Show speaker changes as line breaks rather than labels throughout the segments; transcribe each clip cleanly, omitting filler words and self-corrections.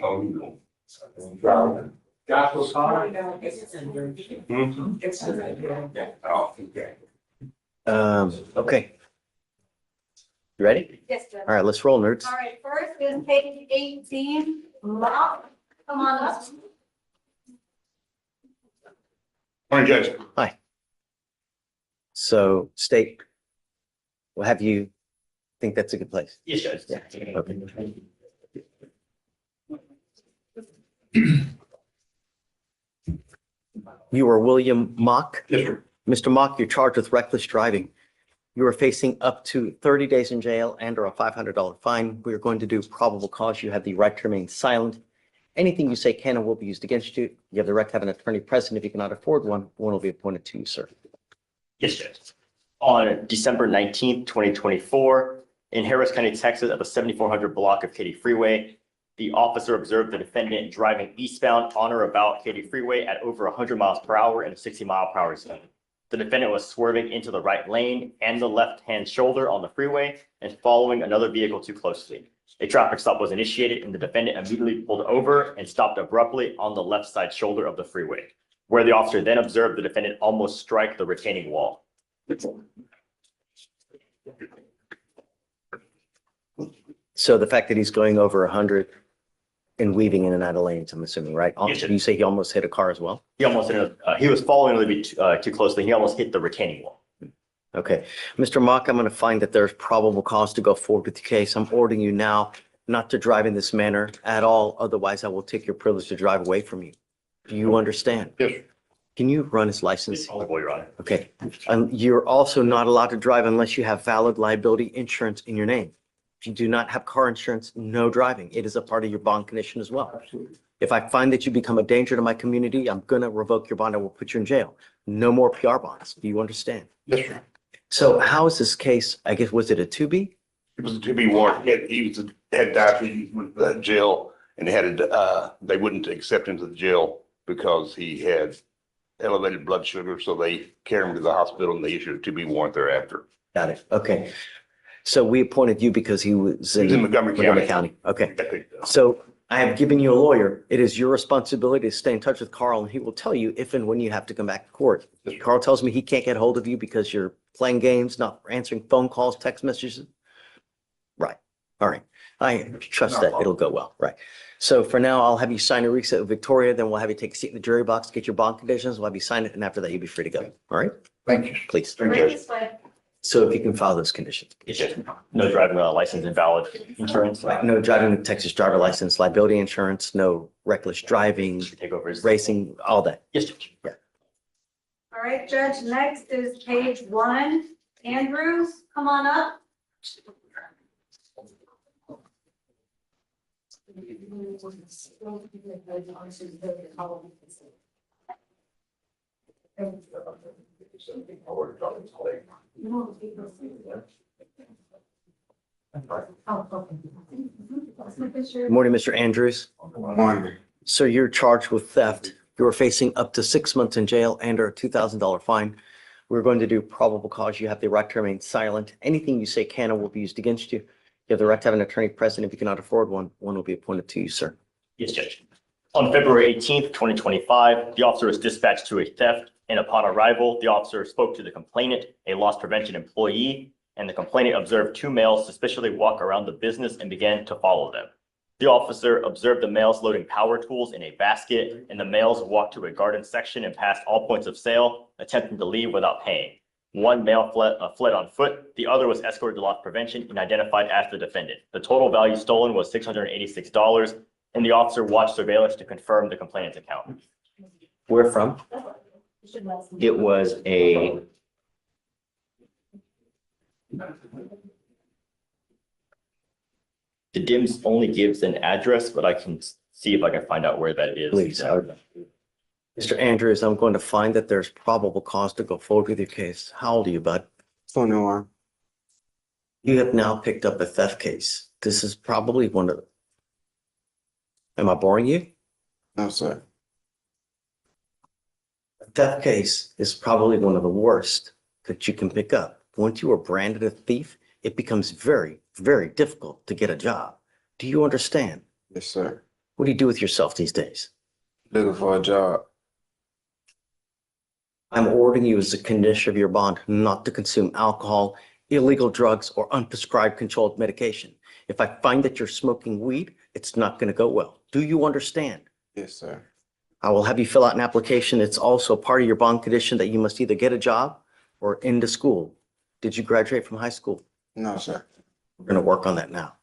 Oh, you know.
Gospel car.
Oh, okay.
Okay. You ready?
Yes, Judge.
All right, let's roll, nerds.
All right, first is page 18, Locke. Come on up.
Morning, Judge.
So state, we'll have you think that's a good place.
Yes, Judge.
Yeah. Okay. You are William Mock.
Yes, sir.
Mr. Mock, you're charged with reckless driving. You are facing up to 30 days in jail and or a $500 fine. We are going to do probable cause. You have the right to remain silent. Anything you say can and will be used against you. You have the right to have an attorney present. If you cannot afford one, one will be appointed to you, sir.
Yes, Judge. On December 19th, 2024, in Harris County, Texas, at the 7400 block of Katy Freeway, the officer observed the defendant driving eastbound on or about Katy Freeway at over 100 miles per hour in a 60-mile-per-hour zone. The defendant was swerving into the right lane and the left-hand shoulder on the freeway and following another vehicle too closely. A traffic stop was initiated and the defendant immediately pulled over and stopped abruptly on the left side shoulder of the freeway, where the officer then observed the defendant almost strike the retaining wall.
So the fact that he's going over 100 and weaving in and out of lanes, I'm assuming, right?
Yes, sir.
You say he almost hit a car as well?
He almost he was following a little bit too closely. He almost hit the retaining wall.
Okay. Mr. Mock, I'm going to find that there's probable cause to go forward with the case. I'm ordering you now not to drive in this manner at all. Otherwise, I will take your privilege to drive away from you. Do you understand?
Yes, sir.
Can you run his license?
It's all Your Honor.
Okay. You're also not allowed to drive unless you have valid liability insurance in your name. If you do not have car insurance, no driving. It is a part of your bond condition as well.
Absolutely.
If I find that you become a danger to my community, I'm going to revoke your bond. I will put you in jail. No more PR bonds. Do you understand?
Yes, sir.
So how is this case? I guess, was it a 2B?
It was to be warned. He had diabetes with jail and they wouldn't accept him to the jail because he had elevated blood sugar. So they carried him to the hospital and they issued a 2B warrant thereafter.
Got it. Okay. So we appointed you because he was
He was in Montgomery County.
Okay. So I have given you a lawyer. It is your responsibility to stay in touch with Carl and he will tell you if and when you have to come back to court.
Yes, sir.
Carl tells me he can't get hold of you because you're playing games, not answering phone calls, text messages. Right. All right. I trust that it'll go well. Right. So for now, I'll have you sign a reset with Victoria. Then we'll have you take a seat in the jury box, get your bond conditions. We'll have you sign it. And after that, you'll be free to go. All right.
Thank you.
Please.
Thank
Right
you.
this way.
So if you can follow those conditions.
Yes, Judge. No driving without a license, invalid insurance.
No driving with Texas driver license, liability insurance, no reckless driving,
Take over his
racing, all that.
Yes, Judge.
All right, Judge, next is page 1. Andrews, come on up.
Good morning, Mr. Andrews. So you're charged with theft. You are facing up to 6 months in jail and or a $2,000 fine. We're going to do probable cause. You have the right to remain silent. Anything you say can or will be used against you. You have the right to have an attorney present. If you cannot afford one, one will be appointed to you, sir.
Yes, Judge. On February 18th, 2025, the officer was dispatched to a theft, and upon arrival, the officer spoke to the complainant, a loss prevention employee, and the complainant observed 2 males suspiciously walk around the business and began to follow them. The officer observed the males loading power tools in a basket, and the males walked to a garden section and passed all points of sale, attempting to leave without paying. One male fled on foot. The other was escorted to loss prevention and identified as the defendant. The total value stolen was $686, and the officer watched surveillance to confirm the complainant's account.
Where from?
It was a the DIMS only gives an address, but I can see if I can find out where that is.
Please. Mr. Andrews, I'm going to find that there's probable cause to go forward with your case. How old are you, bud?
21.
You have now picked up a theft case. This is probably one of, am I boring you?
No, sir.
A theft case is probably one of the worst that you can pick up. Once you are branded a thief, it becomes very, very difficult to get a job. Do you understand?
Yes, sir.
What do you do with yourself these days?
Looking for a job.
I'm ordering you as a condition of your bond not to consume alcohol, illegal drugs, or unprescribed controlled medication. If I find that you're smoking weed, it's not going to go well. Do you understand?
Yes, sir.
I will have you fill out an application. It's also part of your bond condition that you must either get a job or into school. Did you graduate from high school?
No, sir.
We're going to work on that now.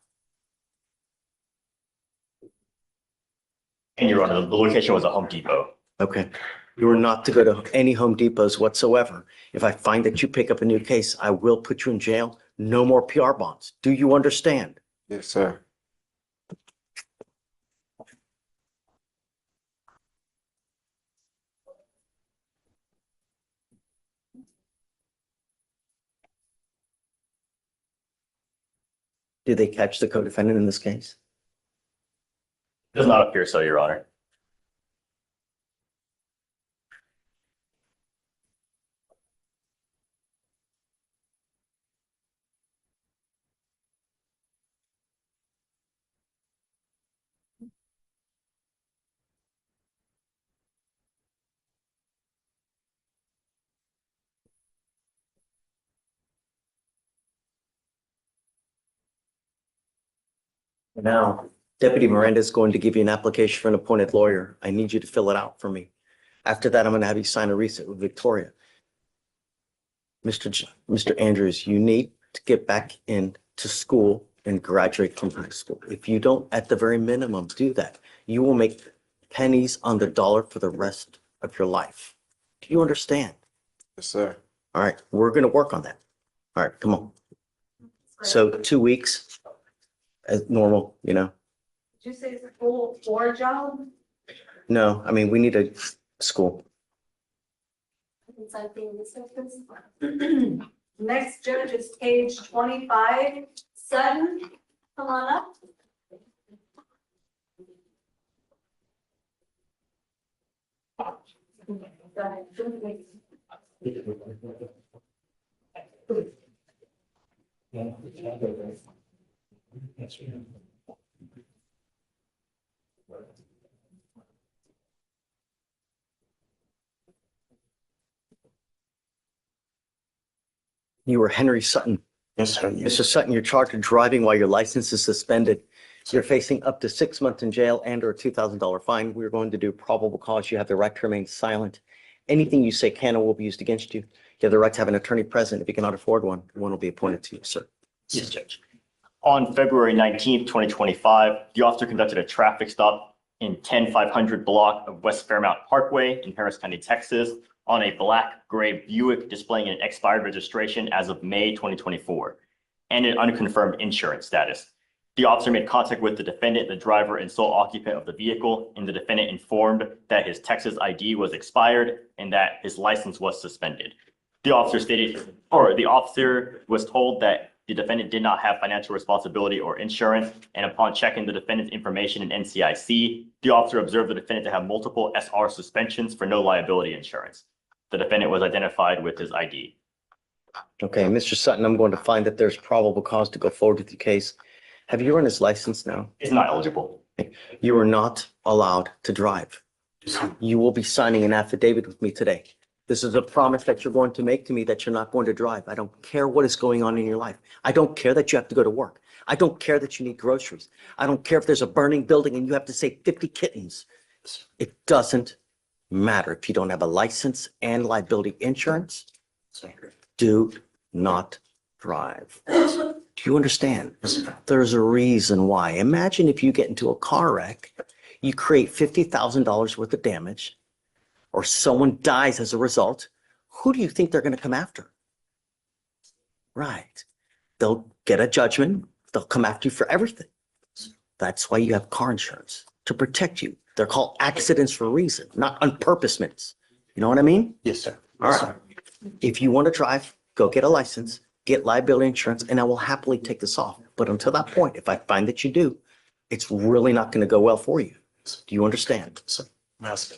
And Your Honor, the location was a Home Depot.
Okay. You are not to go to any Home Depots whatsoever. If I find that you pick up a new case, I will put you in jail. No more PR bonds. Do you understand?
Yes, sir.
Did they catch the co-defendant in this case?
Does not appear so, Your Honor.
Now, Deputy Miranda is going to give you an application for an appointed lawyer. I need you to fill it out for me. After that, I'm going to have you sign a receipt with Victoria. Mr. Andrews, you need to get back into school and graduate from high school. If you don't, at the very minimum, do that, you will make pennies on the dollar for the rest of your life. Do you understand?
Yes, sir.
All right, we're going to work on that. All right, come on. So 2 weeks as normal, you know?
Did you say it's a full floor job?
No, I mean, we need a school.
Next judge is page 25, Sutton, come on up. Go ahead.
You were Henry Sutton.
Yes, sir.
Mr. Sutton, you're charged with driving while your license is suspended. You're facing up to 6 months in jail and or a $2,000 fine. We're going to do probable cause. You have the right to remain silent. Anything you say can or will be used against you. You have the right to have an attorney present. If you cannot afford one will be appointed to you, sir.
Yes, Judge. On February 19th, 2025, the officer conducted a traffic stop in 10500 block of West Fairmount Parkway in Harris County, Texas, on a black gray Buick displaying an expired registration as of May 2024 and an unconfirmed insurance status. The officer made contact with the defendant, the driver, and sole occupant of the vehicle, and the defendant informed that his Texas ID was expired and that his license was suspended. The officer was told that the defendant did not have financial responsibility or insurance, and upon checking the defendant's information in NCIC, the officer observed the defendant to have multiple SR suspensions for no liability insurance. The defendant was identified with his ID.
Okay, Mr. Sutton, I'm going to find that there's probable cause to go forward with the case. Have you run his license now?
He's not eligible.
You are not allowed to drive. You will be signing an affidavit with me today. This is a promise that you're going to make to me that you're not going to drive. I don't care what is going on in your life. I don't care that you have to go to work. I don't care that you need groceries. I don't care if there's a burning building and you have to save 50 kittens. It doesn't matter. If you don't have a license and liability insurance, do not drive. Do you understand? There's a reason why. Imagine if you get into a car wreck, you create $50,000 worth of damage, or someone dies as a result. Who do you think they're going to come after? Right. They'll get a judgment. They'll come after you for everything. That's why you have car insurance, to protect you. They're called accidents for a reason, not on purposements. You know what I mean?
Yes, sir.
All right. If you want to drive, go get a license, get liability insurance, and I will happily take this off. But until that point, if I find that you do, it's really not going to go well for you. Do you understand?
Yes,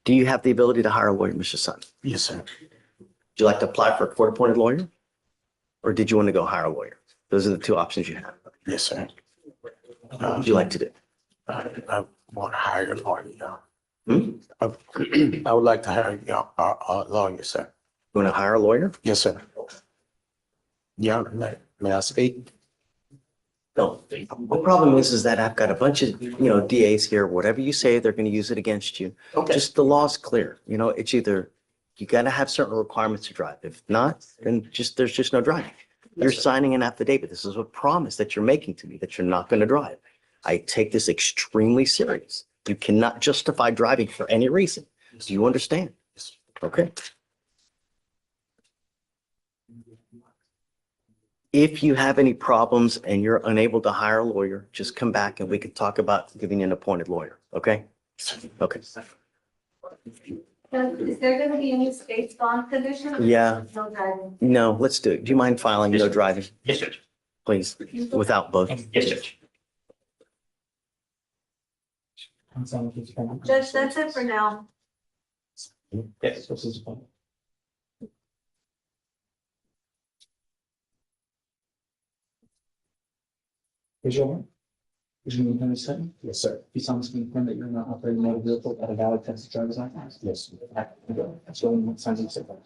Do you have the ability to hire a lawyer, Mr. Sutton?
yes, sir.
Would you like to apply for a court-appointed lawyer? Or did you want to go hire a lawyer? Those are the two options you have.
Yes, sir.
What would you like to do?
I want to hire a lawyer, yeah.
Hmm?
I would like to hire a lawyer, sir.
You want to hire a lawyer?
Yes, sir. Yeah, may I speak?
No. The problem is that I've got a bunch of, DAs here, whatever you say, they're going to use it against you.
Okay.
Just the law's clear. It's either you got to have certain requirements to drive. If not, then there's just no driving. You're signing an affidavit. This is a promise that you're making to me that you're not going to drive. I take this extremely serious. You cannot justify driving for any reason. Do you understand? Okay. If you have any problems and you're unable to hire a lawyer, just come back and we can talk about giving you an appointed lawyer. Okay? Okay.
So is there going to be any state's bond conditions?
Yeah.
No driving.
No, let's do it. Do you mind filing no driving,
Yes, Judge.
please, without both?
Yes, Judge.
Judge, that's it for now.
Yes.
Is your name? Is your name Sutton?
Yes, sir.
You solemnly confirm that you're not operating a motor vehicle at a valid Texas driver's license?
Yes.
That's the only one signs of signal.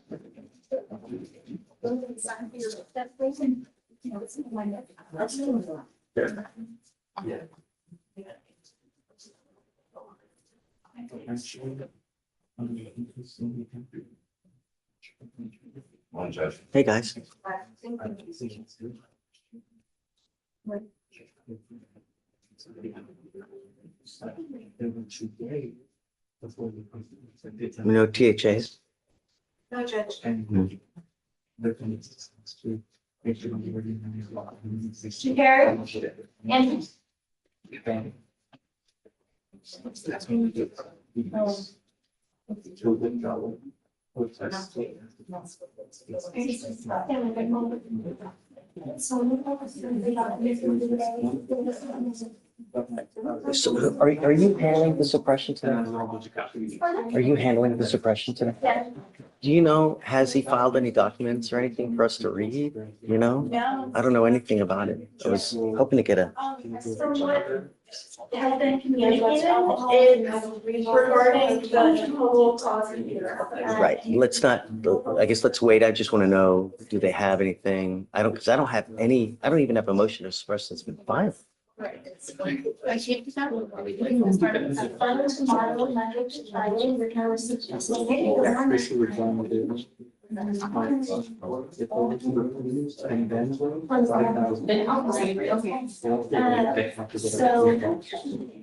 Hey, guys. No THAs?
No, Judge. Carrie? And
So are you handling the suppression today? Are you handling the suppression today?
yeah.
Do you know, has he filed any documents or anything for us to read?
No.
I don't know anything about it. I was hoping to get a,
So what has been communicated is regarding the total cost of the.
right, let's not, I guess let's wait. I just want to know, do they have anything? Because I don't have any, I don't even have a motion to suppress that's been filed.
Right. I keep that. Tomorrow, Monday, Friday, we're gonna receive. So,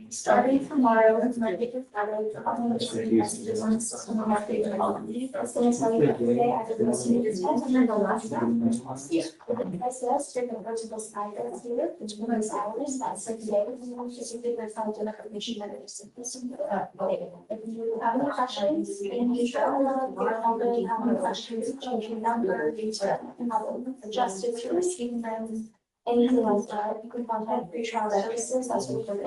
starting tomorrow, Monday to Friday, I'm going to messages on some of my favorite holidays. I was going to tell you that today I did this to this test and then the last one. The process, you're going to go to the side that's here, which means hours, that's 6 days. Specifically, there's not enough information that is. If you have any questions, and you have any questions, change your number, adjust it to receive them. Anything like that, you can contact pre-trial services, that's what we're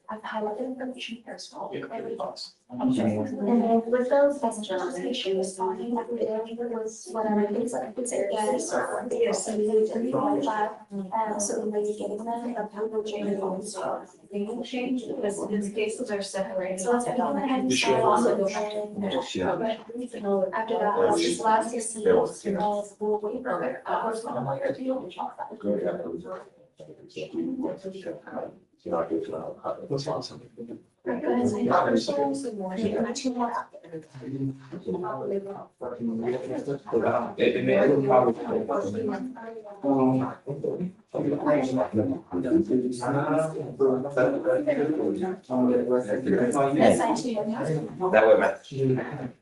I've highlighted information here as well. And then with those, that's just make sure it's fine, was whatever things that I could say, yes, or yes, and so when you're getting them, the people change, they will change, because these cases are separated. So let's go ahead and start on the after that, this last is we'll wait for it.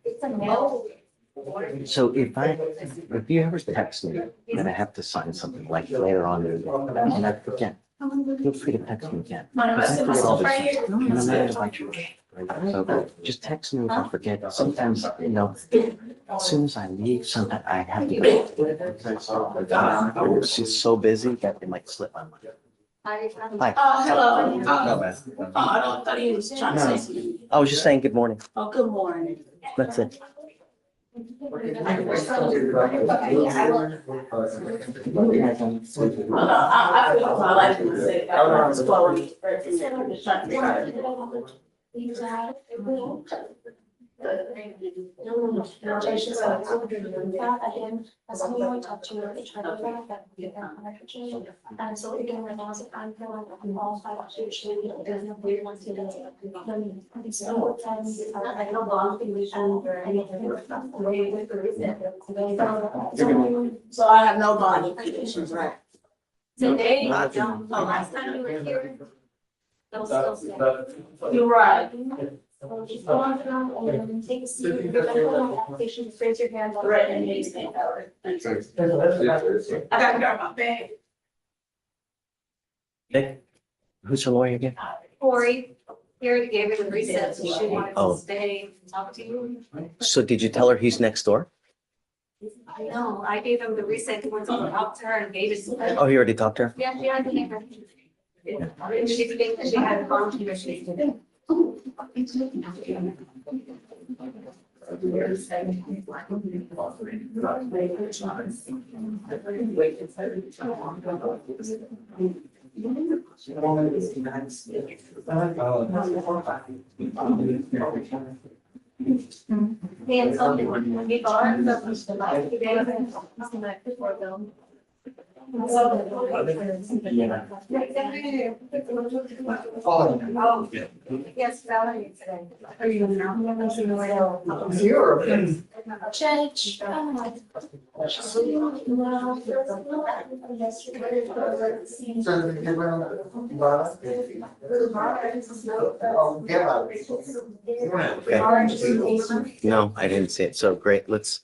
It's a mail.
So if you ever text me and I have to sign something like later on, and I forget, feel free to text me again. Because I forget all the time. And I'm not invite you. So just text me if I forget. Sometimes, as soon as I leave, sometimes I have to go. She's so busy that it might slip my mind. Hi.
Hello.
No, man.
I thought he was trying to say something.
I was just saying good morning.
Oh, good morning.
That's it.
So again, right now, I'm feeling I'm all five to there's no way want to so I don't belong to or anything. So I have no bond conditions, right? Today, the last time you were here. That was still sick. You're right. So just go on down and take a seat. If you have an application, just raise your hand. Right, and you stand over. I gotta grab my bag.
Hey, who's your lawyer again?
Corey, he already gave her the reset, so she wanted
Oh.
to stay and talk to you.
So did you tell her he's next door?
I know, I gave him the reset, he went to talk to her and gave it to her.
Oh, he already talked to her?
Yeah, she had to leave her. And she thinks that she had a phone conversation. And something when we gone, the life today, before them. Yes, Valerie today. Are you now? Zero. Judge.
No, I didn't see it. So great. Let's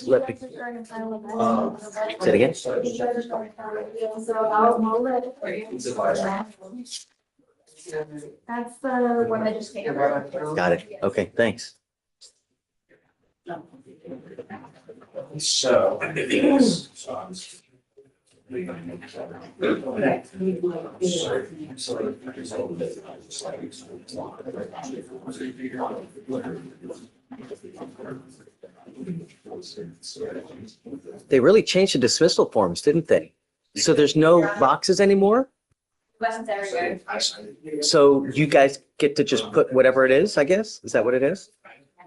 let
Say
it again.
That's the one that just came.
Got it. Okay, thanks.
So.
They really changed the dismissal forms, didn't they? So there's no boxes anymore? So you guys get to just put whatever it is, I guess? Is that what it is?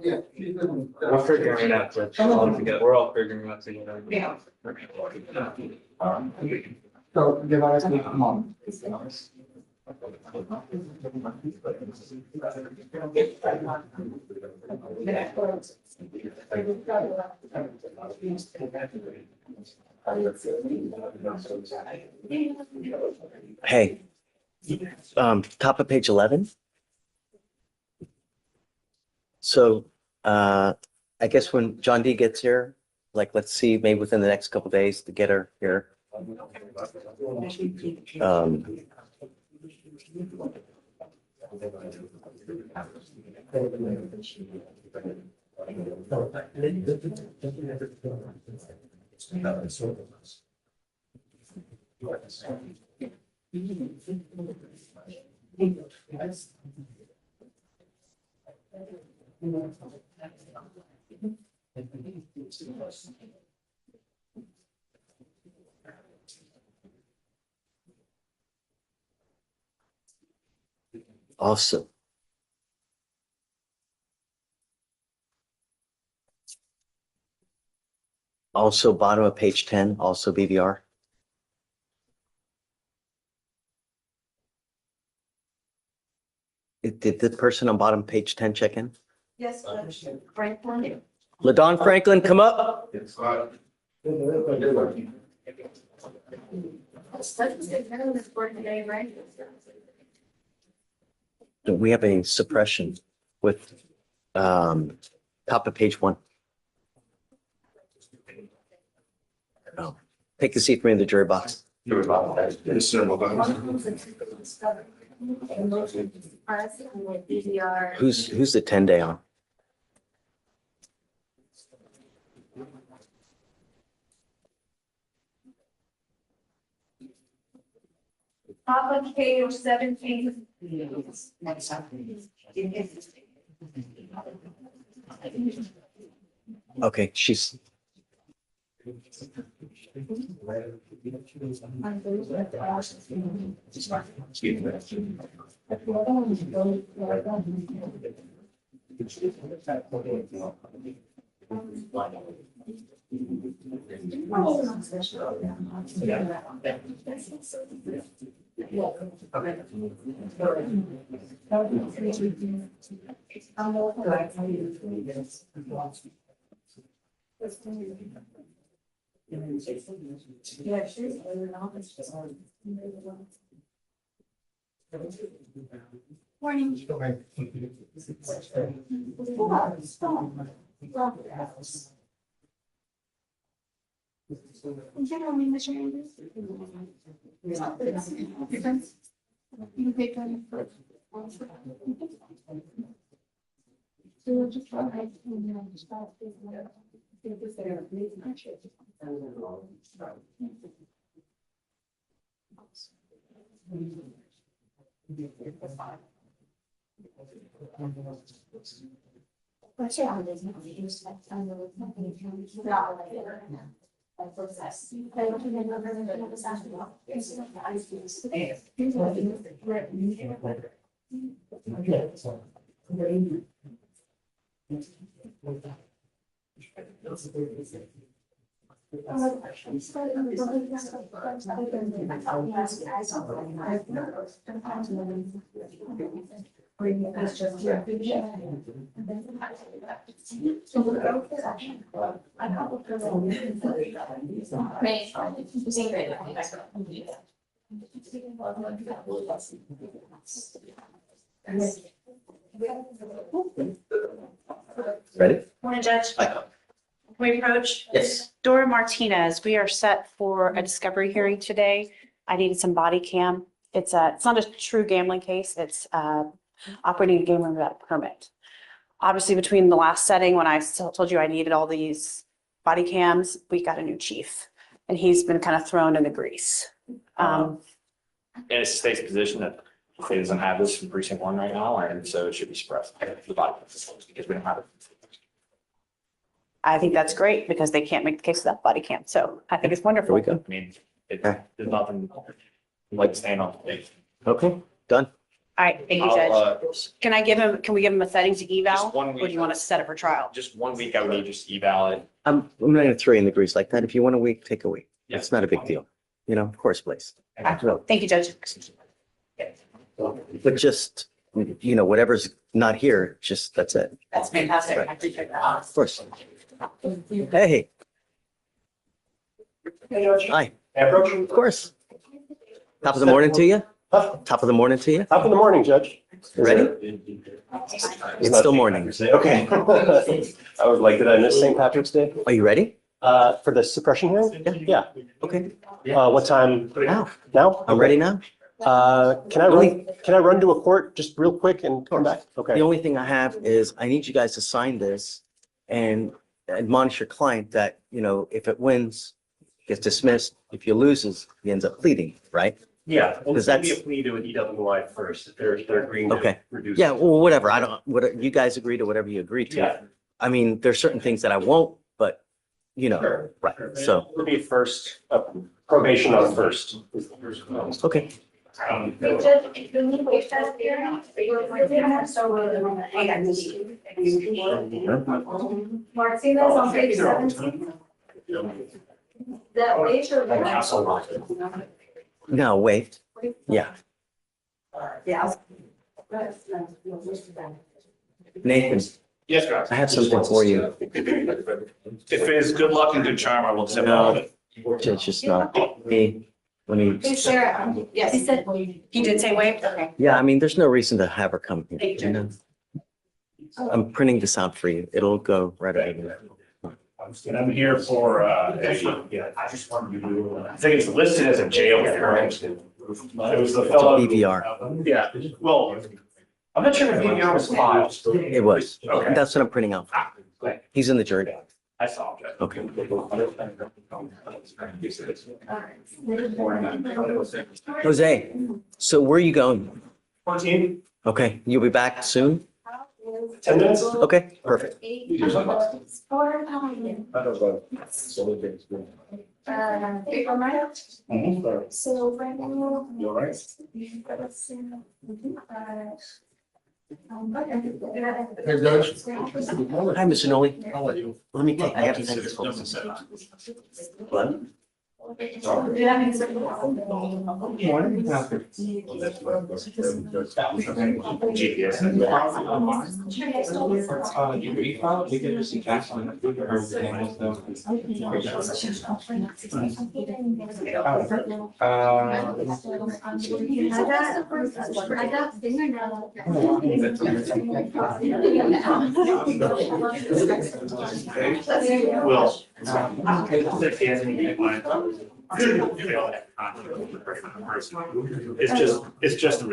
We're figuring it out, Judge. We're all figuring it out together.
Yeah.
So, give us a moment.
Hey, top of page 11. So, I guess when John D gets here, like, let's see, maybe within the next couple days to get her here. Awesome. Also, bottom of page 10, also BVR. Did the person on bottom page 10 check in?
Yes, Franklin.
LaDon Franklin, come up. We have a suppression with top of page 1. Oh, take a seat for me in the jury box. Who's the 10-day on?
Top of page 17.
Okay, she's,
Morning. Generally, Mr. Andrews. You pick on first. So just go ahead and start this one. What's your other use like under not like like process. I don't remember the
ready?
Morning, Judge.
Hi.
Can we approach?
Yes.
Dora Martinez, we are set for a discovery hearing today. I needed some body cam. It's not a true gambling case. It's operating a game room without a permit. Obviously, between the last setting, when I still told you I needed all these body cams, we got a new chief. And he's been kind of thrown in the grease.
And it's the state's position that it doesn't have this in precinct 1 right now, and so it should be suppressed. The body because we don't have it.
I think that's great because they can't make the case without body cam. So I think it's
Here
wonderful.
we go.
I mean, there's nothing like to stand on today.
Okay, done.
All right, thank you, Judge. Can we give him a setting to eval?
Just 1
Or do
week.
you want to set it for trial?
Just 1 week, I would need just eval it.
I'm not gonna throw you in the grease like that. If you want a week, take a week.
Yeah.
It's not a big deal. You know, of course, please.
Thank you, Judge.
But just, you know, whatever's not here, just, that's it.
That's fantastic. I appreciate that.
Of course. Hey, hi, of course. Top of the morning to you? Top of the morning to you?
Top of the morning, Judge.
Ready? It's still morning.
Okay. I was like, did I miss St. Patrick's Day?
Are you ready?
For the suppression hearing? Yeah.
Okay,
What time?
now,
Now?
I'm ready now.
Can I run to a court just real quick and come back?
The
Okay.
only thing I have is I need you guys to sign this and admonish your client that, you know, if it wins, gets dismissed. If you loses, he ends up pleading, right?
Yeah. And
Because
it's gonna be
that's-
a plea to an EWI first. They're agreeing to
Okay.
reduce.
Yeah, well, whatever. I don't, what, you guys agree to whatever you agree to.
Yeah.
I mean, there's certain things that I won't, but, you know,
Sure.
right, so,
It'll be first, probation on first.
okay.
Martinez on page 17. That way or?
No, wait, yeah.
Yeah.
Nathan,
Yes, guys.
I have something for you.
If it is good luck and good charm, I will accept all of it.
It's just not me. Let me,
Hey, Sarah, yes, he said.
He did say waived? Okay.
yeah, I mean, there's no reason to have her come here.
Thank you.
You know? I'm printing this out for you. It'll go right over there.
And I'm here for, I think it's listed as a jail hearing. It was the fellow.
BVR.
Yeah, well, I'm not sure if BVR was filed.
It was.
Okay.
That's what I'm printing out. He's in the jury.
I saw it.
Okay. Jose, so where are you going?
14?
Okay, you'll be back soon?
10 minutes?
Okay, perfect.
Or, paper Mario. So right now.
You all right?
Hey, Judge.
Hi, Mr. Noli.
I'll let you.
Let me take, I have to take this phone.
GPS.
Your e-file, we can just see cash on it.
Will. It's just a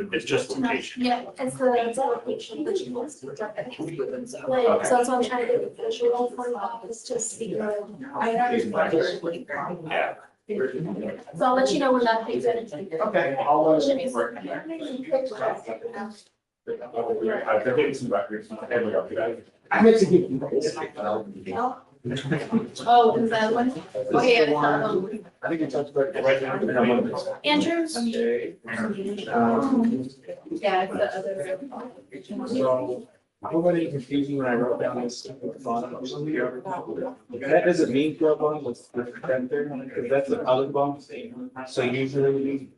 patient.
Yeah, it's the location that you want to look at. Like, so that's why I'm trying to get the visual for you, is to see.
Yeah.
So I'll let you know when that thing's in.
Okay, I'll I've been getting some records. There we go.
I'm executing.
Oh, is that one? Okay,
I think it's right now.
Andrews?
Yeah, it's the other. So, nobody confused me when I wrote down this. That doesn't mean club bond was the center, because that's the other bond. So usually,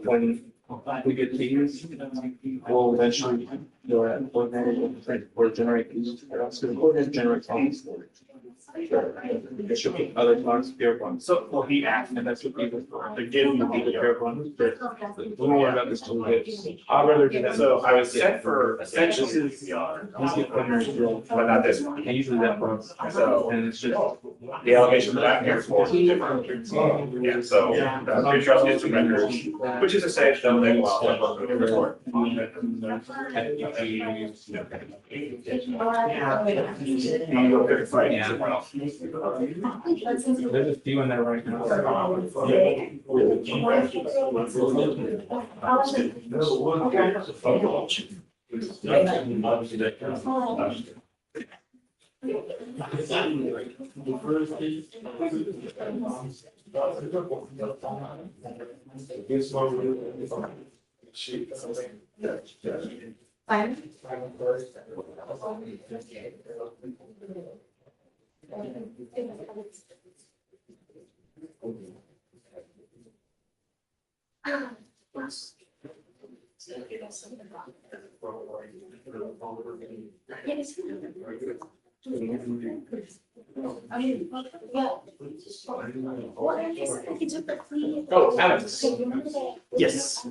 when we get these, we'll eventually go ahead and print or generate these. So go ahead and generate bonds. There should be other bonds, pure bonds.
So, well, he asked,
And that's what people,
to give
the
me
pure bonds. But we won't worry about this till we get. I'd rather do that.
So I was set for essentially
These get preliminary drill,
but not this one.
and usually that one.
So
And it's just.
the allegation that I'm here for is different. Yeah, so the trust gets some records, which is to say, they'll take a while to report.
There's a few in there right now.
Fine.
Oh, Alex.
Yes. I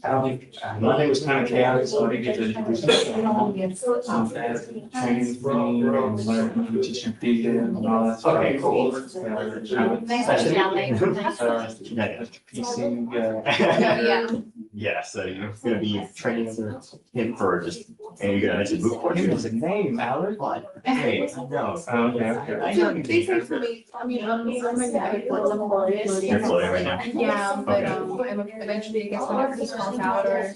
don't think, Monday was kind of chaotic, so I didn't get to introduce myself. Training for me and learn teaching theater and all that stuff.
Okay, cool.
Nice to meet you.
PC,
Yeah.
Yeah, so you're gonna be training under him for just, and you're gonna mention book court.
Give us a name, Alex.
Hey, no.
Okay.
So they say for me, I mean, I'm
You're floating right now.
Yeah, but I'm eventually I guess whenever he calls out or.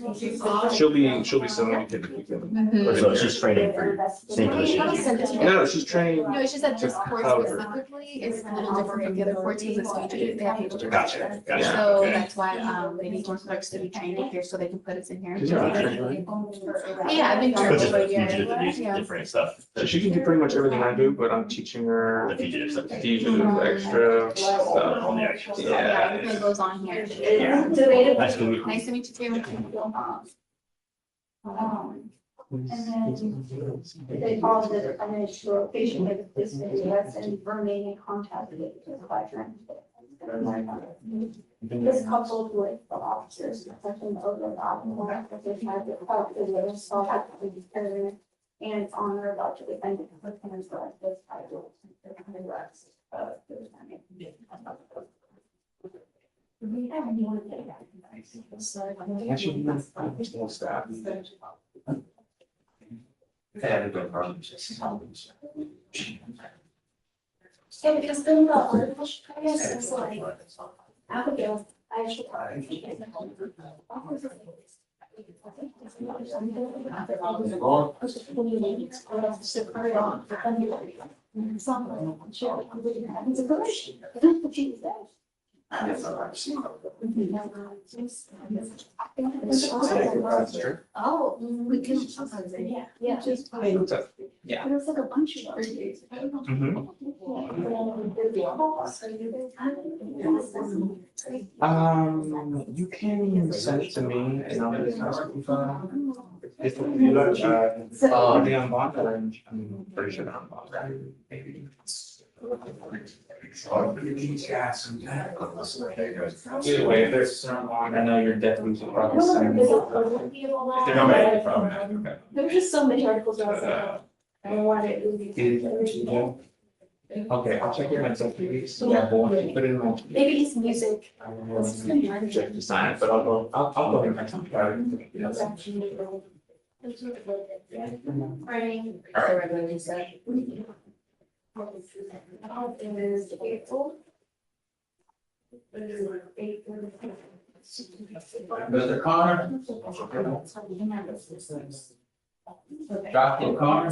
She'll be similar to the.
So she's training for your same position.
No, she's training.
No, it's just that this course specifically is a little different from the other courses, it's fugitive, they have fugitive.
Gotcha, gotcha.
So
Okay.
that's why, they need more clerks to be trained in here, so they can put us in here.
You're not trained, right?
Yeah, I've been
But
here
just
for
the
a year.
fugitive and
Yeah.
different stuff.
So she can do pretty much everything I do, but I'm teaching her
The fugitive stuff.
fugitive extra stuff.
On the actual stuff.
Yeah, everything goes on here.
Yeah. Nice to meet you.
Nice to meet you too. And then they call the financial location of this US and remain in contact with the Fleischer. This coupled with the officers, protection over the optimal, that they have the help with the assault and honor about to defend the customers like this. I will.
Actually, full staff.
Yeah, because then the article, I guess, is like, Abigail, I should. Oh, we can, yeah, just.
Yeah.
There's like a bunch of.
You can send it to me and I'll just ask you if you look, are they on bond? I'm pretty sure they're on bond, right? Maybe. Either way, if there's some on, I know you're definitely probably sending.
There's just so many articles about. I don't want it.
Okay, I'll check your mental, please. Yeah, put it in my.
Maybe it's music.
Check to sign it, but I'll go ahead and my time.
Writing. It is April.
Mr. Connor? Dr. Connor?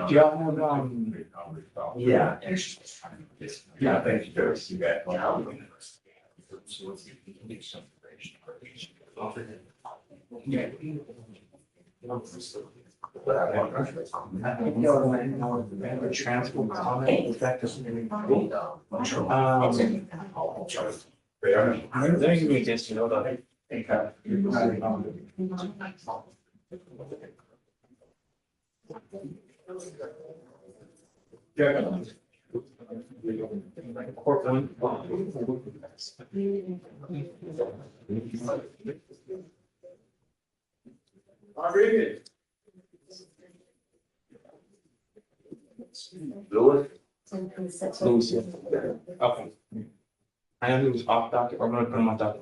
Do y'all have, yeah. Yeah, thank you. Transport comment, is that just? Let me give you this, you know, that. Court one. Louis, yeah. Okay. I know he was off docket, I'm gonna put him on docket.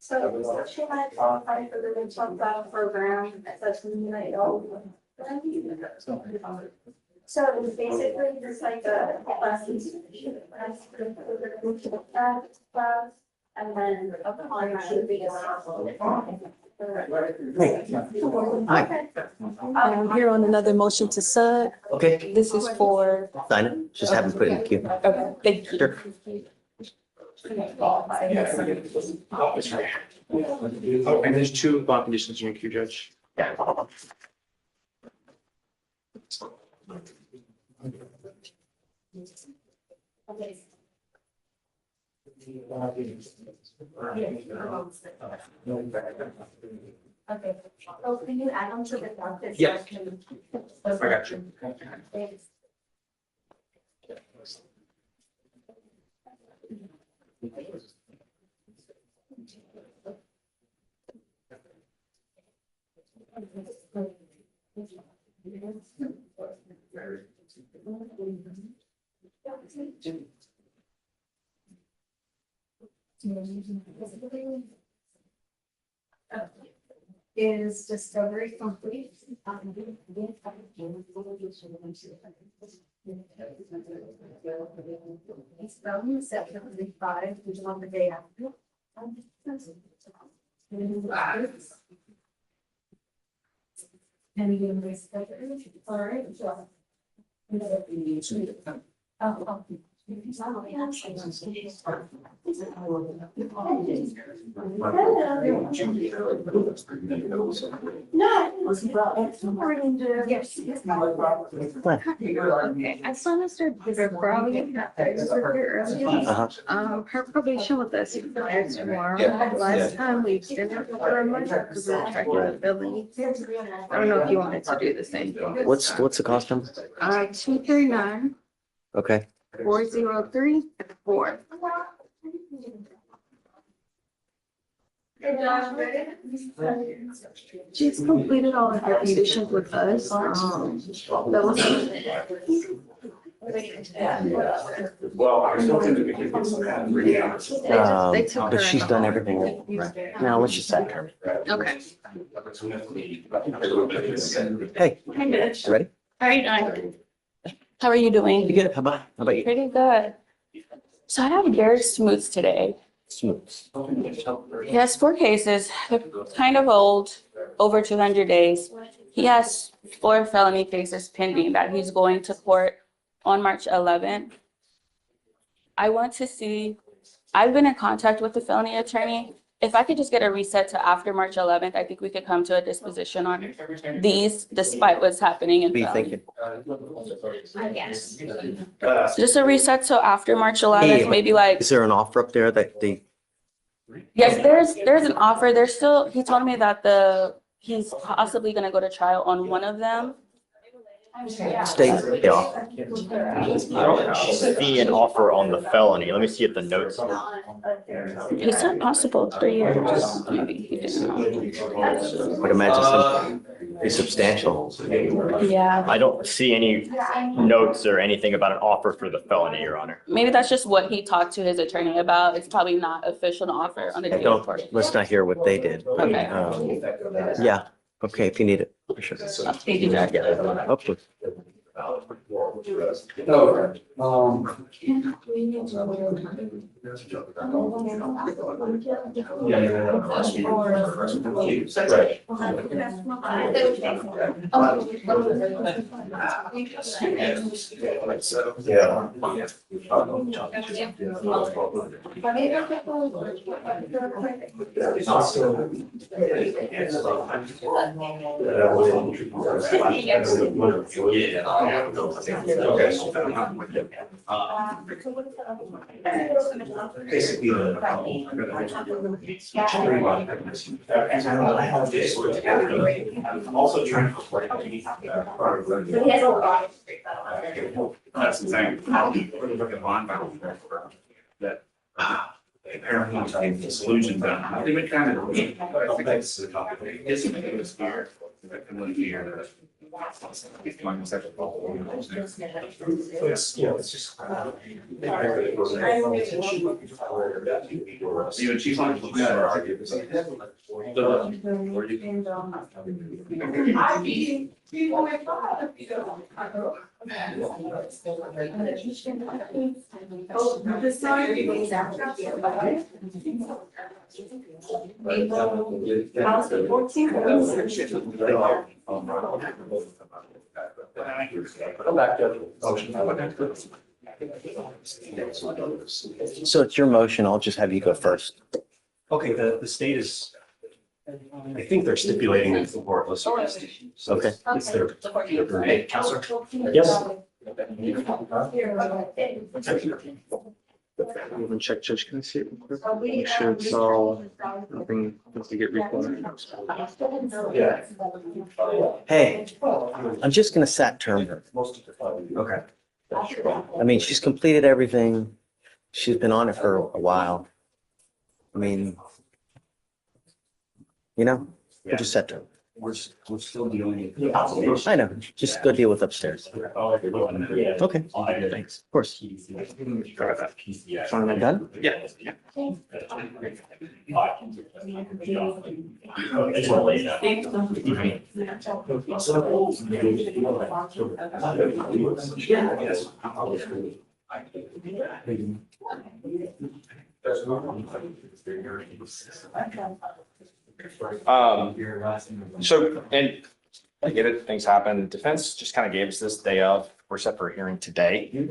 So she might qualify for the $12 program that's illuminate. So it was basically just like a class, and then upon that would be
Hi.
I'm here on another motion to sub.
Okay,
This is for,
sign it. Just have them put it in the queue.
okay, thank you.
Sure.
Oh, and there's two bond conditions in your queue, Judge.
Yeah.
Okay, so can you add them to the docket?
Yes. I got you.
Thanks. Is discovery complete? It's from September 5, which is on the day after. And you embrace that, all right? Oh,
Okay, I saw Mr. Brown here earlier. Her probation with us expires tomorrow. Last time we extended it for a month because we were trying to build anything. I don't know if you wanted to do the same thing.
What's the cost number?
239
Okay.
403 4. She's completed all of her conditions with us. That was.
Well, I was hoping that we could get some kind of reality.
They took
But
her
she's
in.
done everything. Now let's just set her.
Okay.
Hey, you ready?
How are you doing? How are you doing?
You good? How about you?
Pretty good. So I have Garrett Smooths today.
Smooth.
He has 4 cases. They're kind of old, over 200 days. He has 4 felony cases pending that he's going to court on March 11th. I want to see, I've been in contact with the felony attorney. If I could just get a reset to after March 11th, I think we could come to a disposition on these despite what's happening in
What are you
felony.
thinking?
Yes. Just a reset till after March 11th,
Hey.
maybe like,
Is there an offer up there that they,
yes, there's an offer. There's still, he told me that he's possibly gonna go to trial on one of them.
state the offer?
I don't see an offer on the felony. Let me see if the notes.
He said possible 3 years. Maybe he didn't know.
Would imagine something is substantial.
Yeah,
I don't see any notes or anything about an offer for the felony, Your Honor.
maybe that's just what he talked to his attorney about. It's probably not official offer on the deal
Don't,
report.
let's not hear what they did.
Okay.
Yeah, okay, if you need it, for sure.
Thank you, Jack.
Hopefully.
Basically, I'm also trying to. That's the thing. We're looking at bond balance that apparently the solution done. They would kind of, but I think this is a topic. It's here. Here. It's, you know, it's just. Even she's like.
So it's your motion, I'll just have you go first.
Okay, the state is, I think they're stipulating that the court listen. So
Okay.
it's their.
Counselor?
Yes.
Even check, Judge, can I see it real quick? Make sure it's all, nothing has to get recorded.
Yeah.
Hey, I'm just gonna set term her.
Okay.
I mean, she's completed everything. She's been on it for a while. I mean, you know, we'll just set term.
We're still dealing with.
I know, just go deal with upstairs. Okay, thanks, of course. Am I done?
Yeah.
So, and I get it, things happen. Defense just kind of gave us this day of, we're set for a hearing today.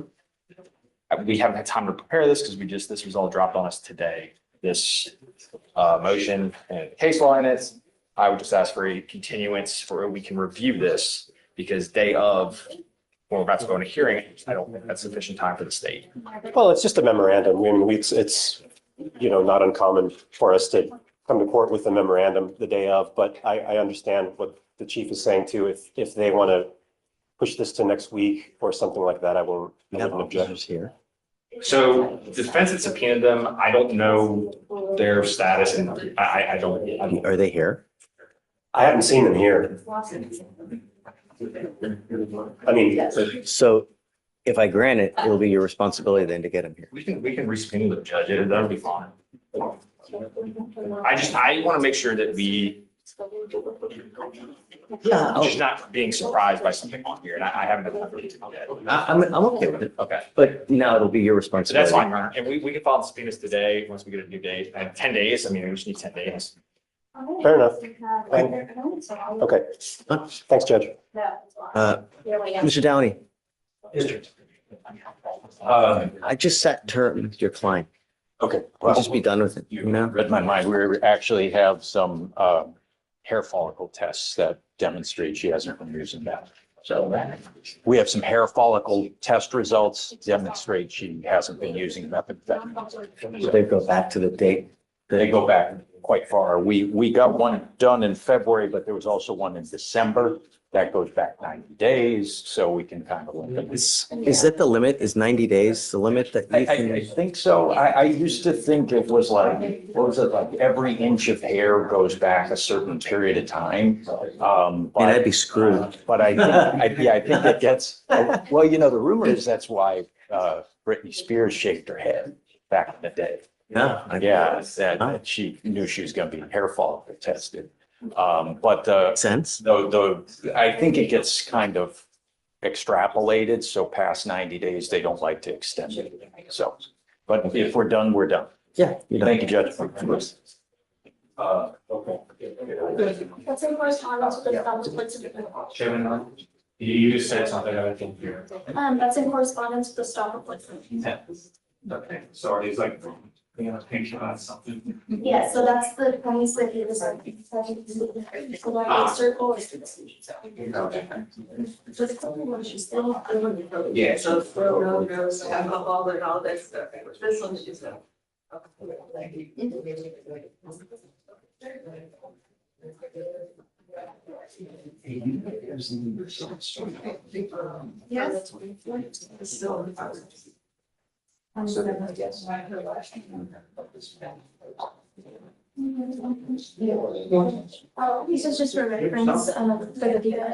We haven't had time to prepare this because this was all dropped on us today. This motion and case law in it. I would just ask for a continuance for we can review this because day of when we're about to go into hearing, I don't think that's sufficient time for the state.
Well, it's just a memorandum. I mean, it's not uncommon for us to come to court with a memorandum the day of, but I understand what the chief is saying too. If they want to push this to next week or something like that, I wouldn't object.
Here.
So the defense had subpoenaed them. I don't know their status and I don't.
Are they here?
I haven't seen them here. I mean,
So if I grant it, it'll be your responsibility then to get them here.
We can resubpoena the judge. That'll be fine. I want to make sure that we
Yeah,
just not being surprised by something on here, and I haven't done that.
I'm okay with it,
Okay,
but now it'll be your
so
responsibility.
that's fine, Your Honor. And we can file the subpoenas today, once we get a new date, and 10 days, I mean, we just need 10 days.
fair enough. Okay. Thanks, Judge.
Mr. Downey, I just sat term with your client.
Okay.
We'll just be done with it, you know?
Read my mind. We actually have some hair follicle tests that demonstrate she hasn't been using that. So we have some hair follicle test results demonstrate she hasn't been using methamphetamine.
So they go back to the date.
They go back quite far. We got one done in February, but there was also one in December. That goes back 90 days, so we can kind of look at this.
Is that the limit? Is 90 days the limit that you
I
can?
think so. I used to think it was like, what was it, like every inch of hair goes back a certain period of time.
And I'd be screwed.
But I think it gets, well, the rumor is that's why Britney Spears shaved her head back in the day.
Yeah.
Yeah, that she knew she was going to be hair follicle tested. But
Sense?
I think it gets kind of extrapolated. So past 90 days, they don't like to extend it. So, but if we're done, we're done.
Yeah. You're done.
Thank you, Judge.
Okay.
That's in correspondence with the stop
Chairman, you just said something I didn't hear.
That's in correspondence with the stop replacement.
Okay, sorry, it's like, think about something.
Yeah, so that's the premise that it was like. So like a circle is the decision zone. So the couple ones you still.
Yeah.
So no, alcohol and all that stuff. This one's just a.
Yes. This is just for reference, for the data. I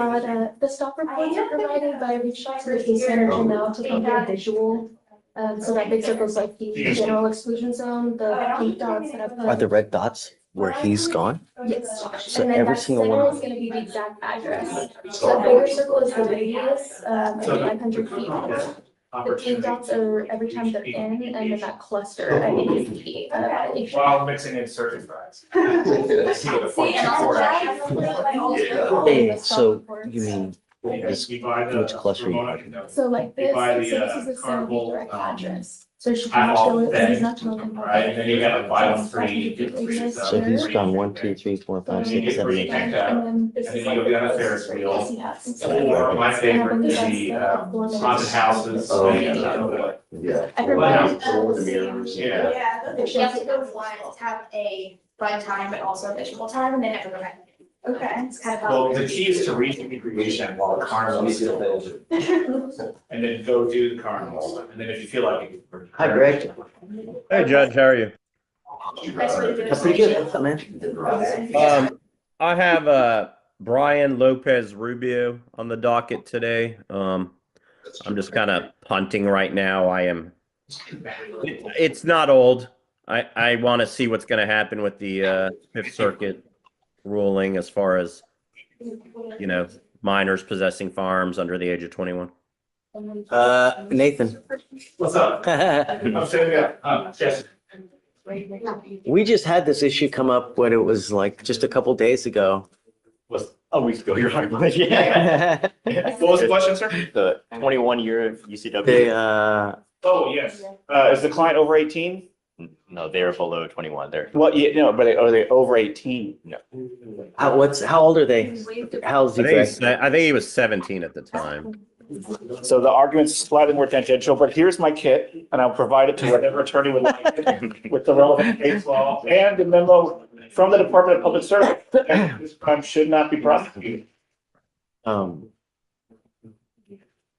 got, the stop reports are provided by reach out to the case manager now to come get visual. So that big circle's like the general exclusion zone, the pink dots that have.
Are the red dots where he's gone?
Yes.
So
And then
every
that
single
center
one.
is gonna be the exact address. So the bigger circle is the radius, 500 feet. The pink dots are every time they're in, and then that cluster at any feet.
While mixing in certain fries.
Hey, so you mean this, which cluster you talking about?
So like this, so this is gonna be direct address. So she can show it, he's not showing.
Right, and then you got a 513.
So he's gone 1, 2, 3, 4, 5, 6, 7, 8.
And then this
And
is
then you
like.
go down a Ferris wheel.
Yes.
Or my favorite is the haunted houses.
Oh,
Yeah.
I provided.
Yeah.
Yeah, the objective was to have a run time, but also a visual time, and then it would. Okay, it's kind of.
Well, the key is to reach the recreation while the carnival is still open. And then go do the carnival, and then if you feel like it.
Hi, Greg.
Hey, Judge, how are you?
That's pretty good. What's up, man?
I have Brian Lopez Rubio on the docket today. I'm just kind of punting right now. It's not old. I want to see what's going to happen with the Fifth Circuit ruling as far as, minors possessing firearms under the age of 21.
Nathan.
What's up? I'm sitting there. Yes.
We just had this issue come up when it was like just a couple days ago.
A week ago, Your Honor. Yeah.
What was the question, sir?
The 21-year UCW.
They,
Oh, yes. Is the client over 18?
No, they're below 21. They're
Well, yeah, no, but are they over 18?
no.
how old are they? How's
I
he,
think,
Greg?
I think he was 17 at the time.
So the argument's slightly more tangential, but here's my kit, and I'll provide it to whatever attorney would like it with the relevant case law and the memo from the Department of Public Service. And this crime should not be prosecuted.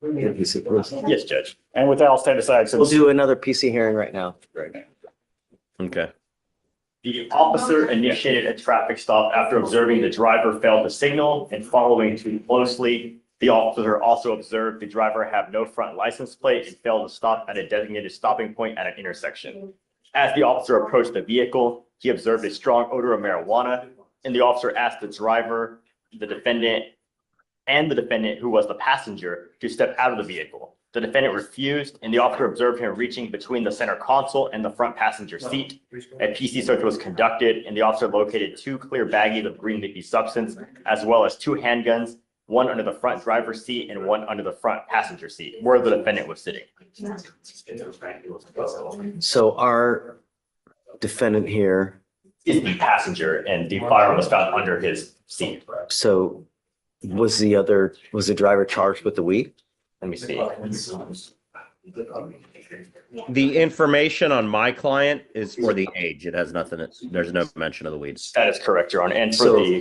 Yes, Judge.
And with that, I'll stand aside.
We'll do another PC hearing right now.
Okay.
The officer initiated a traffic stop after observing the driver failed to signal and following too closely. The officer also observed the driver have no front license plate and failed to stop at a designated stopping point at an intersection. As the officer approached the vehicle, he observed a strong odor of marijuana, and the officer asked the driver, the defendant, who was the passenger, to step out of the vehicle. The defendant refused, and the officer observed him reaching between the center console and the front passenger seat. A PC search was conducted, and the officer located 2 clear baggies of green leafy substance, as well as 2 handguns, one under the front driver's seat and one under the front passenger seat, where the defendant was sitting.
So our defendant here,
Is the passenger, and the firearm was found under his seat.
so was the driver charged with the weed?
Let me see.
The information on my client is for the age. It has nothing, there's no mention of the weeds.
That is correct, Your Honor. And for
So,
the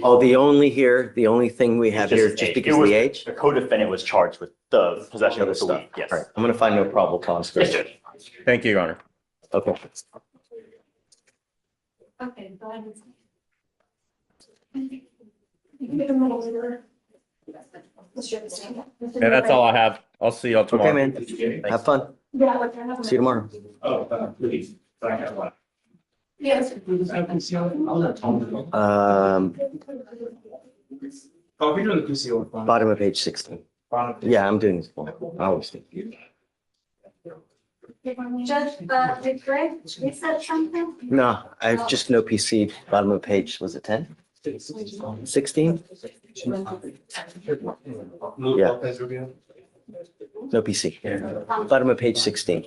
the only thing we have here, just because of the age?
The co-defendant was charged with the possession of the
Stuff.
weed. Yes.
All right, I'm gonna find no probable cause.
Yes, Judge.
Thank you, Your Honor.
Okay.
Okay, go ahead.
Yeah, that's all I have. I'll see y'all
Okay,
tomorrow.
man. Have fun. See you tomorrow.
Please.
Yes.
Oh, we're doing the PCO.
Bottom of page 16. Yeah, I'm doing this one. I always do.
Judge, did Greg reset something?
No, I have just no PC. Bottom of page, was it 10? 16? Yeah.
Lopez Rubio.
No PC. Bottom of page 16.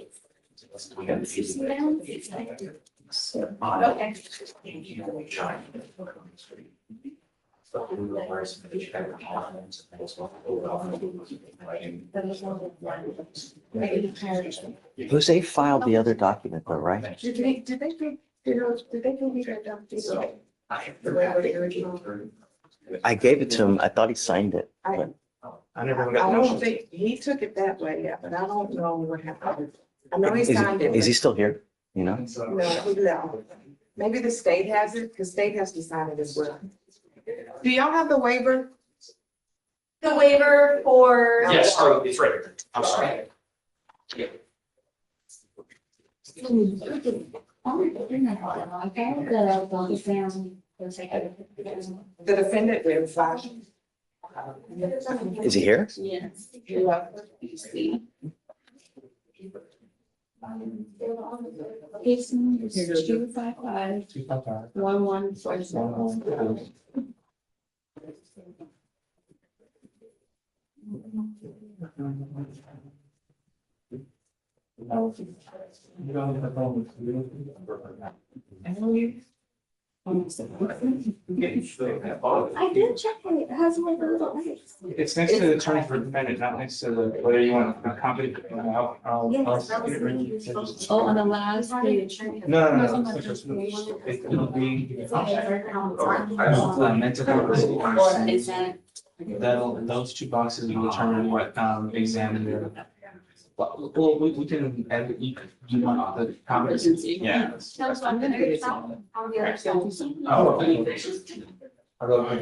Okay.
Jose filed the other document though, right?
Did they give me that document?
I gave it to him. I thought he signed it. but-
I never
I
got the
don't
motion.
think, he took it that way, yeah, but I don't know what happened. I know he
Is
signed it.
is he still here? You know?
No, he left. Maybe the state has it, the state has to sign it as well. Do y'all have the waiver?
The waiver for.
Yes, oh, it's right here. I'm sorry.
The defendant verified.
Is he here?
Yes. Case number is 255-1147.
I did check it. It has one of the little lights.
It's next to the attorney for defendant, not next to the, whether you want a copy.
Yes, that was the.
Oh, on the last page.
No. It'll be. Mental health.
Exam.
Those 2 boxes will determine what examiner. Well, we can, you want the comments? Yeah.
So I'm gonna get some on the other side.
Hi.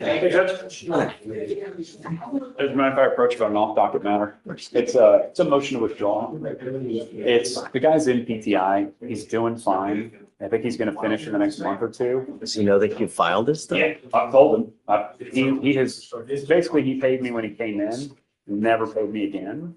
Hey, Judge. As a matter of fact, approach about an off-docket matter. It's a motion to withdraw. It's, the guy's in PTI. He's doing fine. I think he's gonna finish in the next month or 2.
Does he know that you filed this stuff?
Yeah, I've told him. He has, basically, he paid me when he came in, never paid me again.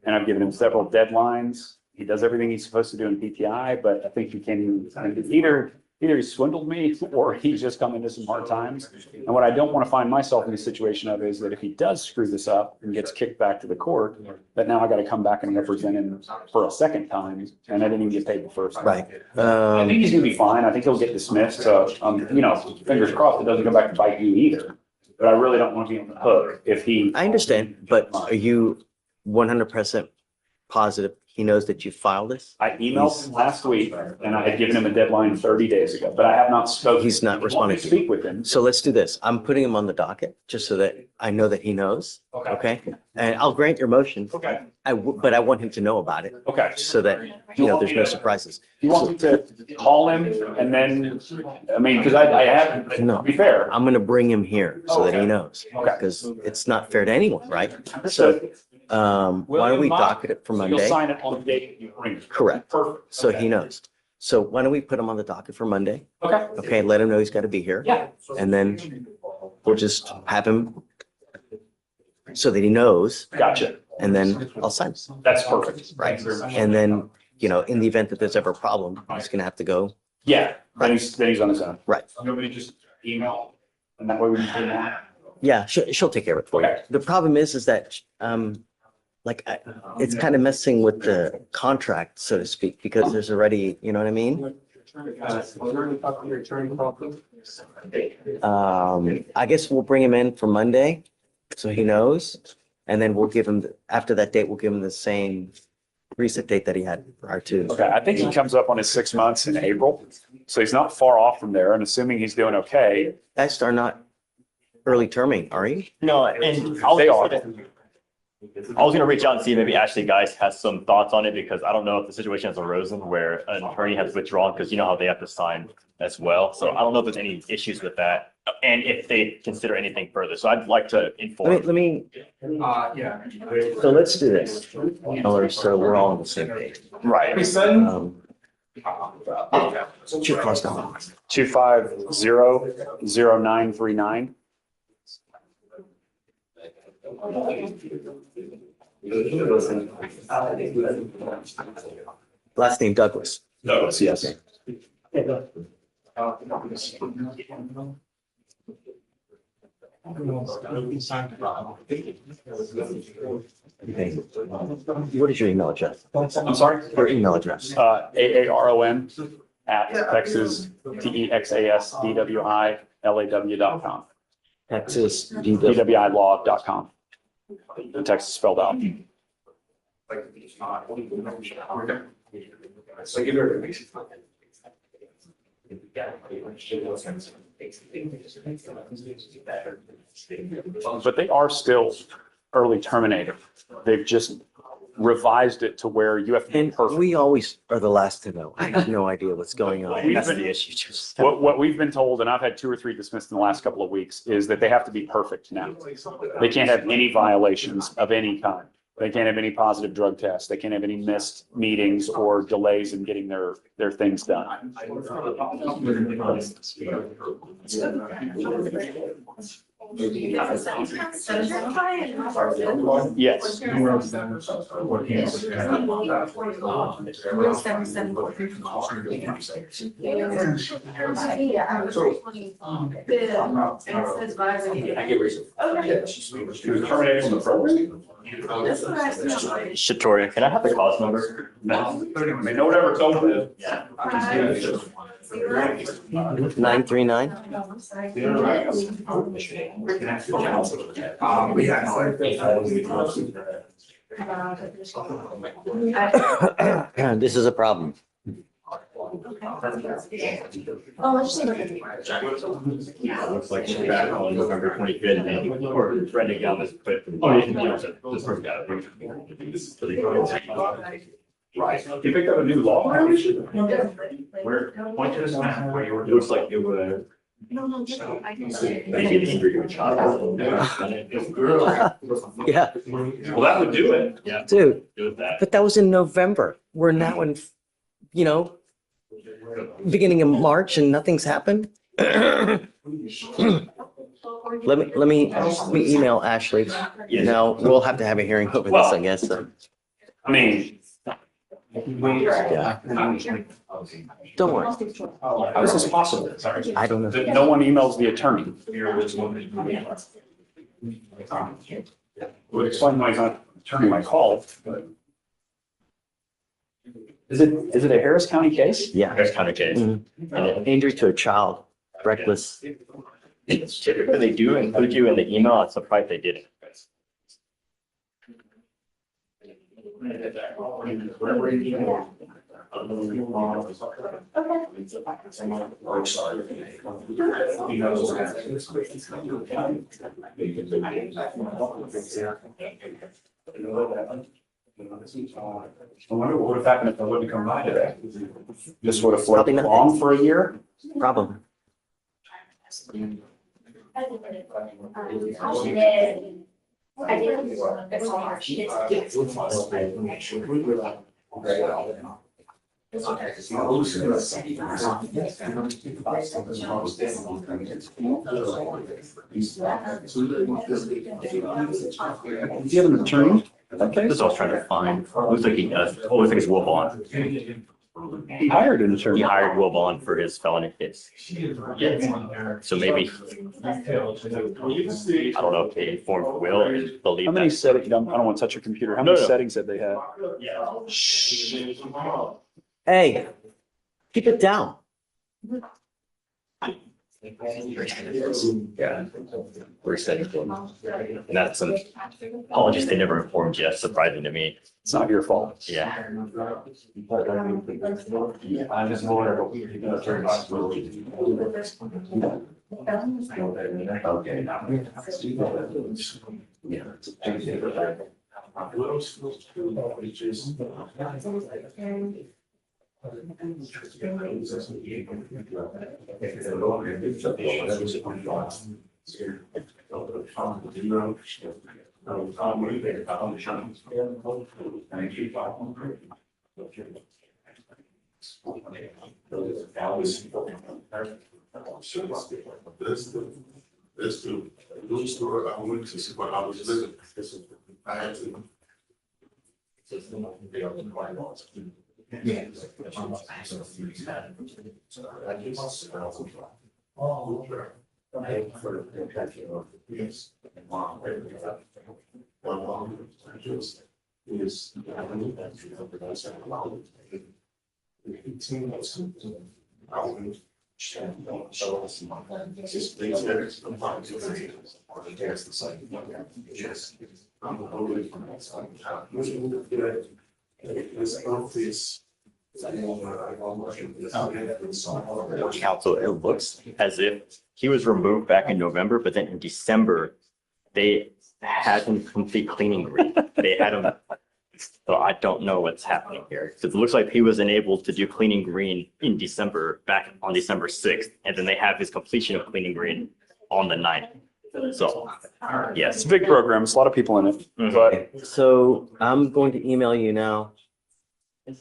And I've given him several deadlines. He does everything he's supposed to do in PTI, but I think he can either either he swindled me or he's just come into some hard times. And what I don't want to find myself in the situation of is that if he does screw this up and gets kicked back to the court, that now I got to come back and represent him for a second time, and I didn't even get paid the first time.
Right.
I think he's gonna be fine. I think he'll get dismissed. So, fingers crossed it doesn't go back to bite you either. But I really don't want to be on the hook if he.
I understand, but are you 100% positive he knows that you filed this?
I emailed him last week and I had given him a deadline 30 days ago, but I have not spoken.
He's not responding to
Speak with him.
So let's do this. I'm putting him on the docket just so that I know that he knows.
Okay.
Okay? And I'll grant your motion.
Okay.
But I want him to know about it
Okay.
so that, there's no surprises.
You want me to call him and then, because I have,
No.
to be fair.
I'm gonna bring him here so that he
Okay.
knows.
Okay.
Because it's not fair to anyone, right? So, why don't we docket it for
So
Monday?
you'll sign it on the date you bring it.
Correct.
Perfect.
So
Okay.
he knows. So why don't we put him on the docket for Monday?
Okay.
Okay, let him know he's got to be here.
Yeah.
And then we'll just have him so that he knows,
Gotcha.
and then I'll sign.
That's perfect.
Right. And then, in the event that there's ever a problem, he's gonna have to go.
Yeah. Then he's on his own.
Right.
Nobody just email and that way we can put him on.
Yeah, she'll take care of it for you.
Okay.
The problem is that, it's kind of messing with the contract, so to speak, because there's already, you know what I mean? I guess we'll bring him in for Monday, so he knows. And then we'll give him, after that date, we'll give him the same reset date that he had prior to.
Okay, I think he comes up on his 6 months in April, so he's not far off from there, and assuming he's doing okay.
Guys are not early terming, are you?
No, and
They are.
I was gonna reach out and see if maybe Ashley Geis has some thoughts on it, because I don't know if the situation has arisen where an attorney has withdrawn, because you know how they have to sign as well. So I don't know if there's any issues with that and if they consider anything further. So I'd like to inform.
Let me,
Yeah.
so let's do this. So we're all on the same page.
Right.
What's your cost number?
2500939.
Last name Douglas.
Douglas, yes.
Okay. What is your email address?
I'm sorry?
Your email address.
AARON@TexasDWILAW.com.
Texas.
DWIlaw.com. The text is spelled out. But they are still early terminated. They've just revised it to where you have to be
And
perfect.
we always are the last to know. I have no idea what's going on.
That's the issue. What we've been told, and I've had 2 or 3 dismissed in the last couple of weeks, is that they have to be perfect now. They can't have any violations of any kind. They can't have any positive drug tests. They can't have any missed meetings or delays in getting their things done. Yes.
Shatoria, can I have the cause number?
No one ever told me.
939? This is a problem.
Oh, let's see.
Looks like she's back on November 25th, or trending down this, but. Oh, yeah, this person got it.
Right. You picked up a new law?
Where, point to this map where you were.
It looks like it was. Maybe the injury to a child.
Yeah,
Well, that would do it.
Yeah.
dude,
Do it that.
but that was in November. We're now in, beginning of March and nothing's happened. Let me email Ashley. Now, we'll have to have a hearing over this, I guess. So.
I mean,
Yeah. Don't worry.
How is this possible?
I don't know.
That no one emails the attorney? Would explain why he's not returning my call, but. Is it a Harris County case?
Yeah.
Harris County case.
Injury to a child, reckless.
Typically they do include you in the email. I'm surprised they didn't.
I wonder what would have happened if I wouldn't come by today. This would have
Probably
floated
not.
along for a year?
Probably.
Do you have an attorney? Okay.
That's what I was trying to find. Looks like he does. Oh, looks like it's Will Bond.
He hired an
He
attorney.
hired Will Bond for his felony case. So maybe, I don't know if they informed Will and believe
How many
that.
settings, I don't want to touch your computer. How
No,
many
no.
settings have they had?
Hey, keep it down.
Yeah. Resetting them. And that's some apologies they never informed you. That's surprising to me.
It's not your fault.
Yeah.
That's the news story I went to see what I was living. I had to.
Counsel, it looks as if he was removed back in November, but then in December, they had him complete cleaning green. They had him. So I don't know what's happening here. Because it looks like he was unable to do cleaning green in December, back on December 6th. And then they have his completion of cleaning green on the 9th. So, yes.
It's a big program. There's a lot of people in it, but
So I'm going to email you now. I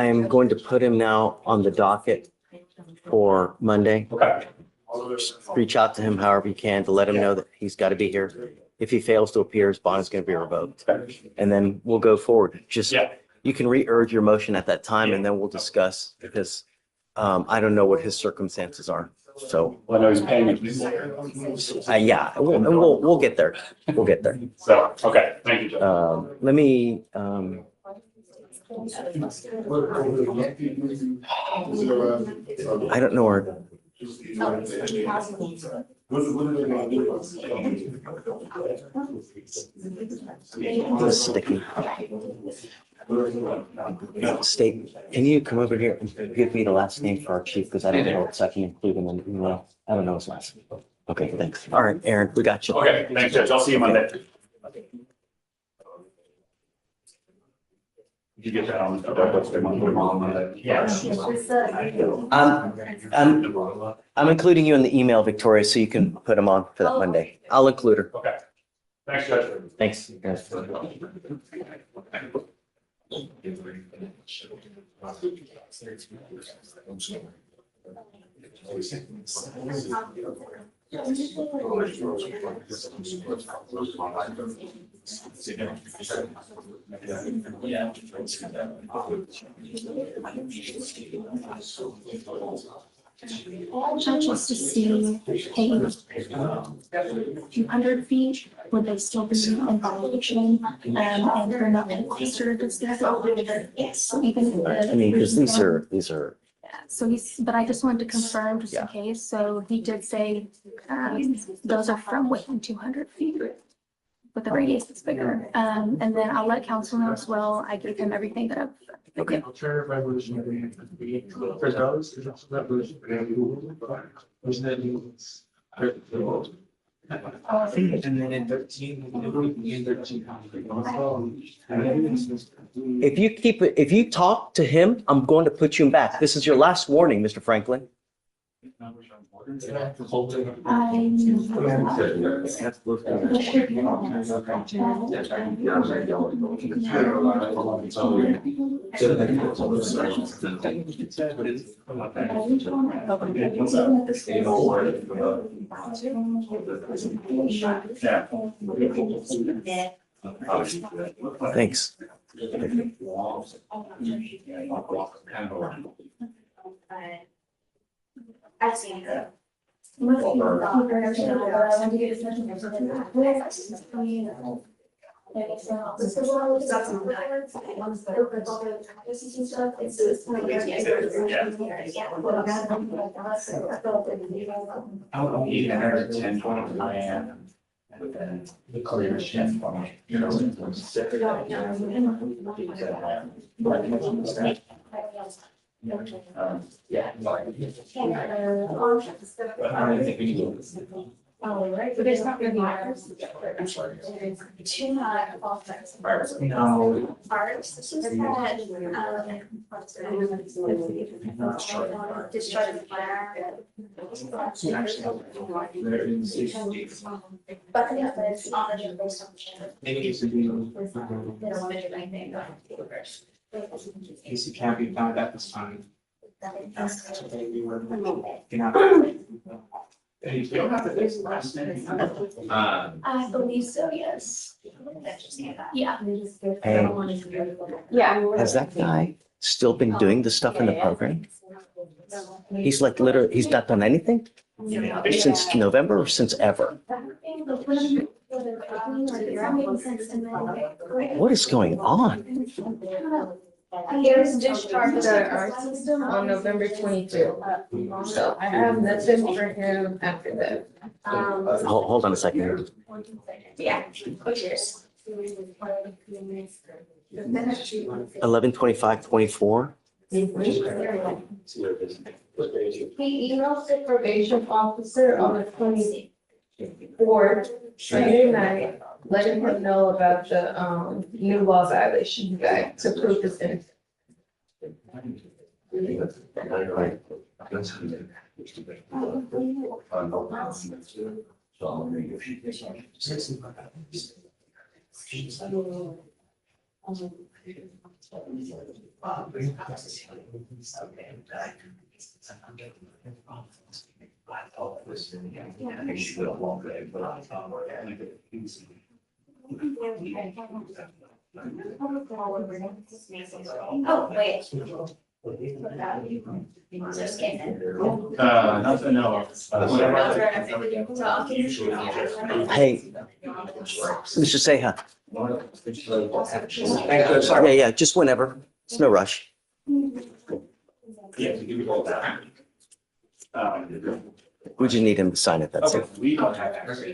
am going to put him now on the docket for Monday.
okay.
Reach out to him however you can to let him know that he's got to be here. If he fails to appear, his bond is going to be revoked. And then we'll go forward. Just,
Yeah.
you can re-urge your motion at that time and then we'll discuss because I don't know what his circumstances are. So,
I know he's paying it.
yeah, we'll get there. We'll get there.
So, okay, thank you, Joe.
Let me, I don't know where. This is sticky. State, can you come over here and give me the last name for our chief? Because I don't know if I can include him in the email. I don't know his last name. Okay, thanks. All right, Aaron, we got you.
Okay, thanks, Judge. I'll see you Monday. Did you get that on? Yes.
I'm including you in the email, Victoria, so you can put them on for that Monday. I'll include her.
Okay. Thanks, Judge.
Thanks.
All judges to see paying a few hundred feet, would they still be in violation? And they're not closer to this. Yes, so even.
I mean, because these are,
So but I just wanted to confirm just in case. So he did say, those are from within 200 feet. But the radius is bigger. And then I'll let council know as well. I gave him everything that I've.
Okay.
Alternative revolutionary for those, there's also revolutionary which then and then in 13, in 13.
if you talk to him, I'm going to put you back. This is your last warning, Mr. Franklin. Thanks.
I've seen it.
I'll eat another 10 I am. And then the clear chef. Yeah.
Oh, right. But there's not really ours. Two
No.
parts. Destroy the fire. But the other is on the based on.
Maybe it's a deal.
They don't want to do anything.
Casey can't be found at this time. You don't have to fix the last name.
I believe so, yes. Yeah.
Hey.
Yeah.
Has that guy still been doing the stuff in the program? He's like literally, he's not done anything since November or since ever. What is going on?
He was discharged out of our system on November 22. So I have nothing for him after that.
Hold on a second.
Yeah. Cheers.
11/25/24.
He emailed the probation officer on the 24th, Friday night, letting him know about the new law violation guy to prove his innocence.
Oh, wait. Just kidding.
Nothing else.
Hey, Mr. Seha. Yeah, just whenever. It's no rush. Would you need him to sign it? That's it.
We don't have access.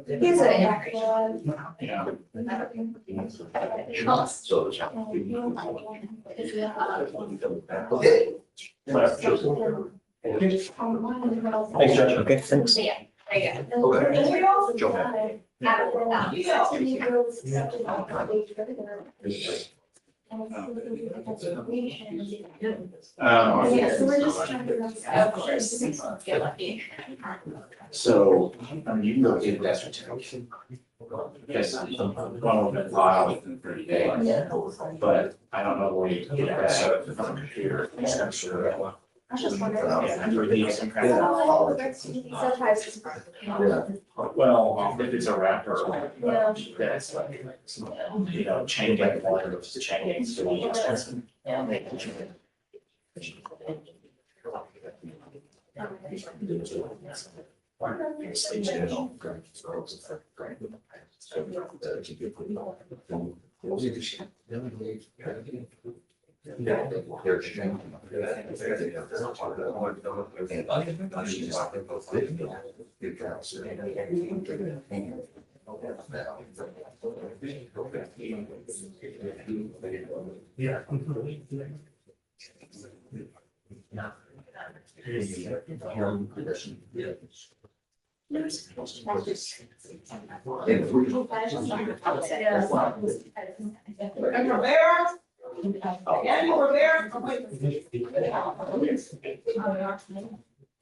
Here's a.
Yeah.
Thanks, Judge. Okay, thanks.
Yeah, there you go. Yeah, so we're just trying to. Of course. Get lucky.
So, I mean, you can go get that certificate. Yes, I'm going to file within 30 days, but I don't know where you can get that set up on the computer. I'm sure.
I was just wondering.
Well, if it's a wrapper, that's like, chain link wire, it's chain.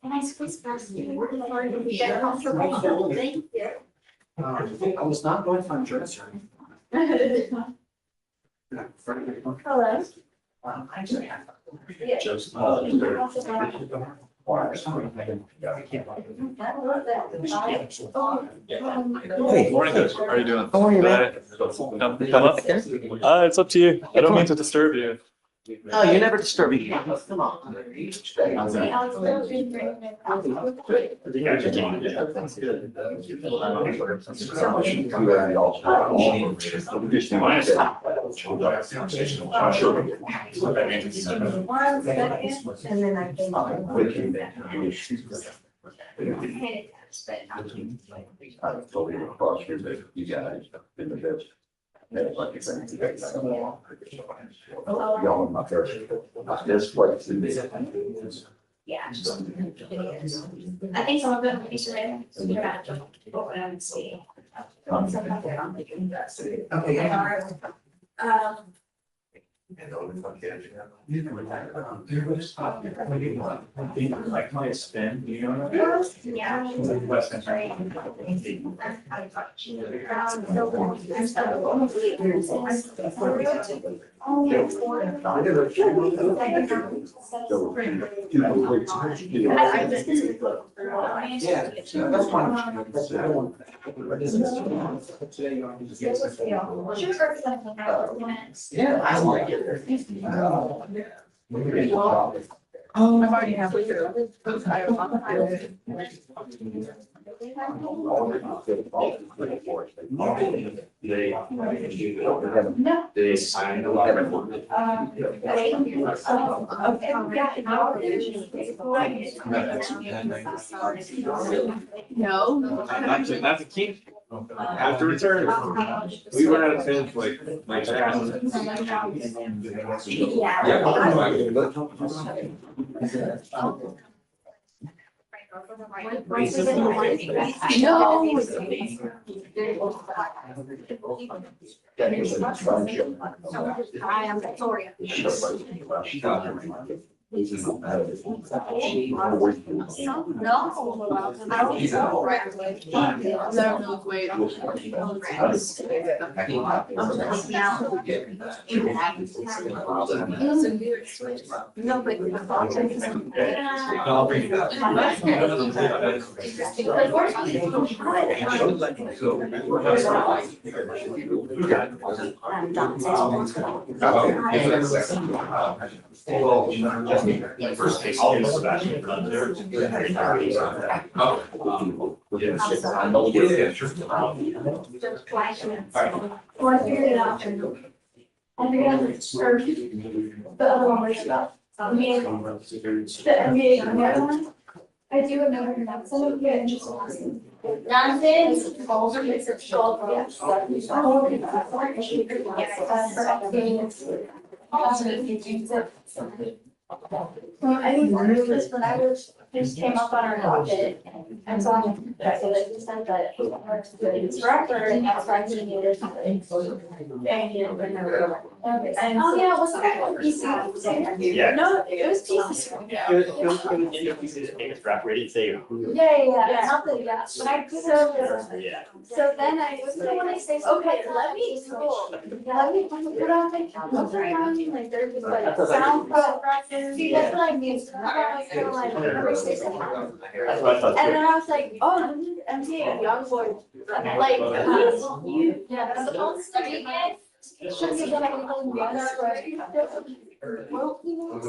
Can I squeeze past you? Get comfortable. Thank you.
I was not going for insurance.
Hello.
Actually,
Just.
Hey.
Morning, coach. How are you doing?
How are you, man?
Come up. It's up to you. I don't mean to disturb you.
Oh, you never disturb me. Come on.
One second, and then I can.
Y'all in my first. This place in this.
Yeah. It is. I think some of them will be surveying, so we're gonna have to go around and see.
Like my spin, you know?
Yeah.
Yeah, I like it.
I've already have.
They signed a lot of.
No.
Actually, that's a key. After return. We run out of things like.
I am Victoria. No. I
First case, I'll be Sebastian. Yes. I know. Yeah, sure.
Well, I figured it out. I figured out the other one was about the NBA one. I do another nonsense. Yeah, just nonsense. Well, I didn't want to do this, but I was just came up on our docket. And so I'm, so they just said that the instructor and that's why he needed something. And oh yeah, wasn't that one PC?
Yeah.
No, it was PC.
Draft ready to say.
Yeah, not the, yeah, but I,
Yeah.
so then I, so when I say, okay, let me put on my calendar, like there's just like sound practice. See, that's what I mean. So I kind of like, conversation.
That's what I thought.
And then I was like, oh, I'm seeing a young boy, like, you, yeah, supposed to be it. Should be that I can go the other way. Well, you know,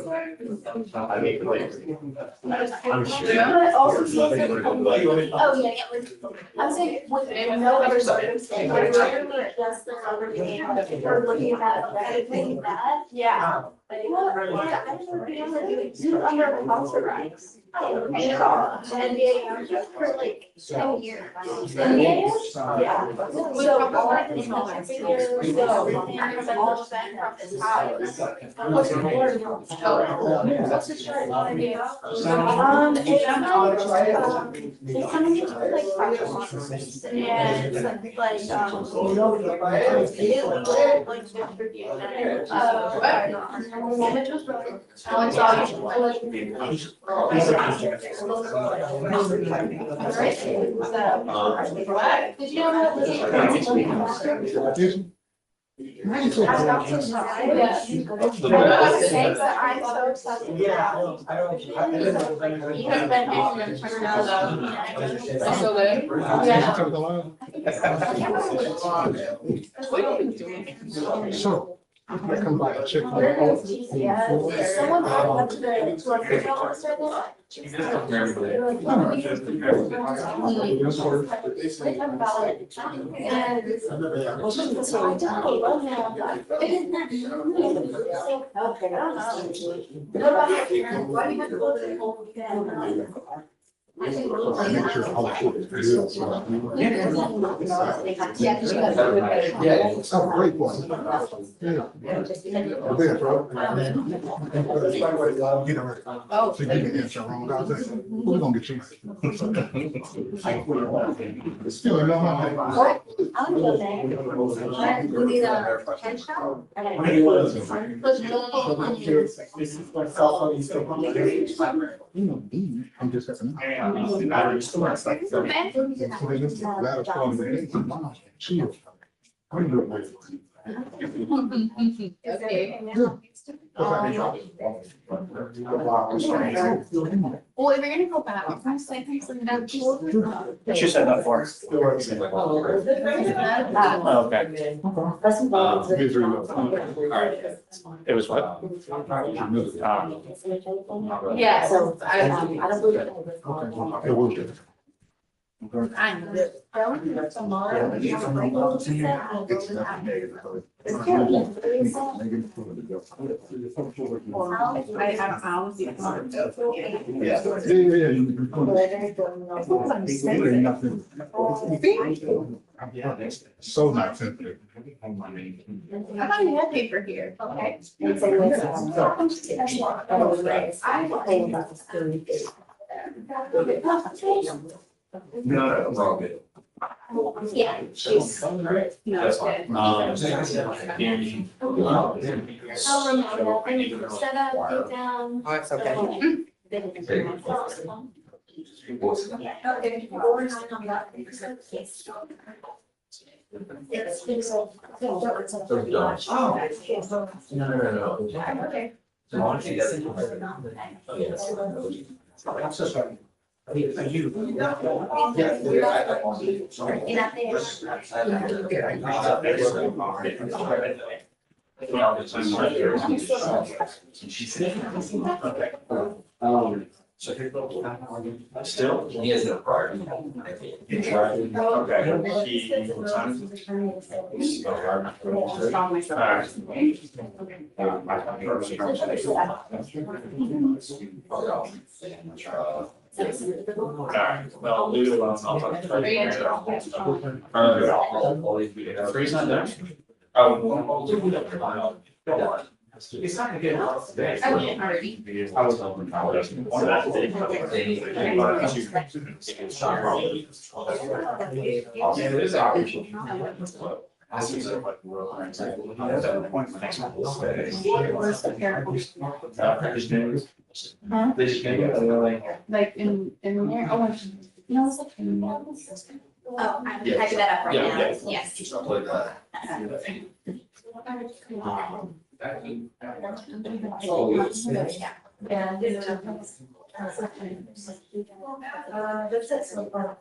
I mean, I'm sure.
but also, oh, yeah, I'm saying with no other circumstance, like, we're just the other thing, or looking at that, yeah. Well, yeah, I don't be able to do it too under the house rights. And yeah, for like 10 years. 10 years? Yeah. So all I did was I figured, so, and all of that from his house. What's the word? What's the short idea? It's kind of just like practice and like did you know that? I'm so
So, I come by and check.
Someone brought up to the
Make sure all the shit is good. Oh, great one. Yeah. There, bro. Get her. So you can answer wrong. We're gonna get you. Still know how.
We need a headshot.
I'm just having.
Well, if you're gonna go back, I'm gonna say things like that.
She said that for us. Okay. Alright. It was what?
Yeah, so I don't believe it. I know.
So not sensitive.
How about you have paper here?
Okay.
No, wrong.
Yeah, she's.
That's fine.
I'll remember, set up, take down.
Oh, it's okay.
I'm so sorry. Are you? Still, he has no prior. Alright, well, leave it alone. I'll talk to you. Three's not there. Oh. It's not gonna get out today.
I went already.
I was open. I was. Yeah, it is option.
Like in there, oh, no, it's like.
Oh, I'm typing that up right now. Yes. That's it so far.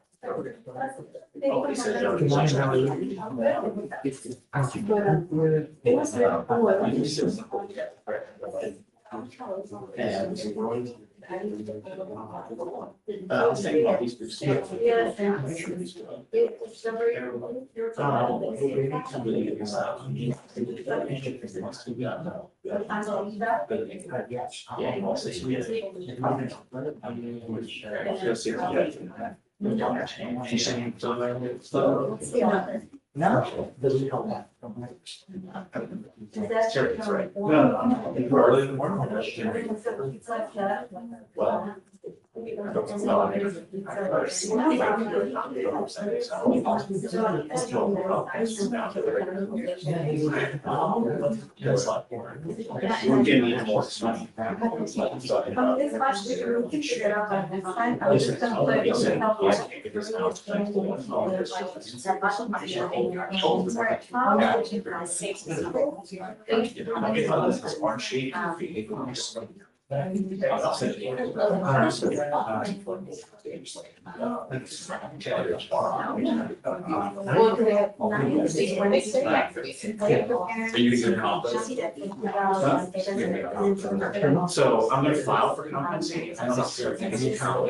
So I'm gonna file for competency. I don't know if there are things you count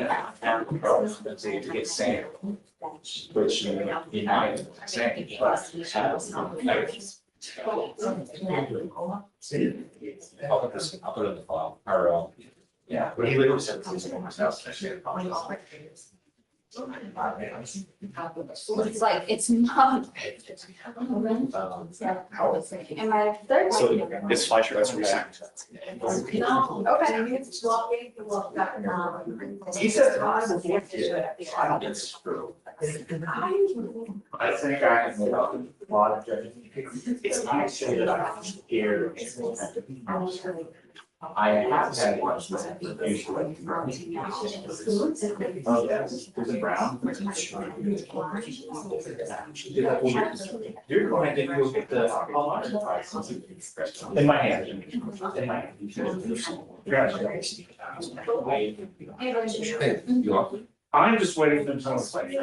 to get sand. Which, you know, sand, I'll put it in the file, or, yeah, when he lives in his house,
It's like, it's not. And my third.
So it's Fleischer, that's react.
No, okay.
He said. I think I have a lot of judgment. It's nice that I can hear. I have had one. Usually. Oh, yes, there's a brown. You're going to go get the. In my hand. In my hand. I'm just waiting for someone to say.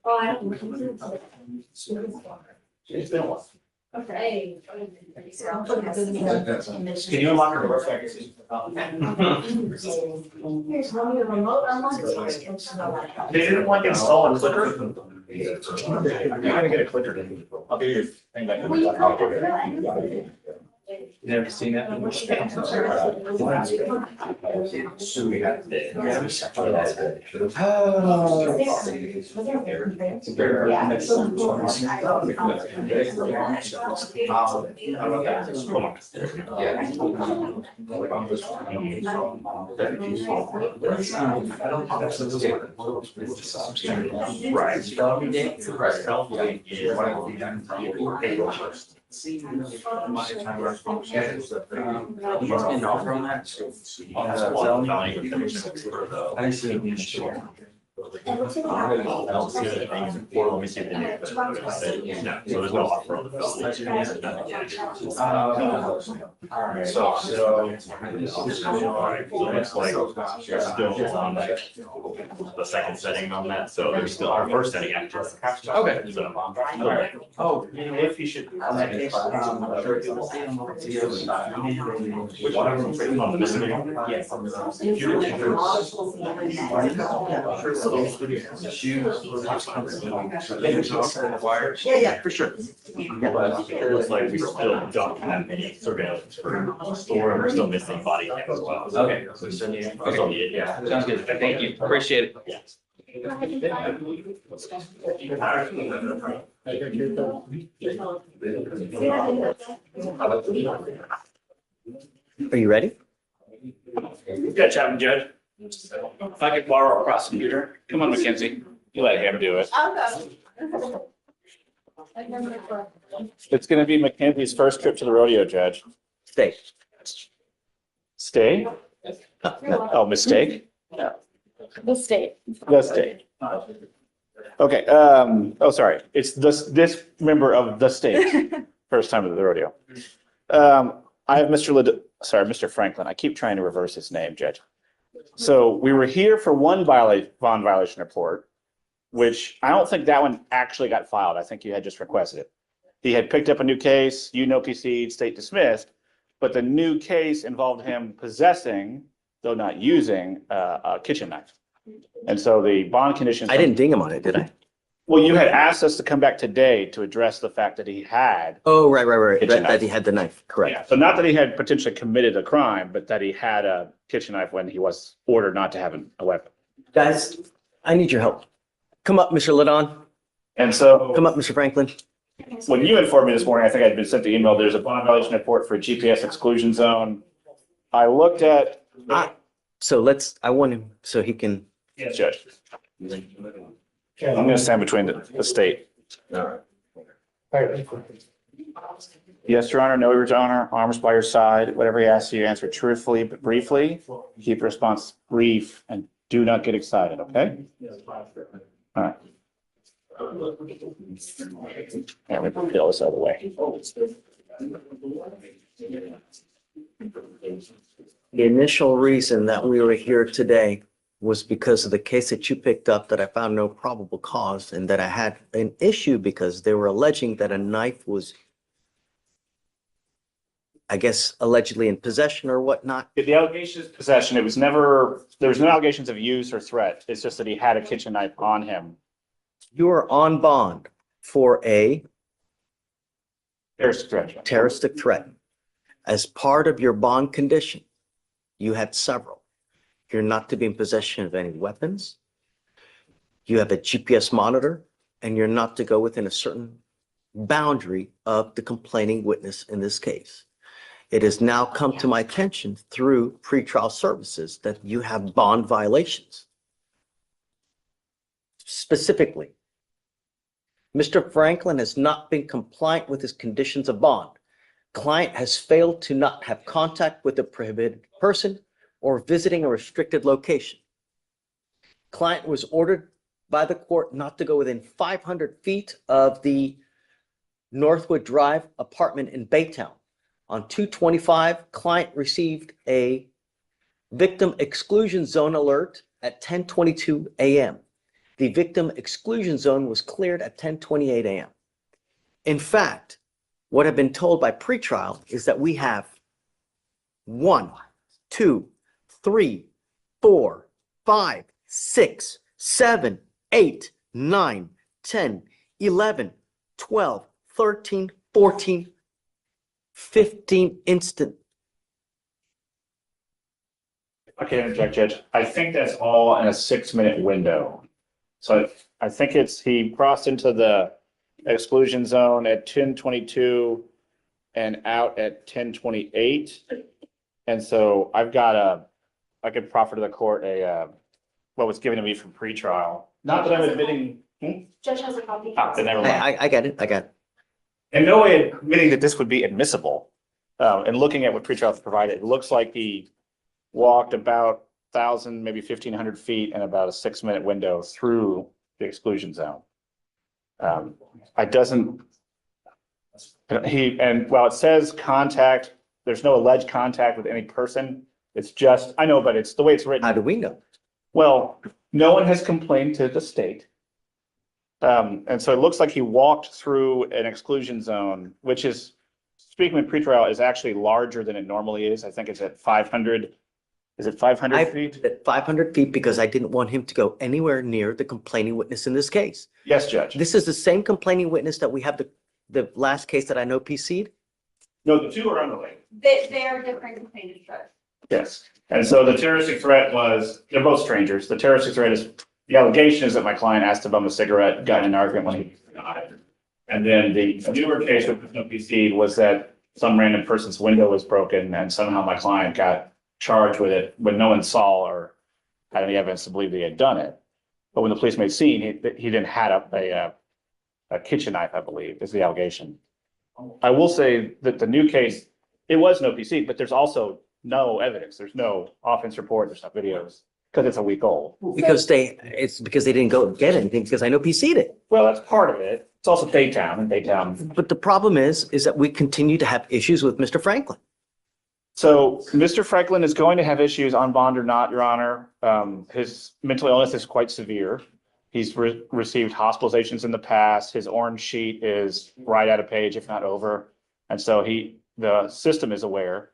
Oh, I don't.
It's been a while.
Okay.
Can you unlock her door?
Here's one of the remote unlock.
They didn't want to install a clicker.
You're gonna get a clicker. I'll give you your thing back. You never seen that? Alright, so
it's like still on the second setting on that, so there's still our first setting actually.
Okay.
So,
Alright. Oh, if you should.
Which one of them on the missing one?
Yes.
Yeah, for sure.
It looks like we still don't have any surveillance for store, and we're still missing body cam as well.
Okay. So we still need it.
We still need it, yeah.
Sounds good. Thank you. Appreciate it.
Yeah.
Are you ready?
Good job, Judge. If I could borrow a prosecutor, come on, Mackenzie, you let him do it.
It's gonna be Mackenzie's first trip to the rodeo, Judge.
Stay.
Stay? Oh, mistake?
The state.
The state. Okay, sorry. It's this member of the state, first time at the rodeo. I have Mr. Franklin. I keep trying to reverse his name, Judge. So we were here for one bond violation report, which I don't think that one actually got filed. I think you had just requested it. He had picked up a new case, you no PC'd, state dismissed, but the new case involved him possessing, though not using, a kitchen knife. And so the bond conditions.
I didn't ding him on it, did I?
Well, you had asked us to come back today to address the fact that he had.
Oh, right.
Kitchen
That he
knife.
had the knife, correct.
Yeah, so not that he had potentially committed a crime, but that he had a kitchen knife when he was ordered not to have a weapon.
Guys, I need your help. Come up, Mr. Ladon.
And so
Come up, Mr. Franklin.
when you informed me this morning, I think I'd been sent the email, there's a bond violation report for a GPS exclusion zone. I looked at.
I want him so he can.
Yes, Judge. I'm gonna stand between the state. Yes, Your Honor, no, Your Honor, arms by your side. Whatever he asks you, answer truthfully but briefly. Keep your response brief and do not get excited, okay? All right. Yeah, we can peel this out of the way.
The initial reason that we were here today was because of the case that you picked up that I found no probable cause and that I had an issue because they were alleging that a knife was, I guess, allegedly in possession or whatnot.
The allegation is possession. It was never, there was no allegations of use or threat. It's just that he had a kitchen knife on him.
You are on bond for a
terroristic
threat. As part of your bond condition, you had several. You're not to be in possession of any weapons. You have a GPS monitor, and you're not to go within a certain boundary of the complaining witness in this case. It has now come to my attention through pretrial services that you have bond violations. Specifically, Mr. Franklin has not been compliant with his conditions of bond. Client has failed to not have contact with a prohibited person or visiting a restricted location. Client was ordered by the court not to go within 500 feet of the Northwood Drive apartment in Baytown. On 2/25, client received a victim exclusion zone alert at 10:22 a.m. The victim exclusion zone was cleared at 10:28 a.m. In fact, what I've been told by pretrial is that we have 1, 2, 3, 4, 5, 6, 7, 8, 9, 10, 11, 12, 13, 14, 15 instant.
Okay, interject, Judge. I think that's all in a 6-minute window. So I think he crossed into the exclusion zone at 10:22 and out at 10:28. And so I could proffer to the court what was given to me from pretrial. Not that I'm admitting.
Judge has a copy.
Then never mind.
I get it.
In no way admitting that this would be admissible. And looking at what pretrial provided, it looks like he walked about 1,000, maybe 1,500 feet in about a 6-minute window through the exclusion zone. And while it says contact, there's no alleged contact with any person. It's just, I know, but it's the way it's written.
How do we know?
Well, no one has complained to the state. And so it looks like he walked through an exclusion zone, which is, speaking with pretrial, is actually larger than it normally is. I think it's at 500. Is it 500 feet?
At 500 feet because I didn't want him to go anywhere near the complaining witness in this case.
Yes, Judge.
This is the same complaining witness that we have the last case that I know PC'd?
No, the two are unrelated.
They are different complainants, but.
Yes. And so the terroristic threat was, they're both strangers. The terroristic threat is, the allegation is that my client asked to bum a cigarette, got in an argument when he was denied. And then the newer case with no PC was that some random person's window was broken and somehow my client got charged with it when no one saw or had any evidence to believe that he had done it. But when the police made scene, he then had a kitchen knife, I believe, is the allegation. I will say that the new case, it was an OPC, but there's also no evidence. There's no offense report, there's no videos, because it's a week old.
Because it's because they didn't go get anything, because I know PC'd it.
Well, that's part of it. It's also Daytown, and Daytown.
But the problem is that we continue to have issues with Mr. Franklin.
So Mr. Franklin is going to have issues on bond or not, Your Honor. His mental illness is quite severe. He's received hospitalizations in the past. His orange sheet is right at a page, if not over. And so the system is aware.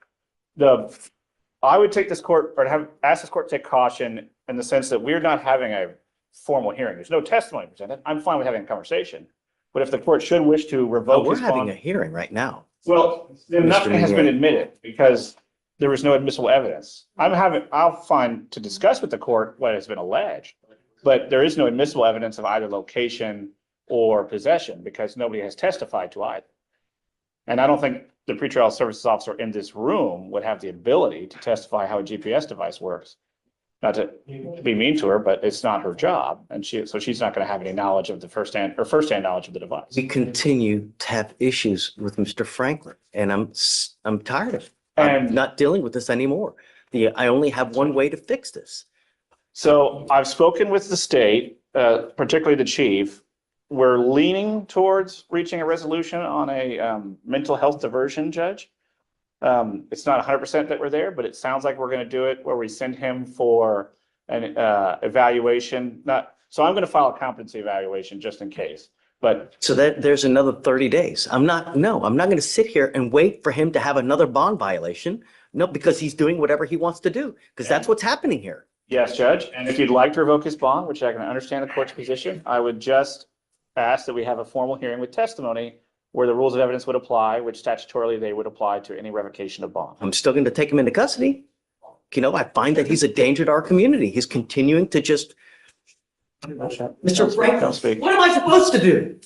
I would take this court or ask this court to take caution in the sense that we're not having a formal hearing. There's no testimony presented. I'm fine with having a conversation. But if the court should wish to revoke his bond.
We're having a hearing right now.
Well, then nothing has been admitted because there was no admissible Evidence. I'll find to discuss with the court what has been alleged, but there is no admissible evidence of either location or possession because nobody has testified to either. And I don't think the pretrial services officer in this room would have the ability to testify how a GPS device works. Not to be mean to her, but it's not her job. And so she's not going to have any knowledge of the firsthand knowledge of the device.
We continue to have issues with Mr. Franklin, and I'm tired of it. I'm not dealing with this anymore. I only have one way to fix this.
So I've spoken with the state, particularly the chief. We're leaning towards reaching a resolution on a mental health diversion, Judge. It's not 100% that we're there, but it sounds like we're going to do it where we send him for an evaluation. So I'm going to file a competency evaluation just in case. But
so that there's another 30 days. I'm not going to sit here and wait for him to have another bond violation. No, because he's doing whatever he wants to do, because that's what's happening here.
Yes, Judge. And if you'd like to revoke his bond, which I can understand the court's position, I would just ask that we have a formal hearing with testimony where the rules of evidence would apply, which statutorily they would apply to any revocation of bond.
I'm still going to take him into custody. I find that he's a danger to our community. He's continuing to just. Mr. Franklin, what am I supposed to do?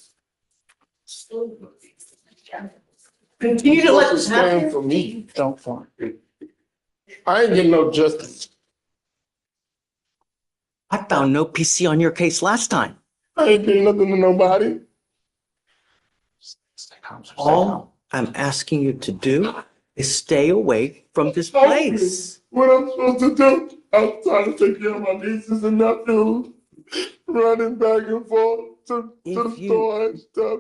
Continue to let this happen?
For me,
don't fall.
I ain't getting no justice.
I found no PC on your case last time.
I ain't doing nothing to nobody.
All I'm asking you to do is stay away from this place.
What I'm supposed to do? I'm trying to take care of my nieces and nephews, running back and forth to the store and stuff.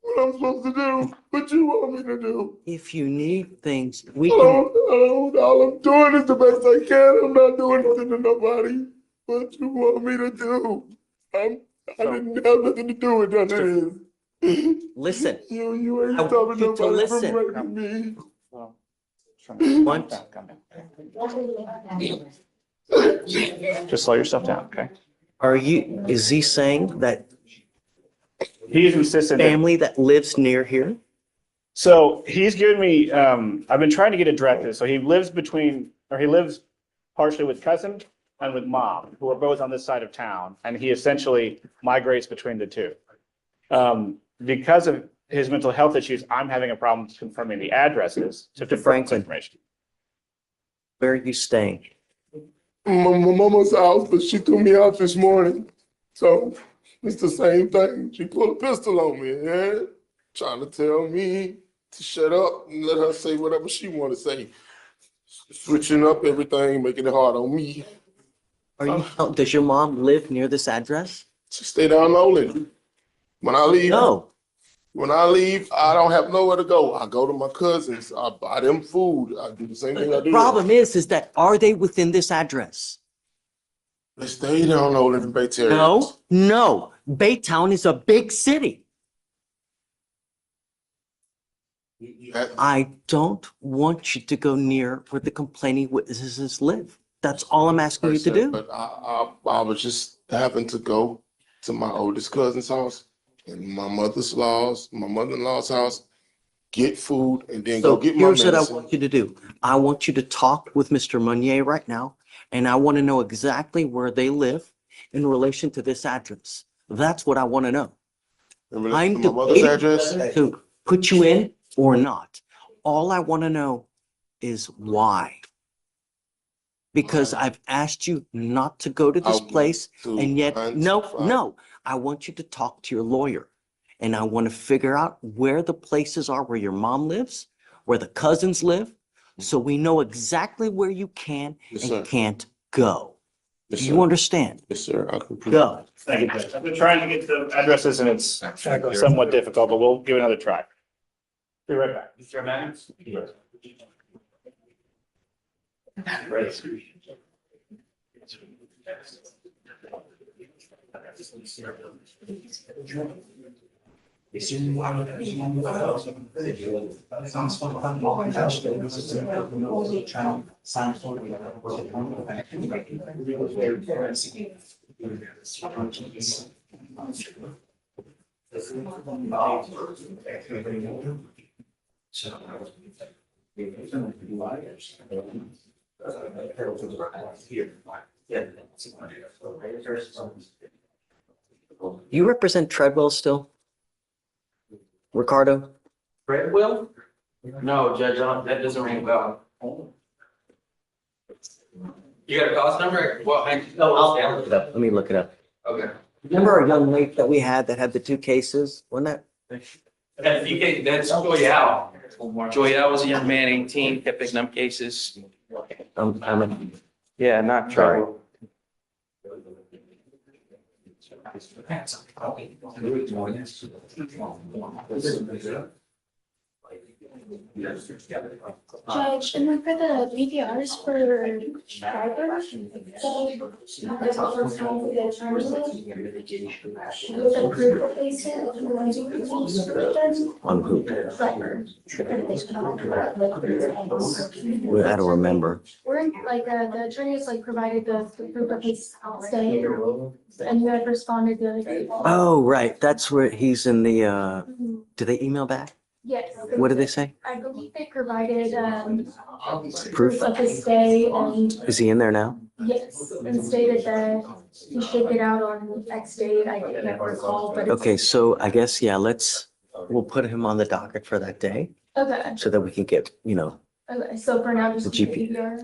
What I'm supposed to do? What you want me to do?
If you need things, we can.
All I'm doing is the best I can. I'm not doing nothing to nobody. What you want me to do? I didn't have nothing to do with none of this.
Listen.
You ain't
I want
stopping
you to
nobody from
listen.
raping me.
Just slow yourself down, okay?
Is he saying that
he's insistent
family that lives near here?
So he's given me, I've been trying to get a directive. So he lives partially with cousin and with mom, who are both on this side of town. And he essentially migrates between the two. Because of his mental health issues, I'm having a problem confirming the addresses to confirm this information.
Where are you staying?
My mama's house, but she threw me out this morning. So it's the same thing. She pulled a pistol on me, yeah? Trying to tell me to shut up and let her say whatever she want to say. Switching up everything, making it hard on me.
Does your mom live near this address?
She stay down Nolan. When I leave,
when
I leave, I don't have nowhere to go. I go to my cousins. I buy them food. I do the same thing I do.
The problem is that are they within this address?
They stay down Nolan in Baytown.
No. Baytown is a big city. I don't want you to go near where the complaining witnesses live. That's all I'm asking you to do.
But I was just having to go to my oldest cousin's house and my mother-in-law's house, get food, and then go get my medicine.
Here's what I want you to do. I want you to talk with Mr. Meunier right now, and I want to know exactly where they live in relation to this address. That's what I want to know.
My mother's address?
To put you in or not. All I want to know is why. Because I've asked you not to go to this place and yet, no, I want you to talk to your lawyer. And I want to figure out where the places are where your mom lives, where the cousins live, so we know exactly where you can and can't go. Do you understand?
Yes, sir. I can
Go.
Thank you, Judge. I've been trying to get the addresses and it's somewhat difficult, but we'll give it another try. Be right back. Mr. Manners?
You represent Treadwell still? Ricardo?
Treadwell? No, Judge, that doesn't ring a bell. You got a cost number? Well,
I'll look it up. Let me look it up.
Okay.
Remember a young lady that we had that had the 2 cases? Wasn't that?
That's Joyal. Joyal was a young man, 18, kept picking up cases. Yeah, not
Sorry.
Treadwell.
Judge, and then for the VDRs for drivers, so this is the first time we get charged with the proof of placement, if you want to do these
On who?
drivers.
I don't remember.
We're like, the attorneys like provided the proof of his stay, and you had responded the other day.
Oh, right. That's where he's in the, do they email back?
Yes.
What did they say?
I believe they provided,
Proof?
of his stay and
Is he in there now?
yes, and stated that he should get out on X date. I can't recall, but it's.
Okay, so I guess, yeah, we'll put him on the docket for that day
Okay,
so that we can get,
okay, so for now, just.
The GP.
PPR,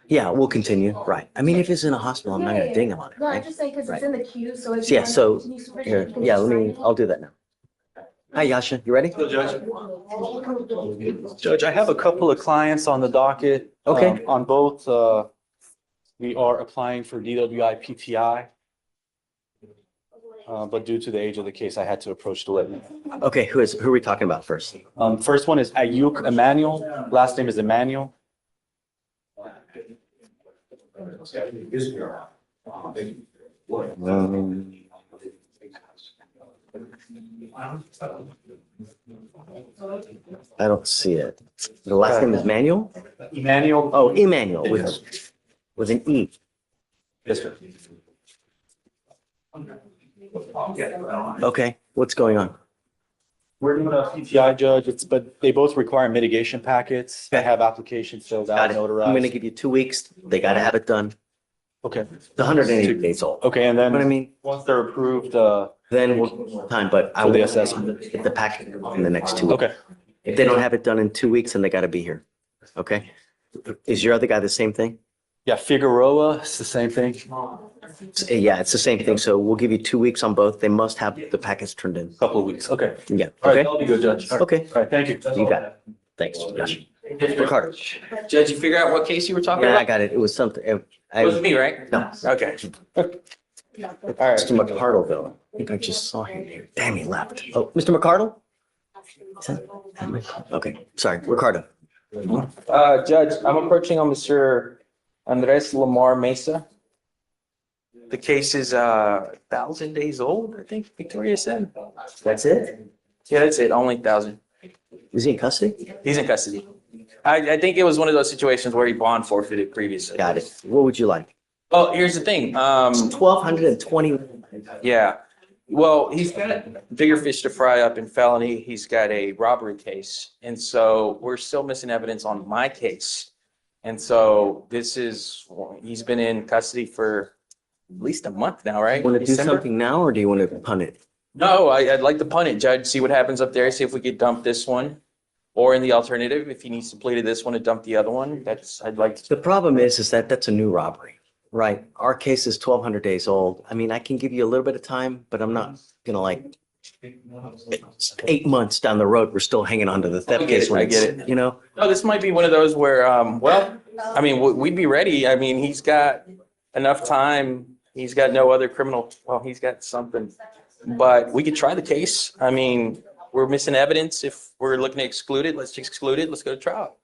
yeah, we'll continue. Right. I mean, if he's in a hospital, I'm not gonna ding him on it,
No, I
right?
just say, cause it's in the queue, so. if
Yeah,
you
so,
want to use
here,
permission,
yeah,
just sign it.
I'll do that now. Hi, Yasha, you ready?
Judge, I have a couple of clients on the docket.
Okay.
On both, we are applying for DWI PTI. But due to the age of the case, I had to approach the witness.
Okay, who are we talking about first?
First one is Ayuk Emmanuel, last name is Emmanuel.
I don't see it. The last name is Manuel?
Emmanuel.
Oh, Emmanuel with an E.
Yes, sir.
Okay, what's going on?
We're doing a PTI, Judge, but they both require mitigation packets. I have applications filled out,
Got it.
notarized.
I'm gonna give you 2 weeks. They gotta have it done.
Okay.
It's 180 days old.
Okay, and
What I
then
mean,
once they're approved,
then we'll time, but I
For the
will
assessment.
get the packet in the next 2 weeks.
okay.
If they don't have it done in 2 weeks, then they gotta be here. Okay? Is your other guy the same thing?
Yeah, Figueroa, it's the same thing.
Yeah, it's the same thing. So we'll give you 2 weeks on both. They must have the packets turned in.
Couple of weeks, okay.
Yeah,
All right,
okay?
that'll be good, Judge. All right.
Okay,
All right, thank you.
you got it. Thanks, Josh. Ricardo.
Judge, you figure out what case you were talking
Yeah, I
about?
got it. It was something.
It was me, right?
No.
Okay. All right.
Mr. McCardle, though. I think I just saw him here. Damn, he left. Oh, Mr. McCardle? Is that- Okay, sorry, Ricardo.
Judge, I'm approaching on Mr. Andres Lamar Mesa. The case is 1,000 days old, I think Victoria said.
That's it?
Yeah, that's it, only 1,000.
Is he in custody?
He's in custody. I think it was one of those situations where he bond forfeited previously.
Got it. What would you like?
Oh, here's the thing.
1,220.
Yeah. Well, he's got bigger fish to fry up in felony. He's got a robbery case. And so we're still missing evidence on my case. And so he's been in custody for at least a month now, right?
Want to do
December?
something now, or do you want to punt it?
No, I'd like to punt it, Judge, see what happens up there, see if we could dump this one. Or in the alternative, if he needs to plea to this one and dump the other one, I'd like to.
The problem is that that's a new robbery, right? Our case is 1,200 days old. I mean, I can give you a little bit of time, but I'm not gonna like 8 months down the road, we're still hanging on to the theft case.
I get it.
You know?
No, this might be one of those where, well, I mean, we'd be ready. I mean, he's got enough time. He's got no other criminal, well, he's got something, but we could try the case. I mean, we're missing evidence. If we're looking to exclude it, let's exclude it. Let's go to trial.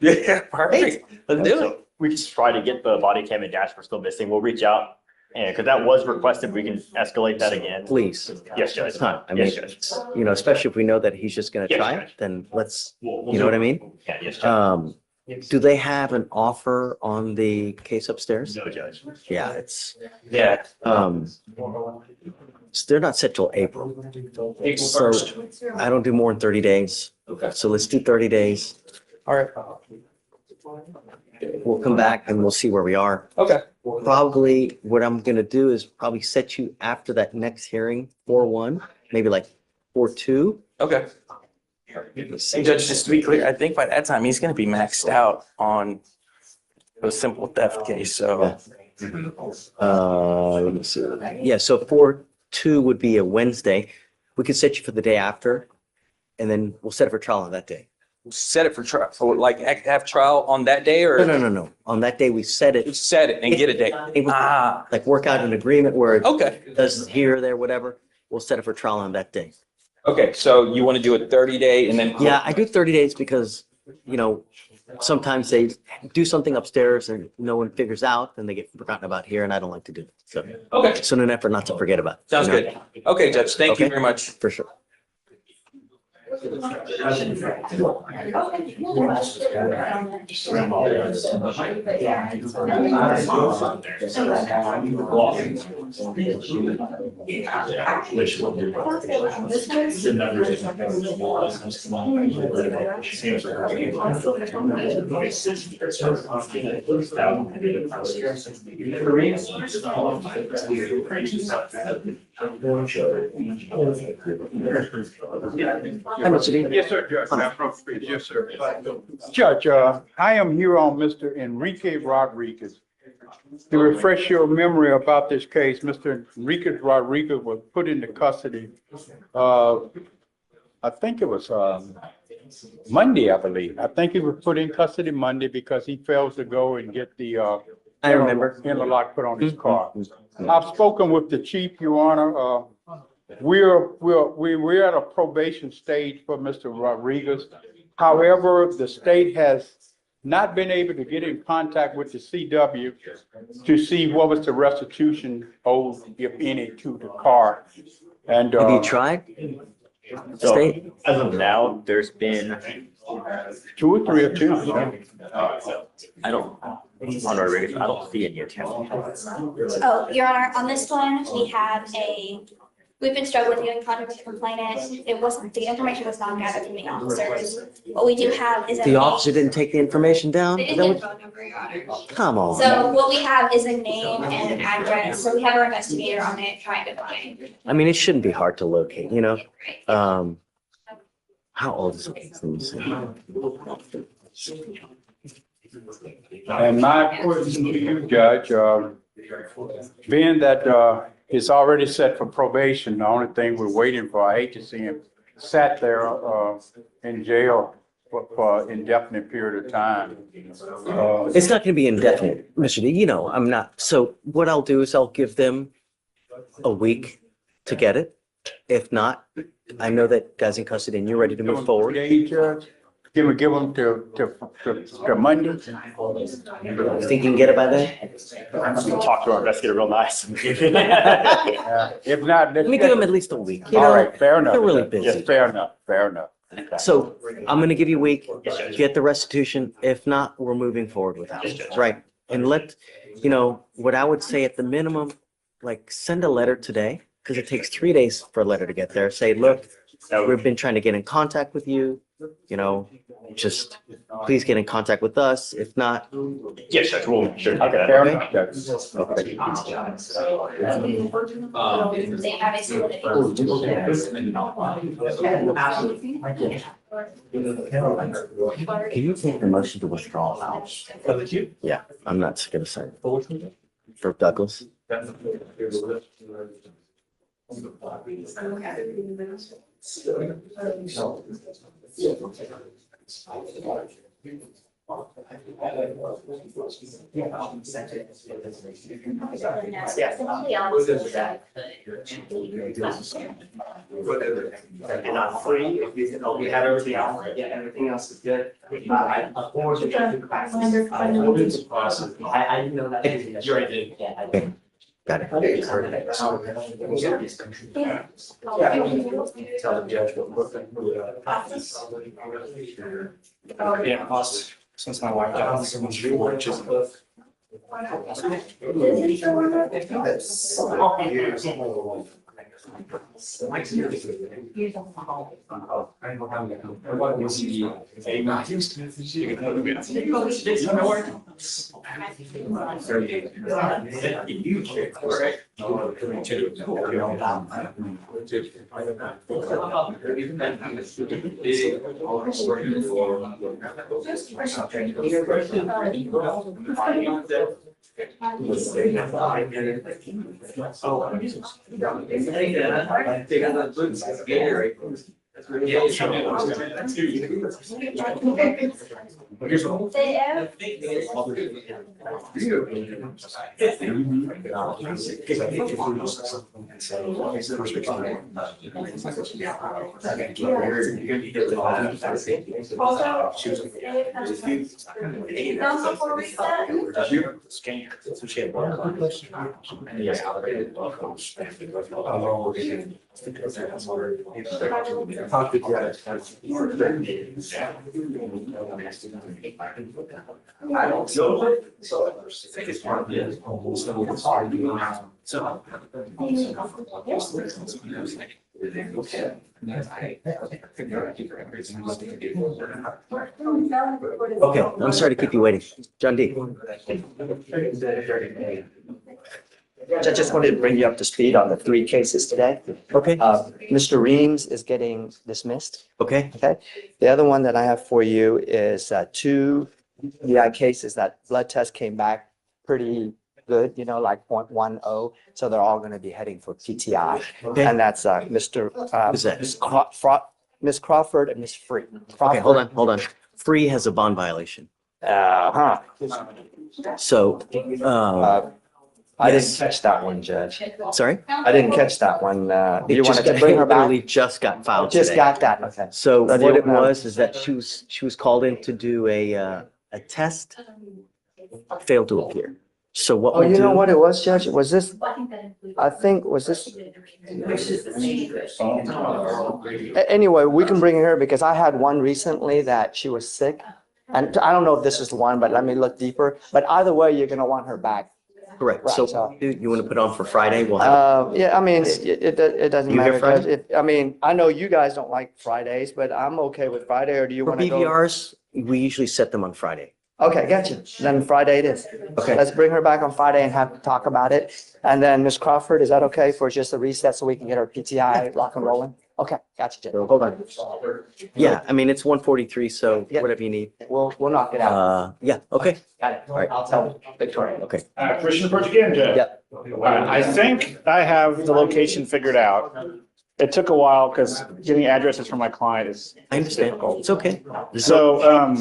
Yeah, perfect. Let's do it.
We just try to get the body cam and dash we're still missing. We'll reach out. And because that was requested, we can escalate that again.
Please.
Yes, Judge.
It's time. I mean,
Yes, Judge.
you know, especially if we know that he's just gonna
Yes,
try it,
Judge.
then let's,
We'll
you know what I mean?
Yeah, yes, Judge.
Do they have an offer on the case upstairs?
No, Judge.
Yeah, it's,
Yeah.
they're not set till April.
April
So
1st.
I don't do more than 30 days.
Okay.
So let's do 30 days.
All right.
We'll come back and we'll see where we are.
Okay.
Probably what I'm gonna do is probably set you after that next hearing, 4/1, maybe like 4/2.
Okay. Hey, Judge, just to be clear, I think by that time, he's gonna be maxed out on a simple theft case, so.
Let me see. Yeah, so 4/2 would be a Wednesday. We could set you for the day after, and then we'll set it for trial on that day.
Set it for trial, so like have trial on that day or?
No. On that day, we set it.
Set it and get a date.
It would,
Ah,
like work out an agreement where it
okay.
does here, there, whatever. We'll set it for trial on that day.
Okay, so you want to do a 30-day and then?
Yeah, I do 30 days because, you know, sometimes they do something upstairs and no one figures out, then they get forgotten about here, and I don't like to do that. So,
Okay,
so in an effort not to forget about it.
sounds
you know?
good. Okay, Judge, thank you
Okay.
very much.
For sure. Hi, Mr. Dean.
Yes, sir, Judge. Yes, sir. Judge, I am here on Mr. Enrique Rodriguez. To refresh your memory about this case, Mr. Enrique Rodriguez was put into custody. I think it was Monday, I believe. I think he was put in custody Monday because he fails to go and get the
I remember.
interlock put on his car. I've spoken with the chief, Your Honor. We're at a probation stage for Mr. Rodriguez. However, the state has not been able to get in contact with the CW to see what was the restitution owed, if any, to the car. And
Have you tried?
So,
State?
as of now, there's been
2 or 3 attempts.
I don't see any attempts.
Oh, Your Honor, on this one, we've been struggling to get in contact with the complainant. The information was not gathered from the officers. What we do have is
The officer didn't take the information down?
They
Is
didn't
that
get a
what-
phone number, Your Honor.
Come on.
So what we have is a name and an address. So we have our investigator on it trying to find.
I mean, it shouldn't be hard to locate, you know? How old is the case? Let me see.
And my question to you, Judge, being that it's already set for probation, the only thing we're waiting for, I hate to see him sat there in jail for indefinite period of time.
It's not gonna be indefinite, Mr. D, you know, I'm not, so what I'll do is I'll give them a week to get it. If not, I know that guy's in custody and you're ready to move forward.
Give them to Monday.
You think you can get it by then?
Talk to our investigator real nice.
If not,
Let me give them at least a week, you
all
know?
right, fair enough.
They're really busy.
Yes, fair enough, fair enough.
So I'm gonna give you a week, get the restitution. If not, we're moving forward with that, right? And you know, what I would say at the minimum, like send a letter today, because it takes 3 days for a letter to get there. Say, look, we've been trying to get in contact with you, you know, just please get in contact with us. If not.
Yes, Judge, we'll sure.
Okay, fair enough, Judge.
Okay.
They have a
Can you take the motion to withdraw out? Yeah, I'm not gonna say. For Douglas.
And I'm free, if you know, we had everything else, yeah, everything else is good. I didn't know that. You already did. Yeah, I did.
Got it.
Tell the judge what. Yeah, plus, since my wife got so much work, just.
Okay, I'm sorry to keep you waiting. John D.
I just wanted to bring you up to speed on the 3 cases today.
Okay.
Mr. Reams is getting dismissed.
Okay.
Okay. The other one that I have for you is 2 DI cases that blood test came back pretty good, you know, like 0.10. So they're all going to be heading for PTI.
Okay.
And that's
Who's that?
Miss Crawford and Miss Free.
Okay, hold on. Free has a bond violation. So,
I didn't catch that one, Judge.
Sorry?
I didn't catch that one.
It
You
just
wanted to
got-
bring her
it literally
back?
just got filed
Just
today.
got that, okay.
So
So do
what
you
it
wanna-
was is that she was called in to do a test, failed to appear. So what
Oh,
we'll
you know
do,
what it was, Judge? Was this, I think, was this? Anyway, we can bring her because I had one recently that she was sick. And I don't know if this is the one, but let me look deeper. But either way, you're gonna want her back.
correct.
Right,
So
so-
you want to put on for Friday? We'll have,
Yeah, I mean, it doesn't
You here
matter,
Friday?
Judge. I mean, I know you guys don't like Fridays, but I'm okay with Friday, or do you
for
wanna go?
BVRs, we usually set them on Friday.
Okay, gotcha. Then Friday it is.
Okay.
Let's bring her back on Friday and have, talk about it. And then Ms. Crawford, is that okay for just a reset so we can get her PTI rock and rolling? Okay, gotcha, Judge.
So hold on. Yeah, I mean, it's 1:43, so
Yeah.
whatever you need.
We'll knock it out.
Yeah, okay.
Got it.
all right.
I'll tell Victoria.
Okay.
Commissioner Burch again, Judge.
Yep.
I think I have the location figured out. It took a while because getting addresses from my client is.
I understand. It's okay.
So,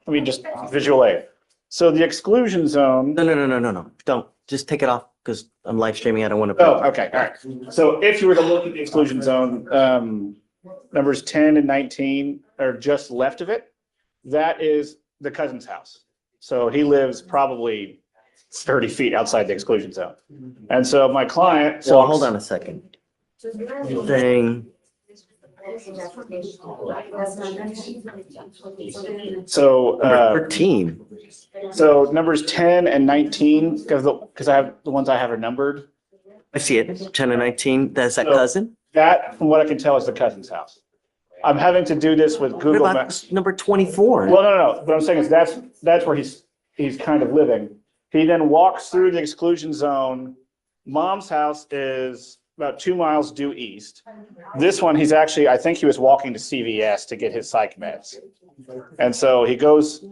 let me just visual aid. So the exclusion zone.
No. Don't. Just take it off because I'm live streaming. I don't want to.
Oh, okay, all right. So if you were to look at the exclusion zone, numbers 10 and 19 are just left of it. That is the cousin's house. So he lives probably 30 feet outside the exclusion zone. And so my client.
So hold on a second. Thing.
So,
13.
So numbers 10 and 19, because I have, the ones I have are numbered.
I see it. 10 and 19. That's that
So-
cousin?
That, from what I can tell, is the cousin's house. I'm having to do this with
What
Google
about
Maps.
number 24?
Well, no. What I'm saying is that's where he's kind of living. He then walks through the exclusion zone. Mom's house is about 2 miles due east. This one, he's actually, I think he was walking to CVS to get his psych meds. And so he goes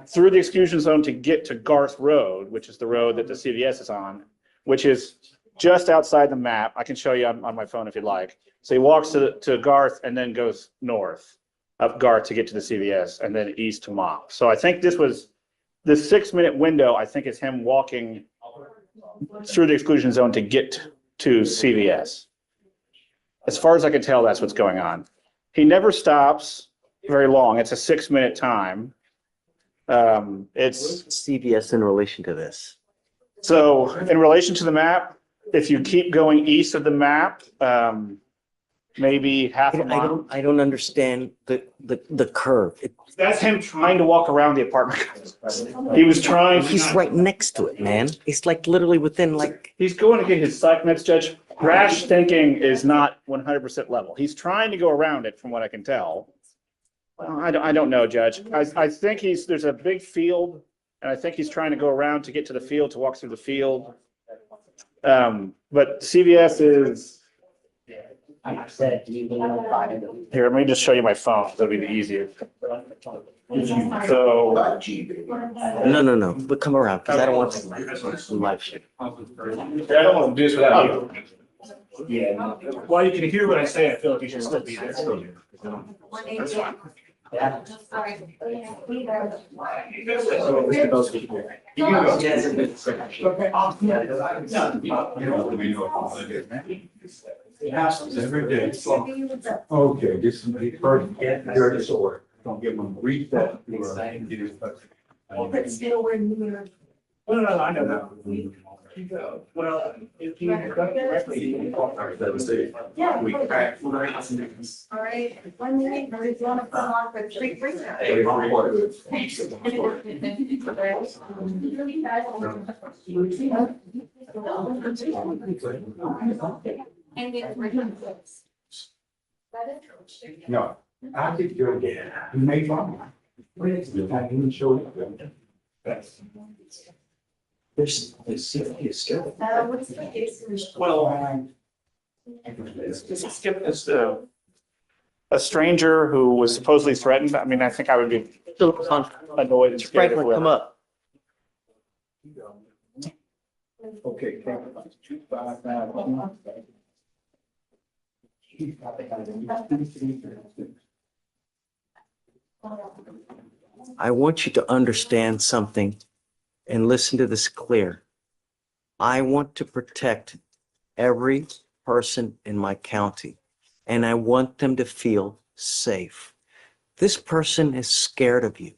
through the exclusion zone to get to Garth Road, which is the road that the CVS is on, which is just outside the map. I can show you on my phone if you'd like. So he walks to Garth and then goes north up Garth to get to the CVS and then east to Mop. So I think this 6-minute window, I think is him walking through the exclusion zone to get to CVS. As far as I can tell, that's what's going on. He never stops very long. It's a 6-minute time. It's
CVS in relation to this.
So in relation to the map, if you keep going east of the map, maybe half a mile.
I don't understand the curve.
That's him trying to walk around the apartment. He was trying.
He's right next to it, man. It's like literally within like.
He's going to get his psych meds, Judge. Rash thinking is not 100% level. He's trying to go around it from what I can tell. Well, I don't know, Judge. I think there's a big field and I think he's trying to go around to get to the field, to walk through the field. But CVS is. Here, let me just show you my phone. That'll be the easiest. So.
No. But come around, because I don't want to live shit.
I don't want to do this without you. Yeah. Well, you can hear what I say. I feel like you should still be there. That's fine. Yeah.
It happens every day. Okay, this is the first your disorder. Don't give them read that.
But still, we're near.
No, I know that. Well, if you got correctly.
Yeah. All right, 1 minute, or if you want to come on for 3 breaks.
No, I think you're again. You may wrong. I didn't show you.
There's serious stuff.
What's the case?
Well, it's a stranger who was supposedly threatened. I mean, I think I would be annoyed and scared.
Franklin, come up.
Okay.
I want you to understand something and listen to this clear. I want to protect every person in my county, and I want them to feel safe. This person is scared of you.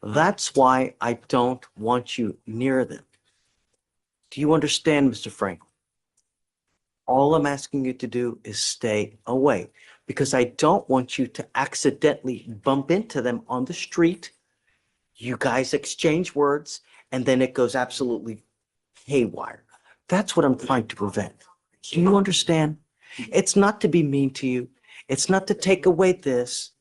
That's why I don't want you near them. Do you understand, Mr. Franklin? All I'm asking you to do is stay away, because I don't want you to accidentally bump into them on the street. You guys exchange words, and then it goes absolutely haywire. That's what I'm trying to prevent. Do you understand? It's not to be mean to you. It's not to take away this.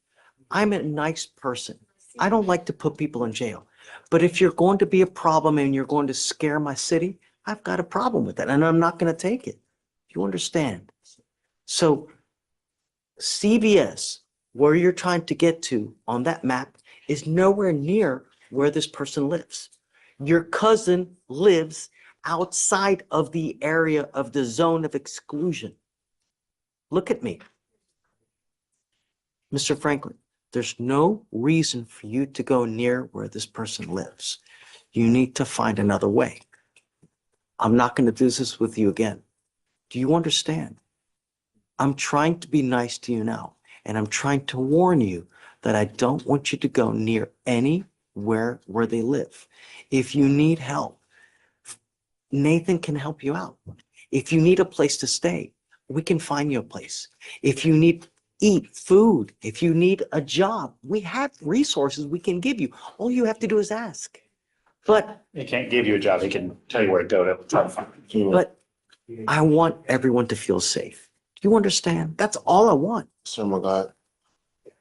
I'm a nice person. I don't like to put people in jail. But if you're going to be a problem and you're going to scare my city, I've got a problem with that, and I'm not going to take it. You understand? So CVS, where you're trying to get to on that map, is nowhere near where this person lives. Your cousin lives outside of the area of the zone of exclusion. Look at me. Mr. Franklin, there's no reason for you to go near where this person lives. You need to find another way. I'm not going to do this with you again. Do you understand? I'm trying to be nice to you now, and I'm trying to warn you that I don't want you to go near anywhere where they live. If you need help, Nathan can help you out. If you need a place to stay, we can find you a place. If you need food, if you need a job, we have resources we can give you. All you have to do is ask. But
he can't give you a job. He can tell you where to go to try to find it.
But I want everyone to feel safe. Do you understand? That's all I want.
Oh my God.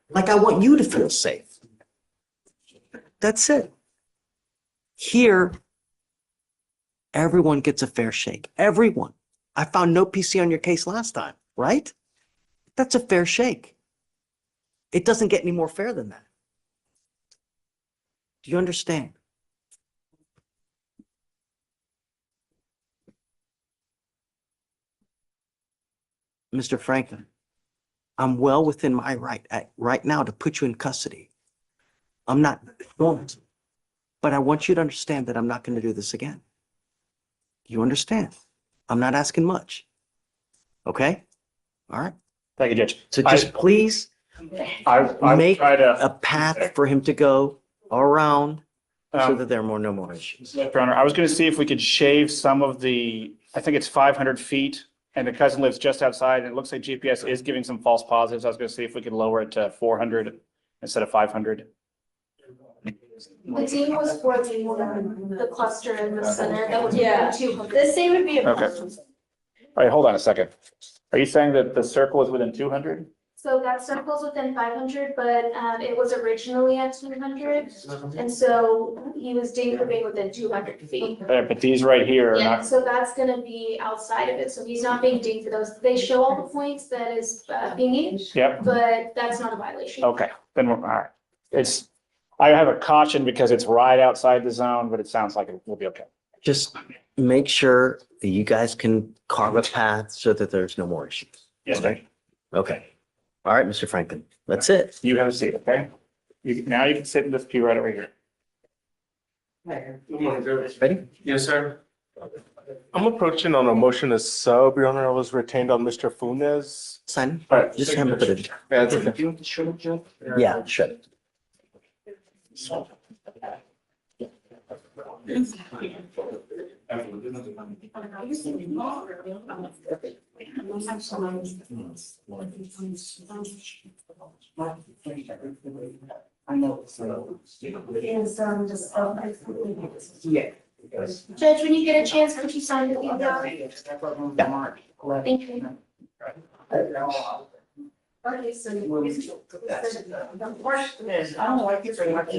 Like I want you to feel safe. That's it. Here, everyone gets a fair shake. Everyone. I found no PC on your case last time, right? That's a fair shake. It doesn't get any more fair than that. Do you understand? Mr. Franklin, I'm well within my right now to put you in custody. I'm not going to, but I want you to understand that I'm not going to do this again. You understand? I'm not asking much. Okay? All right.
Thank you, Judge.
So just please
I
make
try to.
a path for him to go around so
Um,
that there are no more issues.
Your Honor, I was going to see if we could shave some of the, I think it's 500 feet, and the cousin lives just outside, and it looks like GPS is giving some false positives. I was going to see if we could lower it to 400 instead of 500.
The team was for the cluster in the center, that would be 200. The same would be a.
Okay. All right, hold on a second. Are you saying that the circle is within 200?
So that circle's within 500, but it was originally at 200. And so he was dinged for being within 200 feet.
But these right here are
Yeah,
not.
so that's gonna be outside of it. So he's not being dinged for those. They show all the points that is pinging,
Yep.
but that's not a violation.
Okay, then we're, all right. It's, I have a caution because it's right outside the zone, but it sounds like it will be okay.
Just make sure that you guys can carve a path so that there's no more issues.
Yes, sir.
Okay. All right, Mr. Franklin, that's it.
You have a seat, okay? Now you can sit in this pew right over here.
Ready?
Yes, sir.
I'm approaching on a motion to sub, Your Honor. I was retained on Mr. Funes.
Sign.
Right.
Just have him put it.
Yeah, it's okay.
Yeah, shut it.
Judge, when you get a chance, could you sign the email? Thank you. Okay, so.
The question is, I don't like it very much.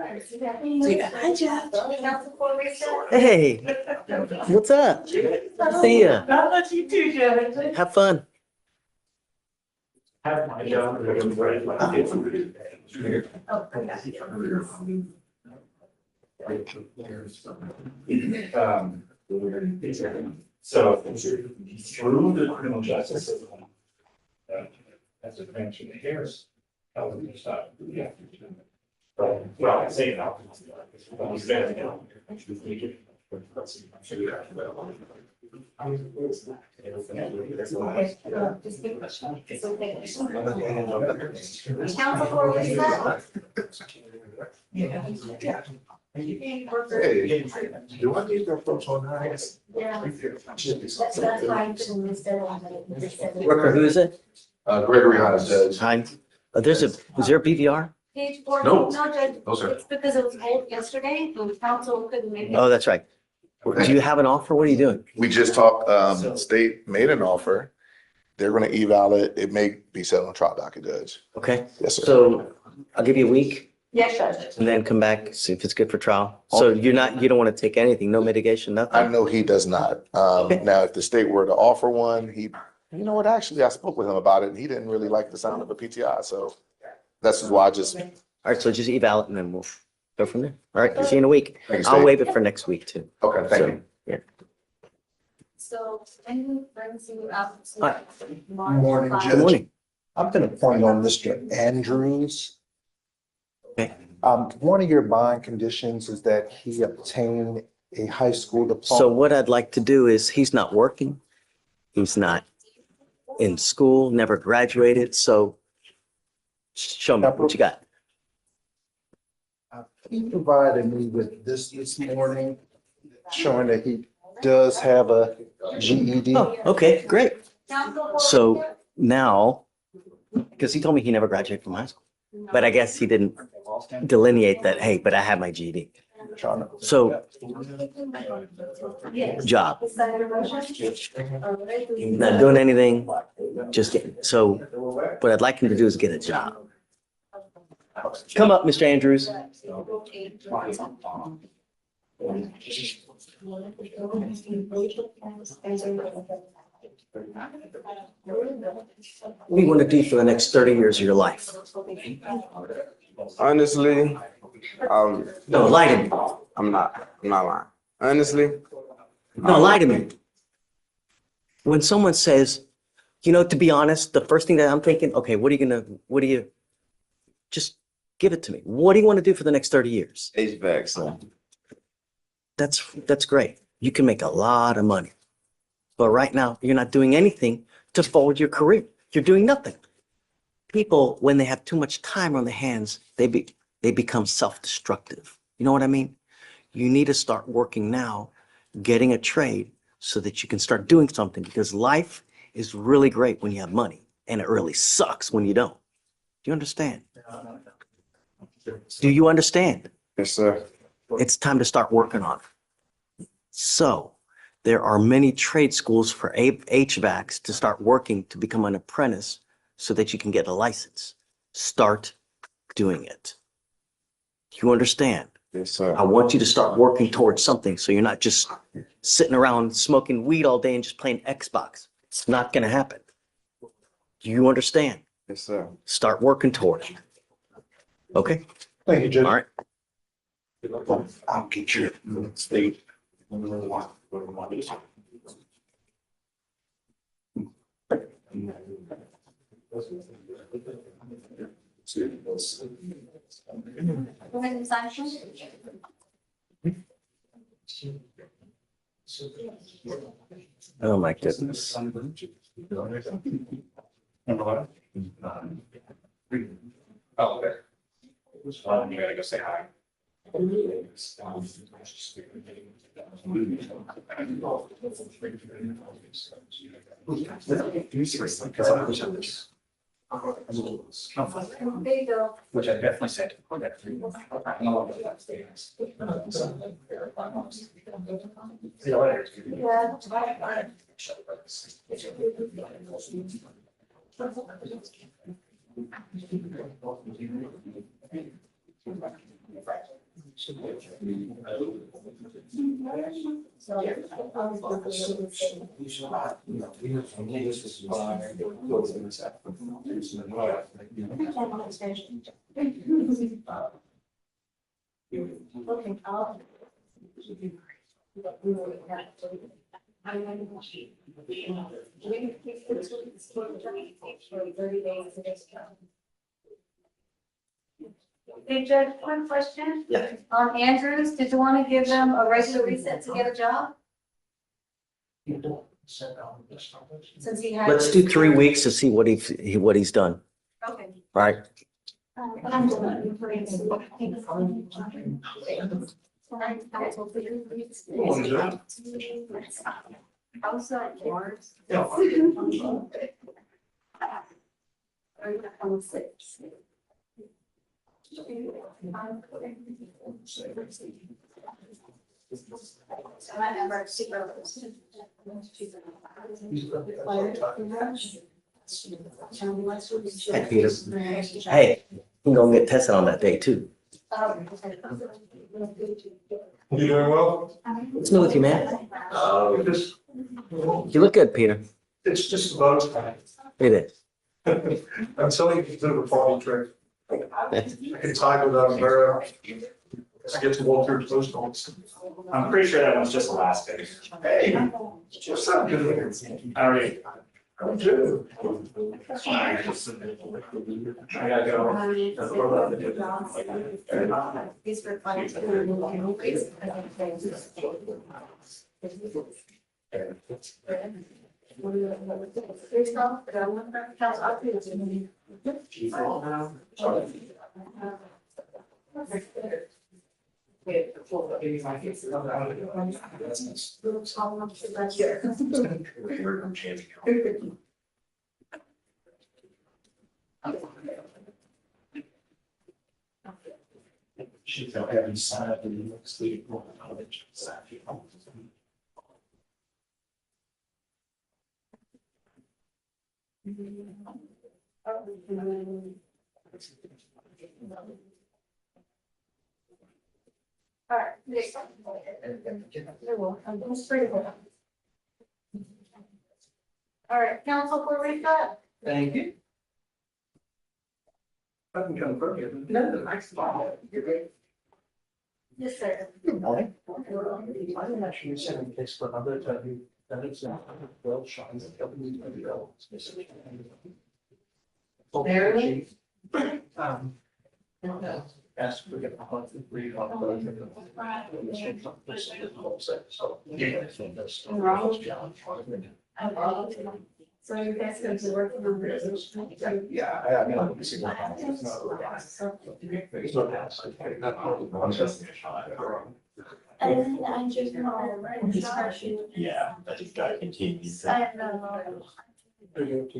Hi, Jeff. Hey, what's up? See ya.
God bless you too, Jeff.
Have fun.
Have my job.
So through the criminal justice system, as a mentioned Harris, I was going to stop. Yeah. Well, I say now. He's been, you know.
Council for Lisa?
Hey, do I need to approach on high?
Yeah. That's fine.
Who is it?
Gregory Hines, Judge.
Hines. Is there a BVR?
Page 4.
No.
Judge.
No, sir.
It's because it was old yesterday, and council couldn't make it.
Oh, that's right. Do you have an offer? What are you doing?
We just talked, state made an offer. They're gonna eval it. It may be set on trial docket, Judge.
Okay,
Yes, sir.
so I'll give you a week
Yes, Judge.
and then come back, see if it's good for trial. So you don't want to take anything, no mitigation,
I
nothing?
know he does not. Now, if the state were to offer one, you know what, actually, I spoke with him about it and he didn't really like the sound of a PTI, so that's why I just.
All right, so just eval it and then we'll go from there. All right, see you in a week.
Thanks,
I'll
Dave.
waive it for next week too.
Okay, thank you.
Yeah.
So, anything brings you up?
Hi.
Morning,
Good
Judge.
morning.
I've been appointed on Mr. Andrews.
Okay.
One of your bond conditions is that he obtain a high school
So
diploma.
what I'd like to do is, he's not working. He's not in school, never graduated, so show me what you got.
He provided me with this morning, showing that he does have a GED.
Oh, okay, great. So now, because he told me he never graduated from high school, but I guess he didn't delineate that, hey, but I have my GED. So job, not doing anything, just getting, so what I'd like him to do is get a job. Come up, Mr. Andrews. What do you want to do for the next 30 years of your life?
Honestly,
No, lie to me.
I'm not lying. Honestly,
No, lie to me. When someone says, you know, to be honest, the first thing that I'm thinking, okay, just give it to me. What do you want to do for the next 30 years?
HVAC, so.
That's great. You can make a lot of money. But right now, you're not doing anything to forward your career. You're doing nothing. People, when they have too much time on their hands, they become self-destructive. You know what I mean? You need to start working now, getting a trade so that you can start doing something, because life is really great when you have money and it really sucks when you don't. Do you understand? Do you understand?
Yes, sir.
It's time to start working on it. So there are many trade schools for HVACs to start working to become an apprentice so that you can get a license. Start doing it. Do you understand?
Yes, sir.
I want you to start working towards something so you're not just sitting around smoking weed all day and just playing Xbox. It's not going to happen. Do you understand?
Yes, sir.
Start working toward it. Okay?
Thank you, Judge.
All right.
I'll get your state.
Go ahead and sign.
Oh my goodness.
Oh, okay. You gotta go say hi.
There you go.
Which I definitely said. See you later.
Yeah.
Hey, Judge, quick question.
Yeah.
On Andrews, did you want to give them a regular reset to get a job? Since he had.
Let's do 3 weeks to see what he's done.
Okay.
All right.
How's that, yours?
Hey, Peter. Hey, you can go get tested on that day too.
You doing well?
What's new with you, man?
Just,
You look good, Peter.
it's just about time.
It is.
I'm telling you, it's a bit of a party trick. I can tie with a umbrella. I get to walk through those doors.
I'm pretty sure that one's just Alaska.
Hey, just sound good.
I already.
I'm good.
I gotta go.
She's not having signed up in New York State.
All right. All right, counsel for reset.
Thank you. I can confirm you. No, the next one. You're great.
Yes, sir.
I didn't actually send a case for another time. That is well shines.
Barely?
Ask for get the monthly brief on the.
So you guys going to work on this?
Yeah, I mean, let me see what happens.
And then I just know.
Yeah, I think that continues.
I know.
And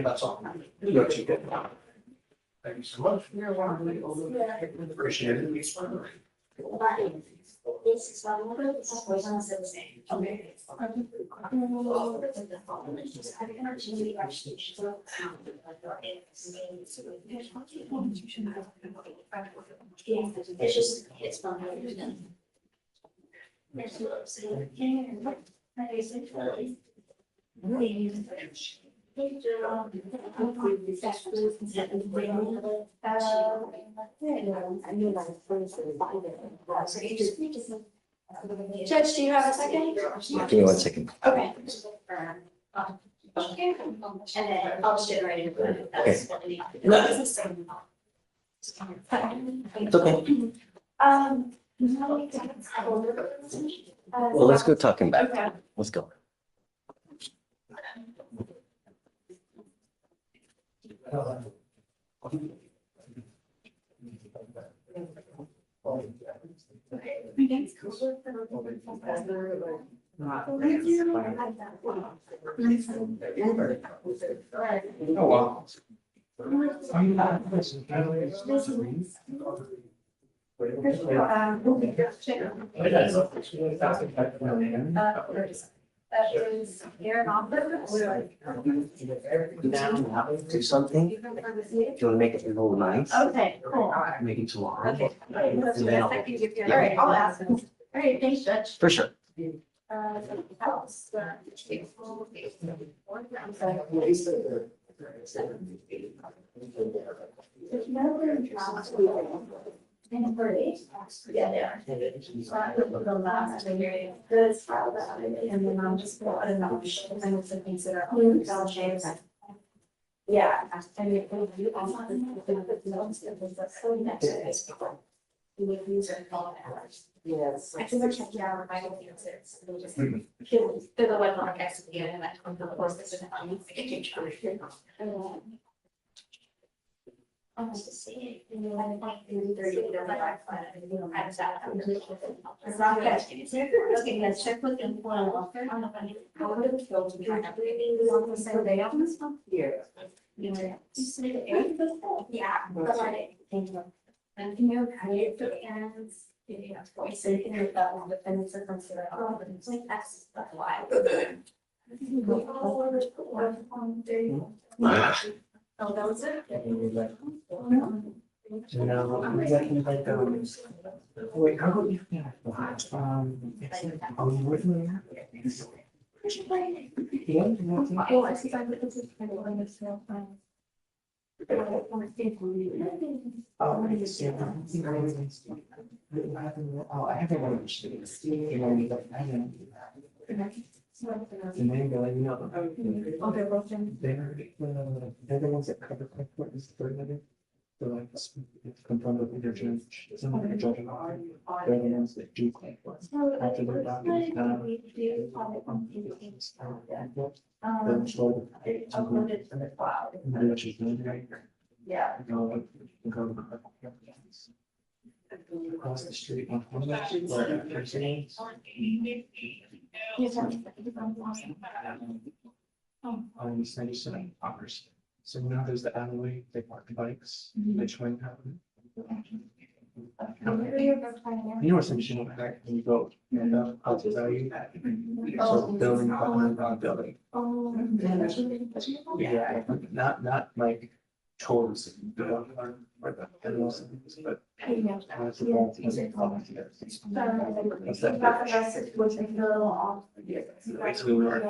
that's all. What you get. Thank you so much.
You're welcome.
Appreciate it.
This is one of the ways I'm saying. Okay. It's just, it's fun. Judge, do you have a second?
Give me 1 second.
Okay. And then I'll just get right into it.
It's okay.
Well,
let's go talking back.
Okay.
Let's go.
Oh, wow.
That is here in office.
Do something. If you want to make it a little nice,
Okay, cool.
make it tomorrow.
Okay. All right, I'll ask them. All right, thanks, Judge.
For sure.
House. Yeah. The last year, this, and then I'll just go out and I'll to consider. Yeah. And if you yes. I can check you out my answers. They're the web podcast again, and I come to the course.
I was to see it. And then I like 30, I was out. It's not good. Okay, let's check with them. How would it feel to be on the same day on this one?
Yeah.
Yeah. Thank you. And can you create the ends? Yeah, so you can make that one, but then it's a consider. It's like that's why. Oh, that was it?
No, wait, how about you? Are we working on that?
Oh, I see. I would just kind of understand.
I haven't understood. And then go, you know.
Okay, well, then.
They're the ones that cover quick court is the third of it. So like, it's confirmed with either judge, some of the judge, they're the ones that do quick court. After the documents done. Then show the.
Uploaded to the cloud.
And then what she's doing, right?
Yeah.
Go to the. Across the street. On Honda, where there's names. 97 hours. So now there's the alleyway, they park the bikes, they swing happen. You know what's interesting about that, when you go, how to value. So building behind building. Yeah, not like towards the or the animals, but. As the ball teams come together. What's that? Basically, we are.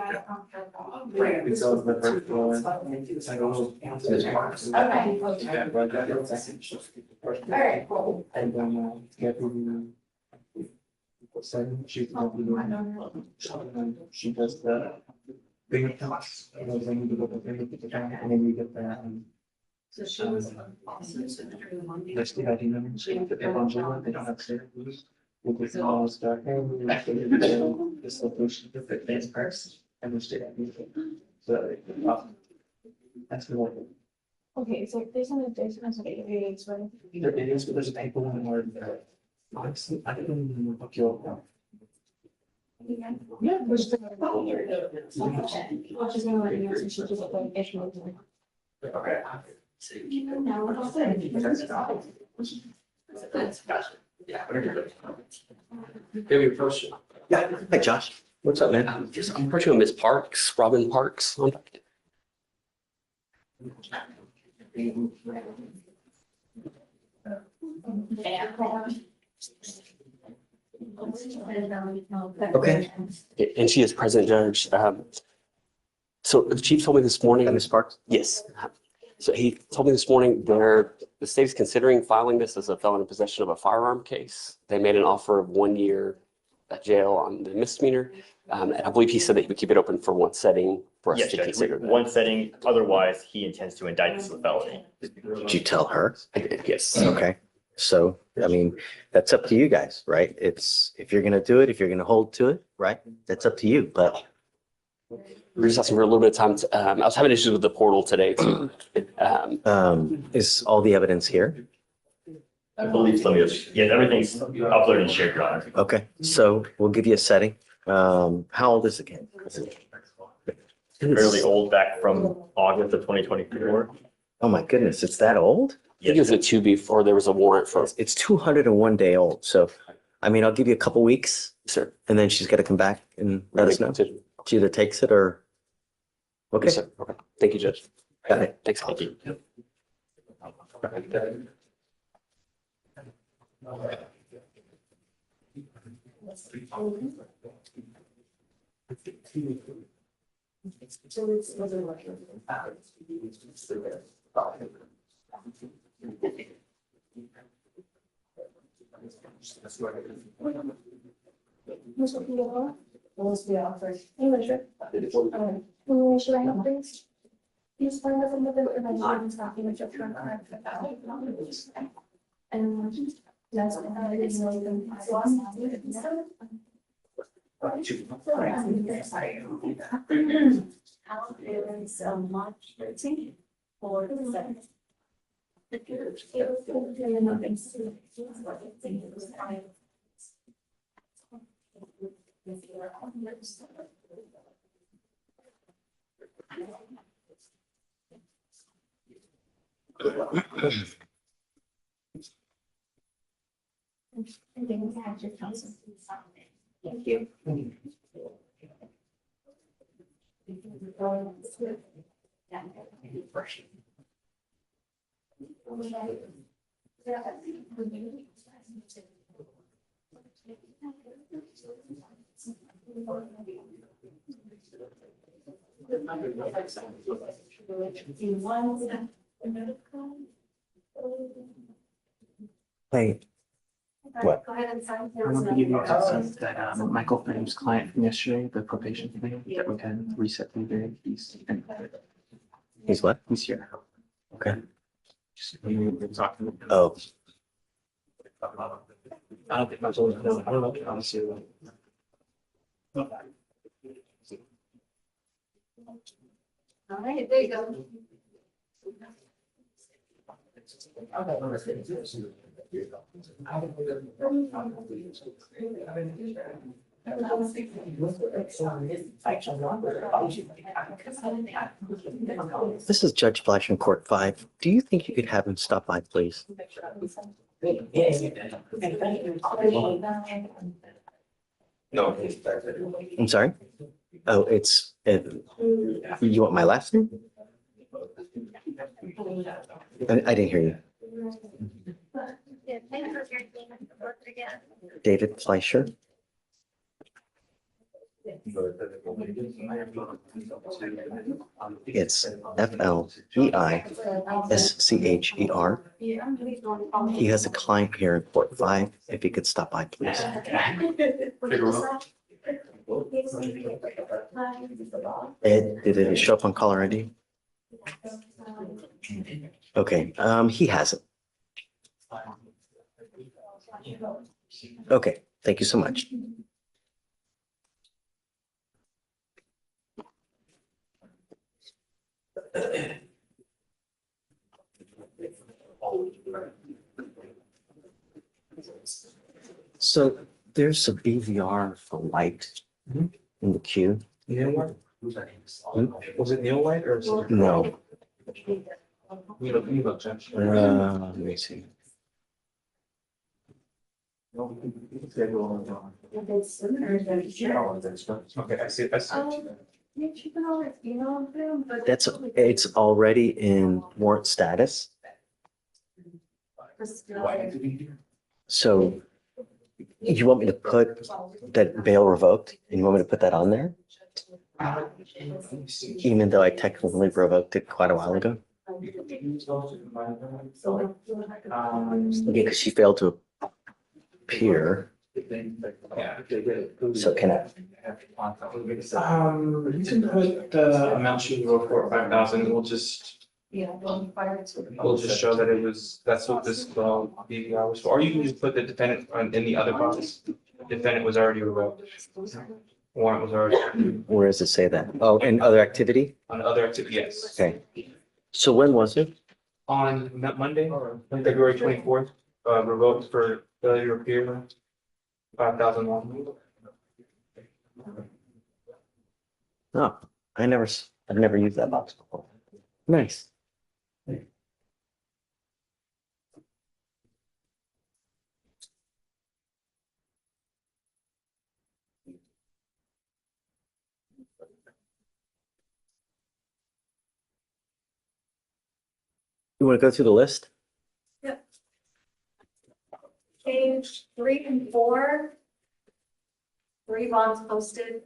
Right, we go to the first floor. It's like almost.
Alright, cool.
And then, get the. She does the. Big accounts, and then you go to the big account, and then you get the.
So she was.
That's the idea, so you put them on Zoom, they don't have stairs. We'll put them all start, and we have to do this location, the fitness first, and we stay at music. So, that's what.
Okay, so there's an additional periods, right?
There is, but there's a paper one where, honestly, I didn't even look you up.
Yeah. Which is gonna let you know, since she just like issue.
Okay.
Maybe approach it.
Yeah, hey Josh, what's up, man?
I'm approaching Miss Parks, Robin Parks.
Okay.
And she is present, Judge. So the chief told me this morning.
Ms. Sparks?
Yes. So he told me this morning the state is considering filing this as a felon in possession of a firearm case. They made an offer of 1 year jail on the misdemeanor. And I believe he said that he would keep it open for one setting for us
Yes,
to
Judge,
consider that.
one setting, otherwise he intends to indict this as a felony.
Did you tell her?
I did, yes.
Okay, so, I mean, that's up to you guys, right? It's, if you're gonna do it, if you're gonna hold to it, right? That's up to you, but.
We're just asking for a little bit of time. I was having issues with the portal today. Too.
Is all the evidence here?
I believe so, yes. Yes, everything's uploaded and shared, Your Honor.
Okay, so we'll give you a setting. How old is the kid?
Fairly old, back from August of 2024.
Oh my goodness, it's that old?
I think it was a 2 before there was a warrant for.
It's 201 day old, so, I mean, I'll give you a couple weeks.
Sir.
And then she's gotta come back and let us know. She either takes it or. Okay.
Yes, sir. Okay. Thank you, Judge.
Got it.
Thanks. Thank you.
Mr. Figueroa? English, right? Can you raise your right hand, please? You swear that the mother of the Lord is not the image of your heart. And that's what I did know them. How is March 13th or 7th? Thank you.
Hey. What?
Go ahead and sign.
I want to give you a consent that Michael Frame's client from yesterday, the probation thing, that we can reset the very piece.
He's what?
He's here.
Okay.
Just we were talking.
Oh.
I don't think that's all. I don't know. Honestly.
All right, there you go.
This is Judge Fleischer in Court 5. Do you think you could have him stop by, please?
No.
I'm sorry? Oh, you want my last name? I didn't hear you. David Fleischer. It's Fleischer. He has a client here in Court 5. If he could stop by, please. Did it show up on caller ID? Okay, he hasn't. Okay, thank you so much. So there's a BVR for light in the queue.
Neil White? Was it Neil White or?
No.
You look, Judge.
Let me see.
Okay, I see.
It's already in warrant status. So you want me to put that bail revoked and you want me to put that on there? Even though I technically revoked it quite a while ago? Yeah, because she failed to appear. So can I?
You can put the amount she wrote for 5,000. We'll just show that it was, that's what this BVR was for. Or you can just put the defendant in the other box. The defendant was already revoked. Warrant was already.
Where does it say that? Oh, and other activity?
On other activity, yes.
Okay. So when was it?
On Monday, February 24th, revoked for failure to appear, 5,001.
Oh, I've never used that box before. Nice. You want to go through the list?
Yep. Page 3 and 4. 3 bonds posted.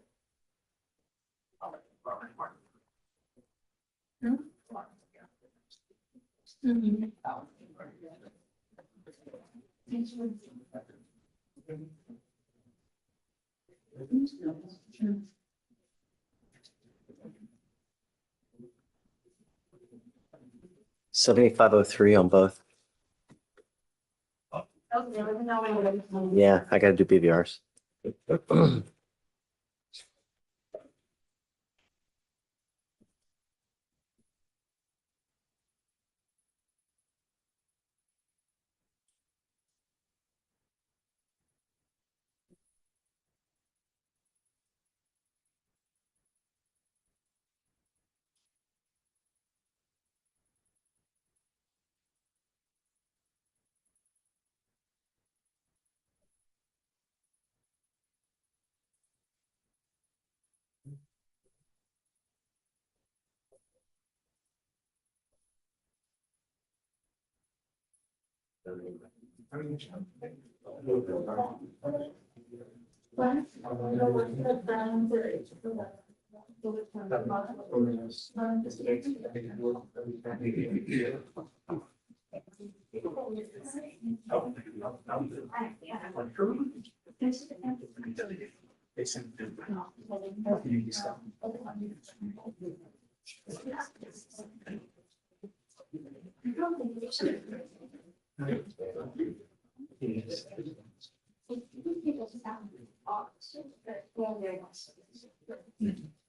Mm-hmm.
7503 on both. Yeah, I got to do BVRs.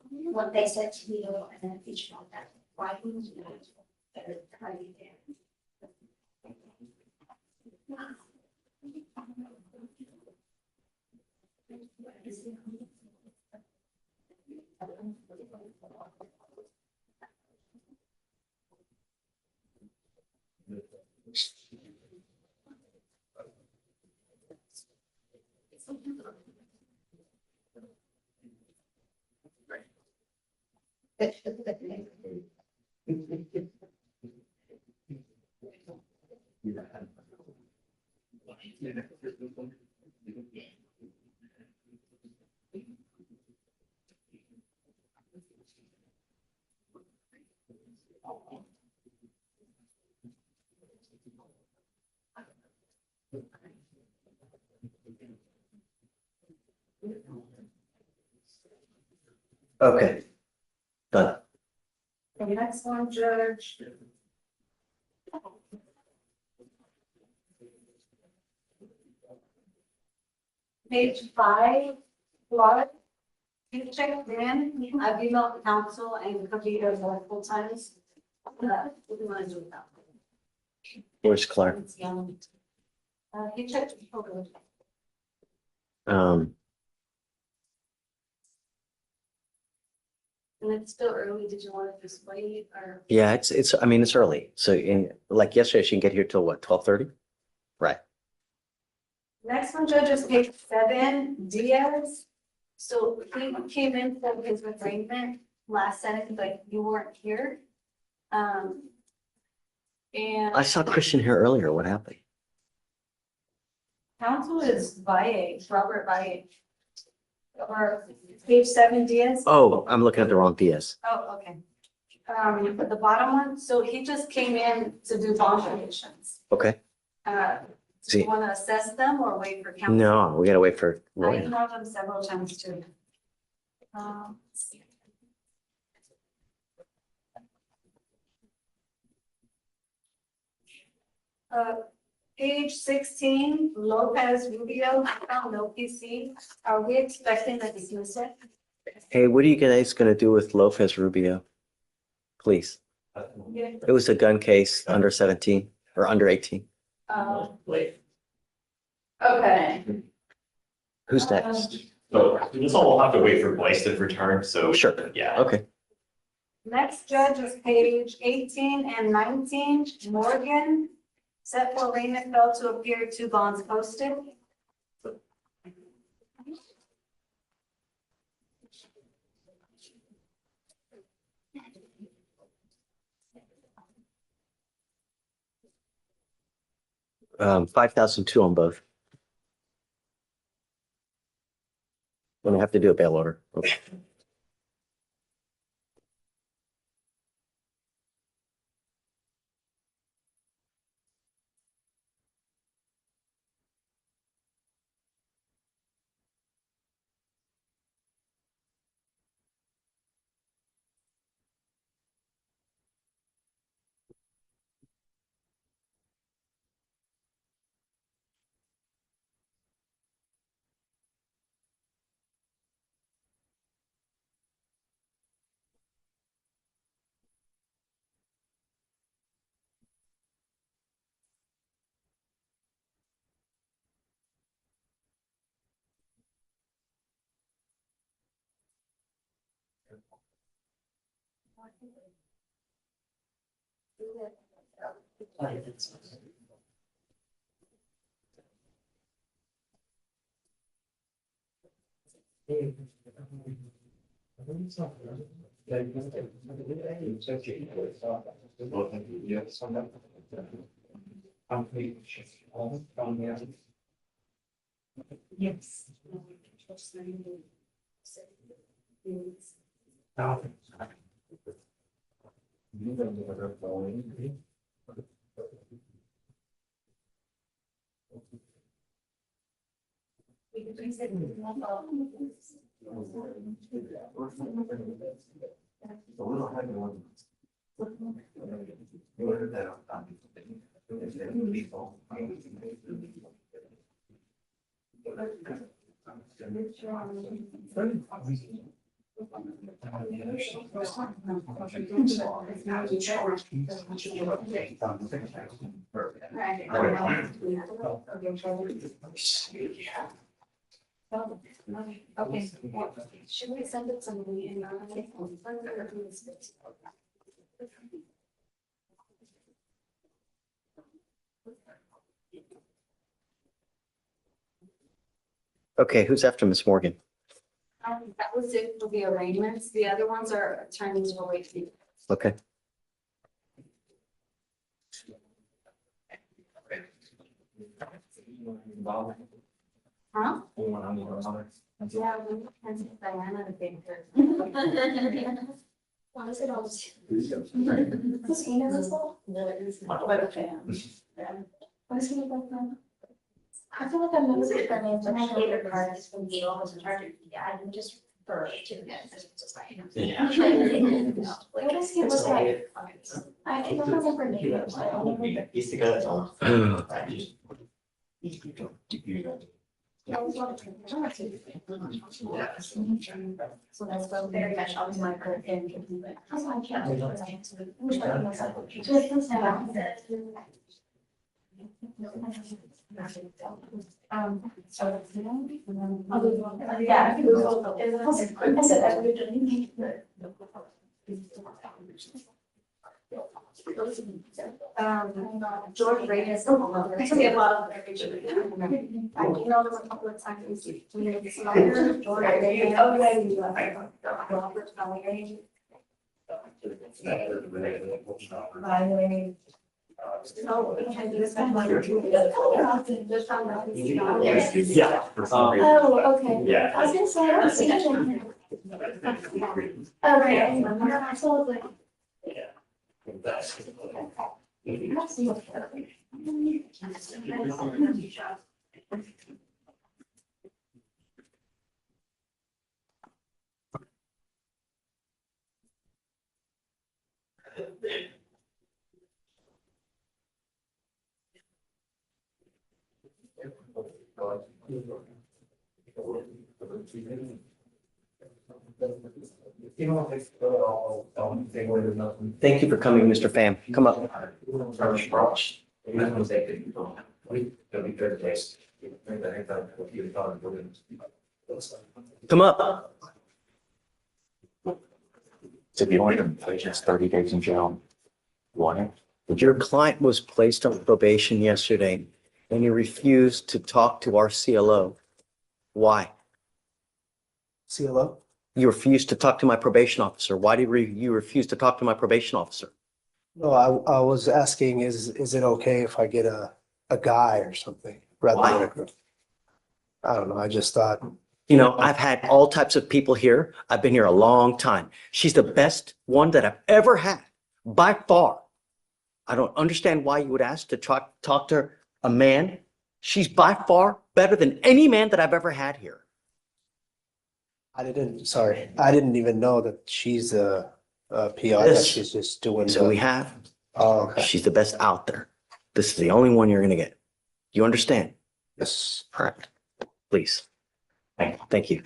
What they said to me and then each one that why wouldn't you
Okay, done.
The next one, Judge. Page 5, Laura. You checked in, I've emailed the council and completed multiple times. What do you want to do with that?
Where's Clark?
You checked. Okay.
Um,
And it's still early, did you want to just wait or?
yeah, I mean, it's early. So like yesterday, she can get here till what, 12:30? Right.
Next one, Judge, is page 7, Diaz. So he came in for his arraignment last sentence, but you weren't here. And
I saw Christian here earlier. What happened?
counsel is Valle, Robert Valle. Or page 7, Diaz.
Oh, I'm looking at the wrong DS.
Oh, okay. The bottom one, so he just came in to do bond conditions.
Okay.
Do you want to assess them or wait for counsel?
No, we gotta wait for
I
Roy.
emailed them several times too. Let's see. Page 16, Lopez Rubio, found no PC. Are we expecting a dismissal?
Hey, what are you guys gonna do with Lopez Rubio? Please. It was a gun case under 17 or under 18.
Okay.
Who's next?
So this all will have to wait for Blaise to return, so.
Sure.
Yeah.
Okay.
Next judge is page 18 and 19, Morgan. Set for arraignment failed to appear, 2 bonds posted.
Um, 5,002 on both. I'm gonna have to do a bail order. Okay.
Yes. Okay, should we send it somebody in?
Okay, who's after Miss Morgan?
That was it for the arraignments. The other ones are attorneys will wait to be.
Okay.
Huh? Yeah, we can see Diana the big Why is it always? Is he invisible? No, it is. What is he like now? I feel like I've never seen that name, but I know their card is from Gail was in charge of, yeah, I can just refer it to them. Just like.
Yeah.
What does he look like? I think I remember names. I don't remember. So that's so very much on my current and. That's why I George Reyes. I took a lot of pictures. You know, there were a couple of times we made this number, George Reyes. Oh, yeah. Robert Valerie. By the way. Oh, can do this kind of like. Just found out.
Yeah.
Oh, okay.
Yeah.
I was gonna say, I was thinking. Oh, right. Absolutely.
Thank you for coming, Mr. Pham. Come up. Come up.
So if you want him to just 30 days in jail, you want him?
Your client was placed on probation yesterday and you refused to talk to our CLO. Why?
CLO?
You refused to talk to my probation officer. Why did you refuse to talk to my probation officer?
No, I was asking, is it okay if I get a guy or something rather than a girl? I don't know. I just thought.
You know, I've had all types of people here. I've been here a long time. She's the best one that I've ever had, by far. I don't understand why you would ask to talk to a man. She's by far better than any man that I've ever had here.
I didn't even know that she's a PI. I thought she's just doing.
So we have.
Oh, okay.
She's the best out there. This is the only one you're going to get. You understand?
Yes.
Correct. Please. Thank you.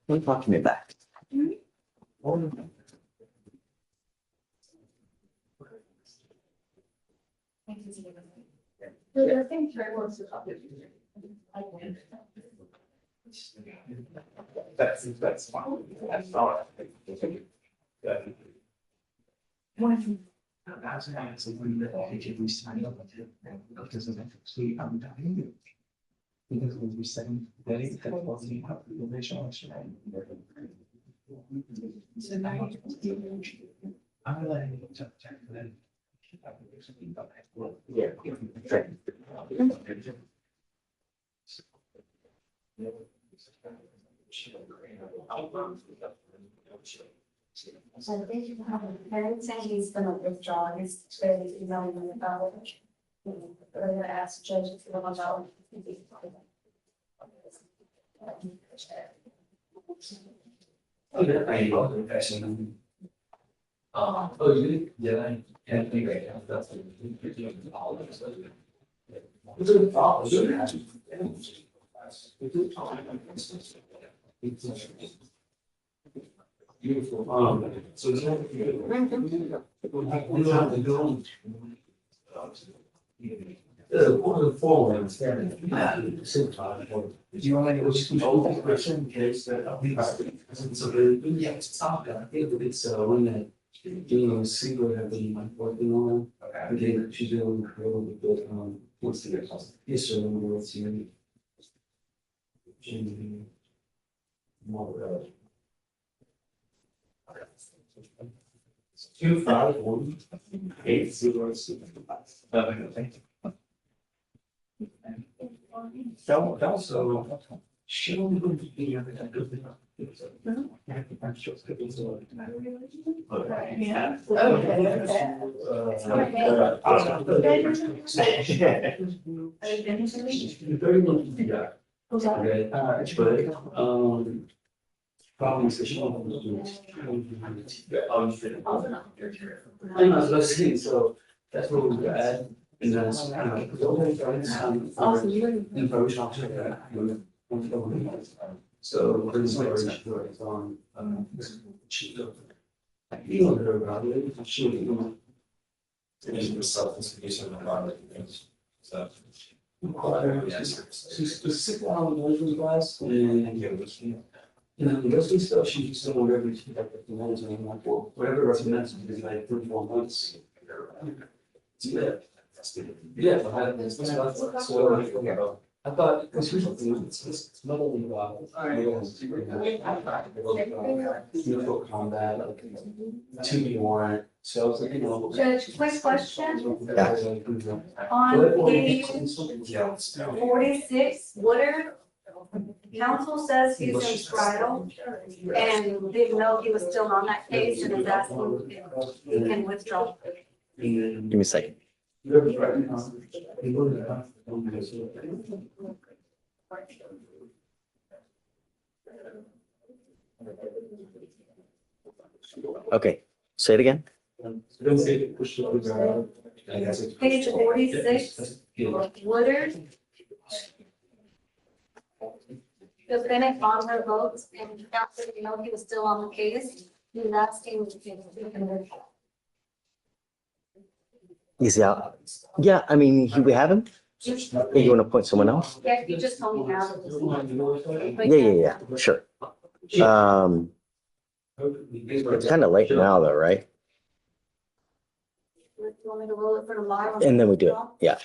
Don't talk to me back.
That's fine. That's all. Because we said that it wasn't how the relation so now I'm letting you check then. Yeah.
So they should have a parent saying he's gonna withdraw his fairly emailing about it. They're gonna ask judges to go about.
Oh, you? Yeah, I can't think right now. That's
Beautiful. So is that? One of the four ones. Do you want to go to the question case that? So yeah, it's top. I think it's one that Seagull have been working on. Again, she's doing incredible good what's the yes, sir, what's your more 251-806. That also, she only going to be a good. Yeah. Very much, yeah. Okay, problems that she I was listening, so that's what we had. And then, the only friends, information officer. So, this is on, she, you know, her about it, she, self-investigation about it. So. She's sick on those glass and. You know, the rest of the stuff, she just don't whatever she got the demands and I'm like, well, whatever recommends, because like 34 months. Yeah. Yeah, but I thought, because here's the thing, it's not only about. Beautiful combat, like 2v1, so I was like, you know.
Judge, quick question. On page 46, Woodard, counsel says he's in trial and didn't know he was still on that case and is asking if he can withdraw.
Give me a second. Okay, say it again.
Page 46, Woodard. Defendant on her votes and counsel didn't know he was still on the case. He's asking if he can withdraw.
He's out. Yeah, I mean, we have him. Hey, you want to appoint someone else?
Yeah, you just told me now.
Yeah, sure. It's kind of late now though, right?
You want me to roll it for tomorrow?
And then we do it. Yeah,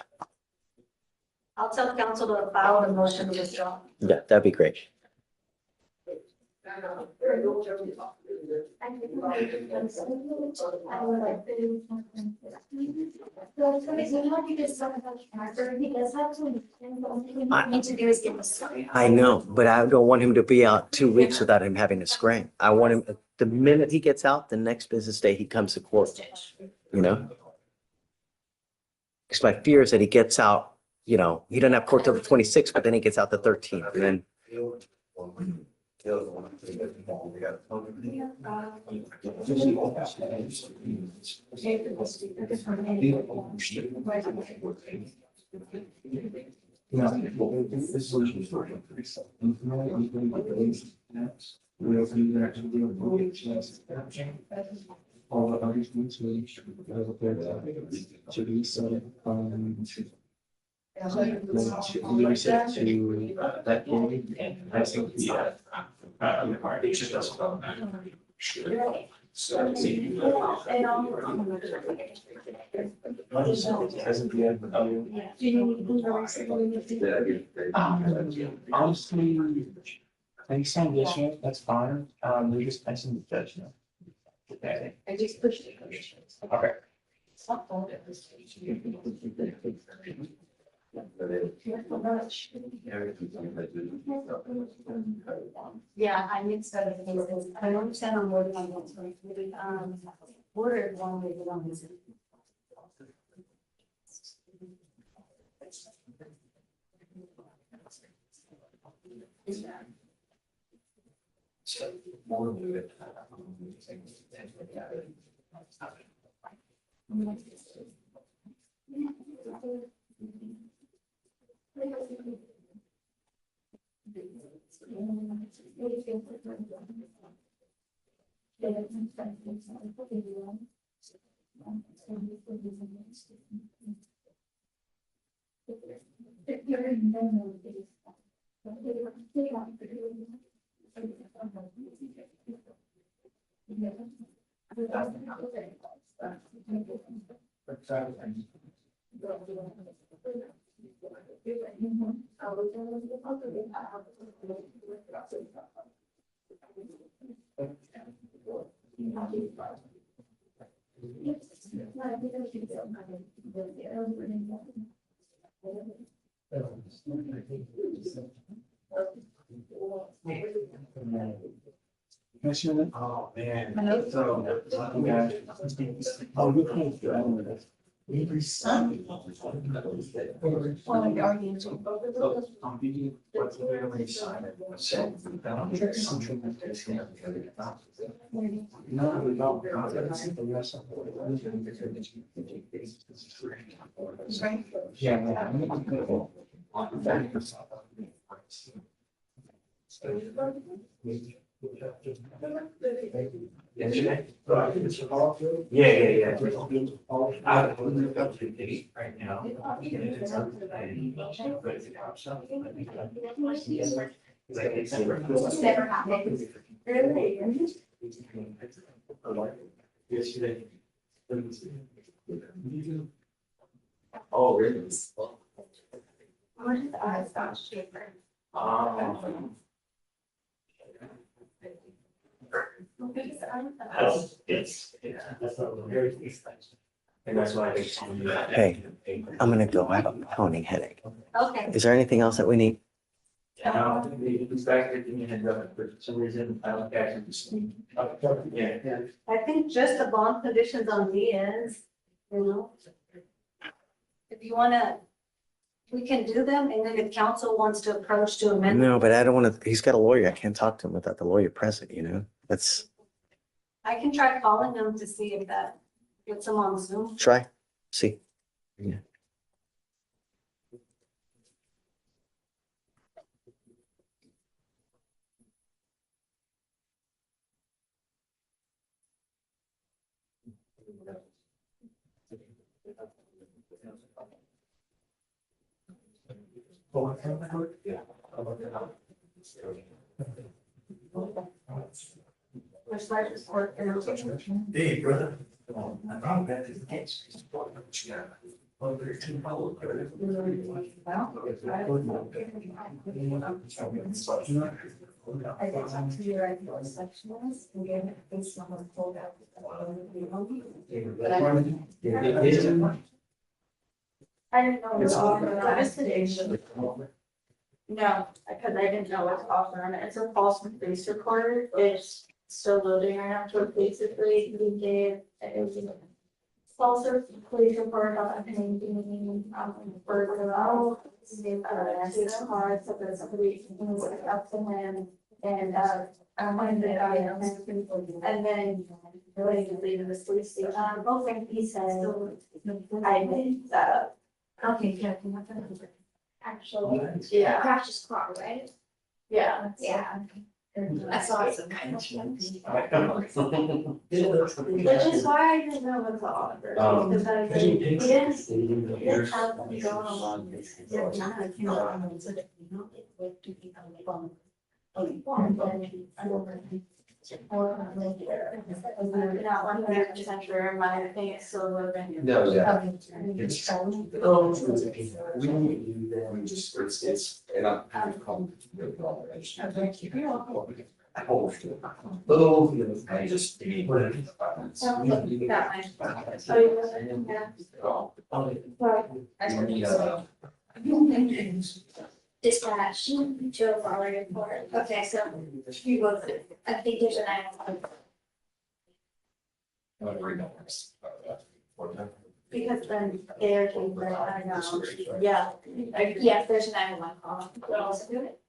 I'll tell counsel to file the motion to withdraw.
yeah, that'd be great. I know, but I don't want him to be out 2 weeks without him having a screen. I want him, the minute he gets out, the next business day, he comes to court, you know? Because my fear is that he gets out, you know, he doesn't have court till the 26th, but then he gets out the 13th, and then.
All the arguments we should be so to that game, I think it just doesn't. So honestly, anytime this year, that's fine. We're just passing the judge now. Okay.
I just pushed it.
Okay.
Yeah, I mixed up the cases. I don't understand on wording on this one. Worded one way on this.
Oh, man. So, oh, you can't do it. Every Sunday. Yeah. Right now.
Never happened.
Oh, really?
What is the eyes Scotch paper?
And that's why they.
Hey, I'm gonna go. I have a pounding headache.
Okay.
Is there anything else that we need?
Now, he's back there, giving me a heads up, but for some reason, I don't actually just. Yeah.
I think just the bond conditions on Diaz, you know. If you wanna, we can do them, and then if council wants to approach to amend.
No, but I don't want to, he's got a lawyer. I can't talk to him without the lawyer present, you know? That's,
I can try calling them to see if that gets them on Zoom.
try, see. Yeah.
Hey, brother. I'm glad to catch.
I talked to your ideal sectionist and gave it a face on the pulled out. I didn't know it was offered on it. No, because I didn't know what's offered on it. It's a false face recorder. It's still loading right now. So basically, we gave a false police report about a pending burger out. To the car, so that somebody went up to him and wanted the guy and then related to leave the police station. Both things he said, I made that up. Okay, actually, yeah. Crashed his car, right? Yeah. Yeah. I saw some kind of things. Which is why I didn't know what to offer. Because I was like, he didn't have them going along this. I'm not 100% sure, my thing is still living.
No, yeah. It's. We just, it's, and I'm kind of calling. Thank you. I hope. Oh, I just.
Dispatch, Joe Fowler report. Okay, so you both, I think there's an item. Because then they're taking, I know, yeah, yes, there's an item on call. We'll also do it.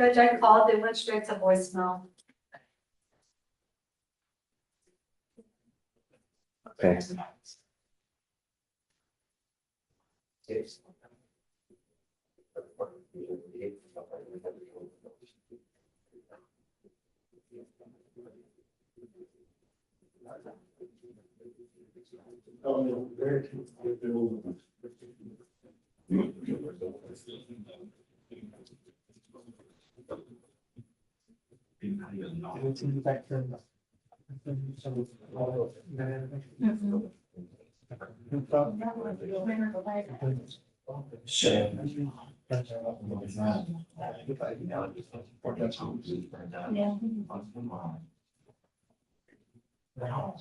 Judge, I called, it went straight to voicemail.
Okay.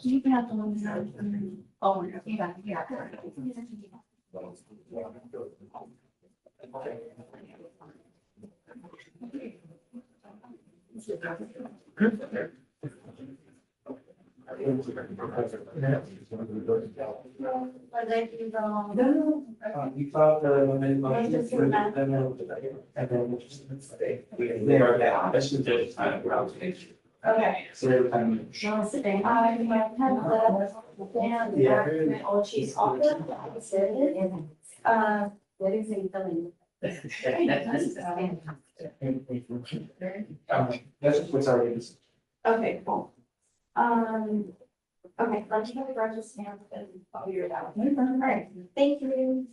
You can have the one. Oh, you got it, yeah.
You thought
Okay. Now sitting, I have the and all cheese off it. What is it filling?
That's what's already.
Okay, cool. Okay, let's have a register stamp and I'll figure it out. All right, thank you.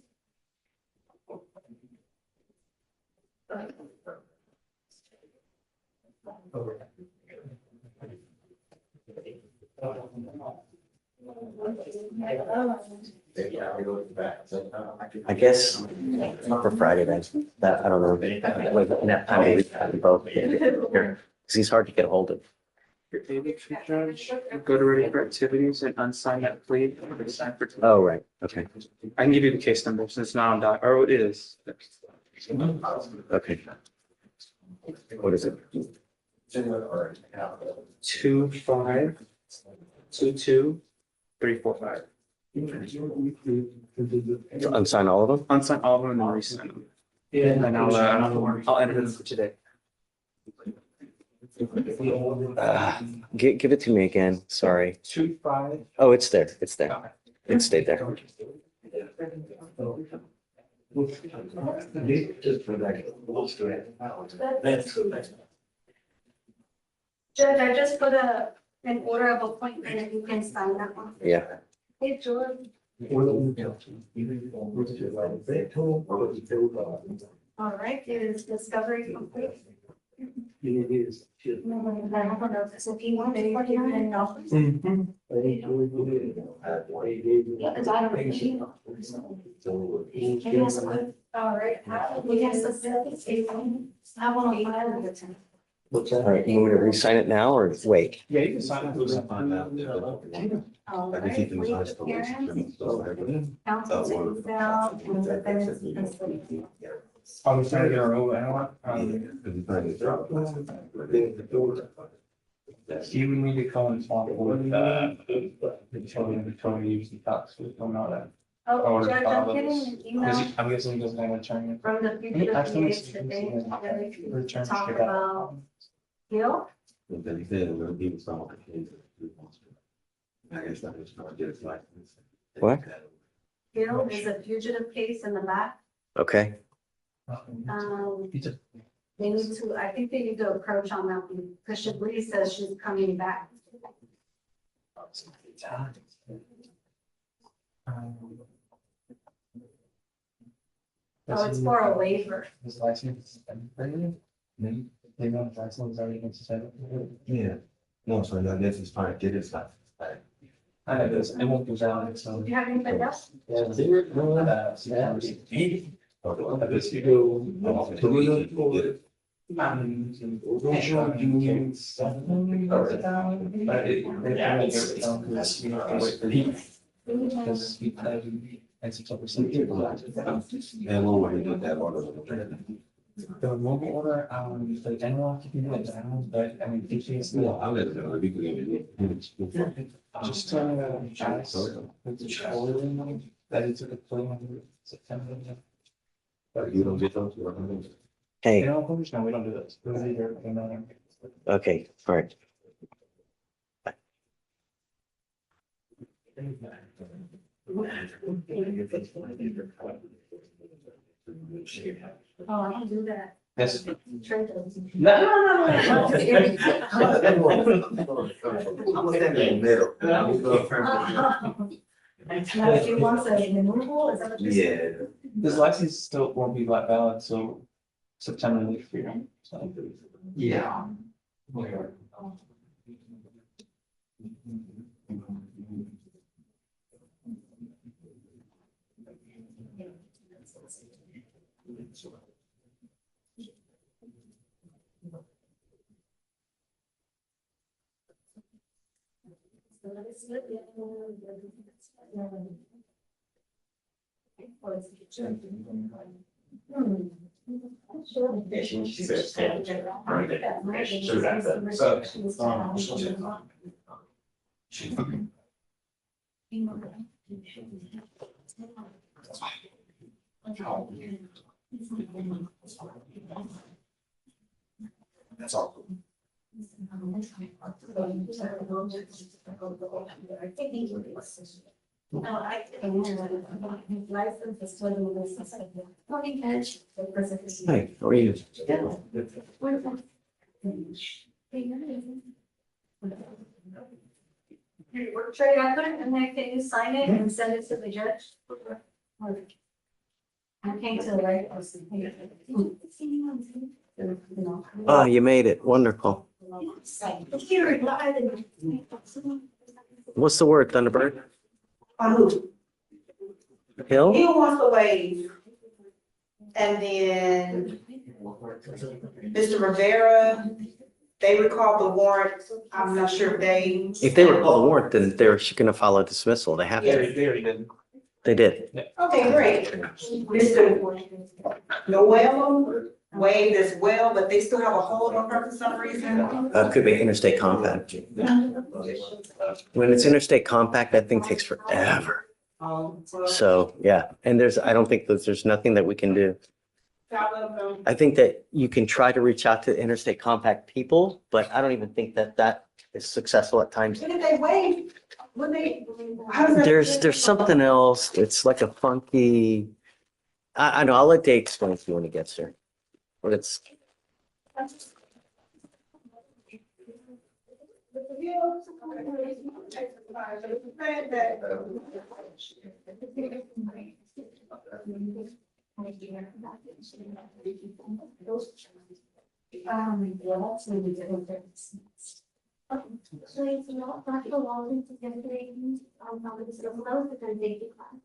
I guess not for Friday then. That, I don't know. Like, in that time, we have both here. Because he's hard to get a hold of.
Your David Judge, go to ready for activities and unsign that plea. Sign for.
Oh, right. Okay.
I can give you the case number since it's not on doc, or it is.
Okay. What is it?
2522345.
Unsign all of them?
Unsign all of them and then resend them. Yeah. And I'll enter them for today.
Give it to me again. Sorry.
25.
Oh, it's there. It's there. It stayed there.
Judge, I just put an order of appointment and you can sign that one.
Yeah.
Hey, George. All right, is discovery complete?
It is.
I don't know, so if you want to, you can know. Yeah, because I don't know. All right. We have some. I want to file the time.
All right, you want me to re-sign it now or wait?
Yeah, you can sign it.
All right, leave appearance. Council takes out, and then
Are we trying to get our own analog? You would need to call and talk with, Tony use the talks with him all that.
Oh, Judge, I'm getting an email
I'm guessing he doesn't have an attorney.
from the future DAs today, talk about Gil.
What?
Gil is a fugitive case in the back.
Okay.
They need to, I think they need to approach on that one, because Shabri says she's coming back. Oh, it's for a waiver.
His license. They know his license is already suspended.
Yeah, no, so I guess it's fine, get his life.
I know this, it won't go down, so.
Do you have anything else?
And when we did that order.
The mobile order, the general, you can do it down, but I mean, it's.
I'll let them know, we can get it.
Just ask the order that it's a play on September.
But you don't get those.
Hey,
No, we don't do this. This is either,
okay, all right.
Oh, I don't do that.
Yes.
Trey does.
No.
No. Now, if you want a renewal, is that what you're saying?
This license still won't be valid till September next year. So. Yeah.
That's all.
No, I license is totally license. Morning, Edge.
Hi, how are you?
Wonderful. Trey, I put it in there, can you sign it and send it to the judge? I came to the right.
Ah, you made it. Wonderful. What's the word, Thunderbird? Hill?
He wants to waive. And then Mr. Rivera, they recalled the warrant. I'm not sure if they.
If they recall the warrant, then they're gonna file a dismissal. They have to.
They already did.
They did.
Okay, great. Mr. Noel waived as well, but they still have a hold on her for some reason.
Could be interstate compact. When it's interstate compact, that thing takes forever. So, yeah, and I don't think there's nothing that we can do. I think that you can try to reach out to interstate compact people, but I don't even think that is successful at times.
When did they waive? When they?
There's something else. It's like a funky, I know, I'll let Dave explain to you when he gets there. But it's,
So it's not that the law is generating, this is a low, but then they decline.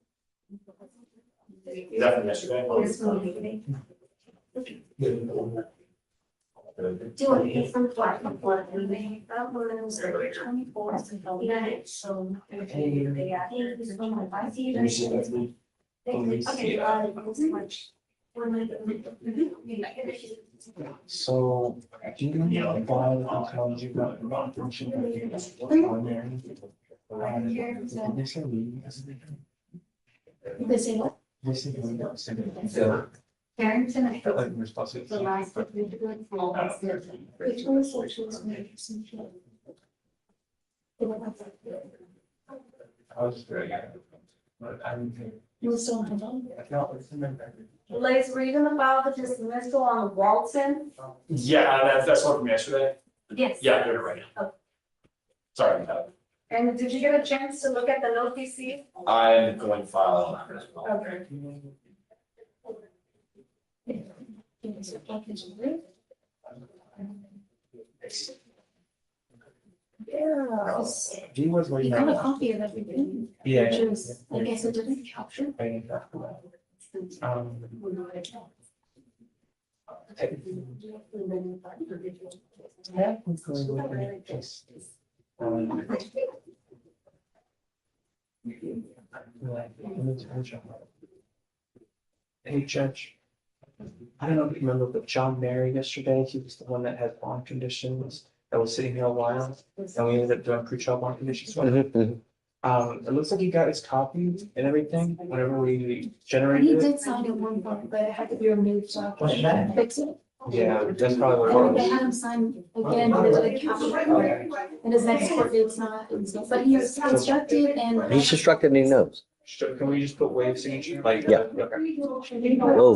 Is that from yesterday?
Yes, from yesterday. Do it, it's from black and black, and they, that was 24, yeah, so. They are, this one, I see it. Okay, it's much.
So, do you know why I told you about the operation?
They say what?
This is going to so.
Carrington, I
Like
think.
we're supposed to.
The last of the good. Which one is socials?
I was very. But I didn't think.
You were still on phone?
No, it's in my bag.
Liz, were you gonna file the dismissal on Walton?
Yeah, that's one from yesterday.
Yes.
Yeah, I'm doing it right now. Sorry about that.
And did you get a chance to look at the no PC?
I'm going to file on that as well.
Okay.
Yeah.
He was
You
waiting.
got a copy of everything.
Yeah.
Which is, I guess it didn't capture.
Hey, Judge. I don't know if you remember, but John Mary yesterday, he was the one that had bond conditions that was sitting here a while. And we ended up doing pre-trial bond conditions.
Mhm, mhm.
It looks like he got his copy and everything whenever we
He
generated it.
did sign at one point, but it had to be removed, so I can fix it.
Yeah, that's probably
And
what
they
it
had him sign again with a caption, and his next court date's not, but he's instructed and.
He's instructed and he knows.
was. Can we just put wave signature? Like,
Yeah.
okay.
Whoa.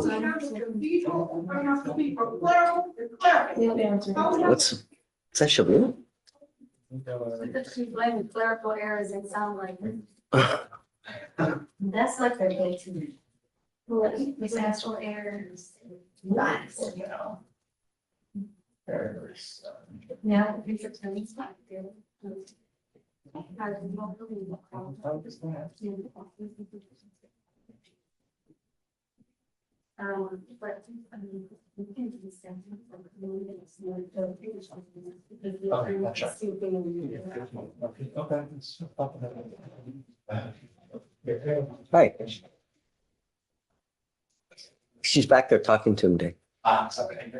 What's that should be?
Because she's blaming clerical errors and sound like. That's like their day to me. Disaster errors. Nice. Yeah. It's a turning back there. But I mean, we can do the same thing for the minutes,
Hi. She's back there talking to him, Dave.
It's okay.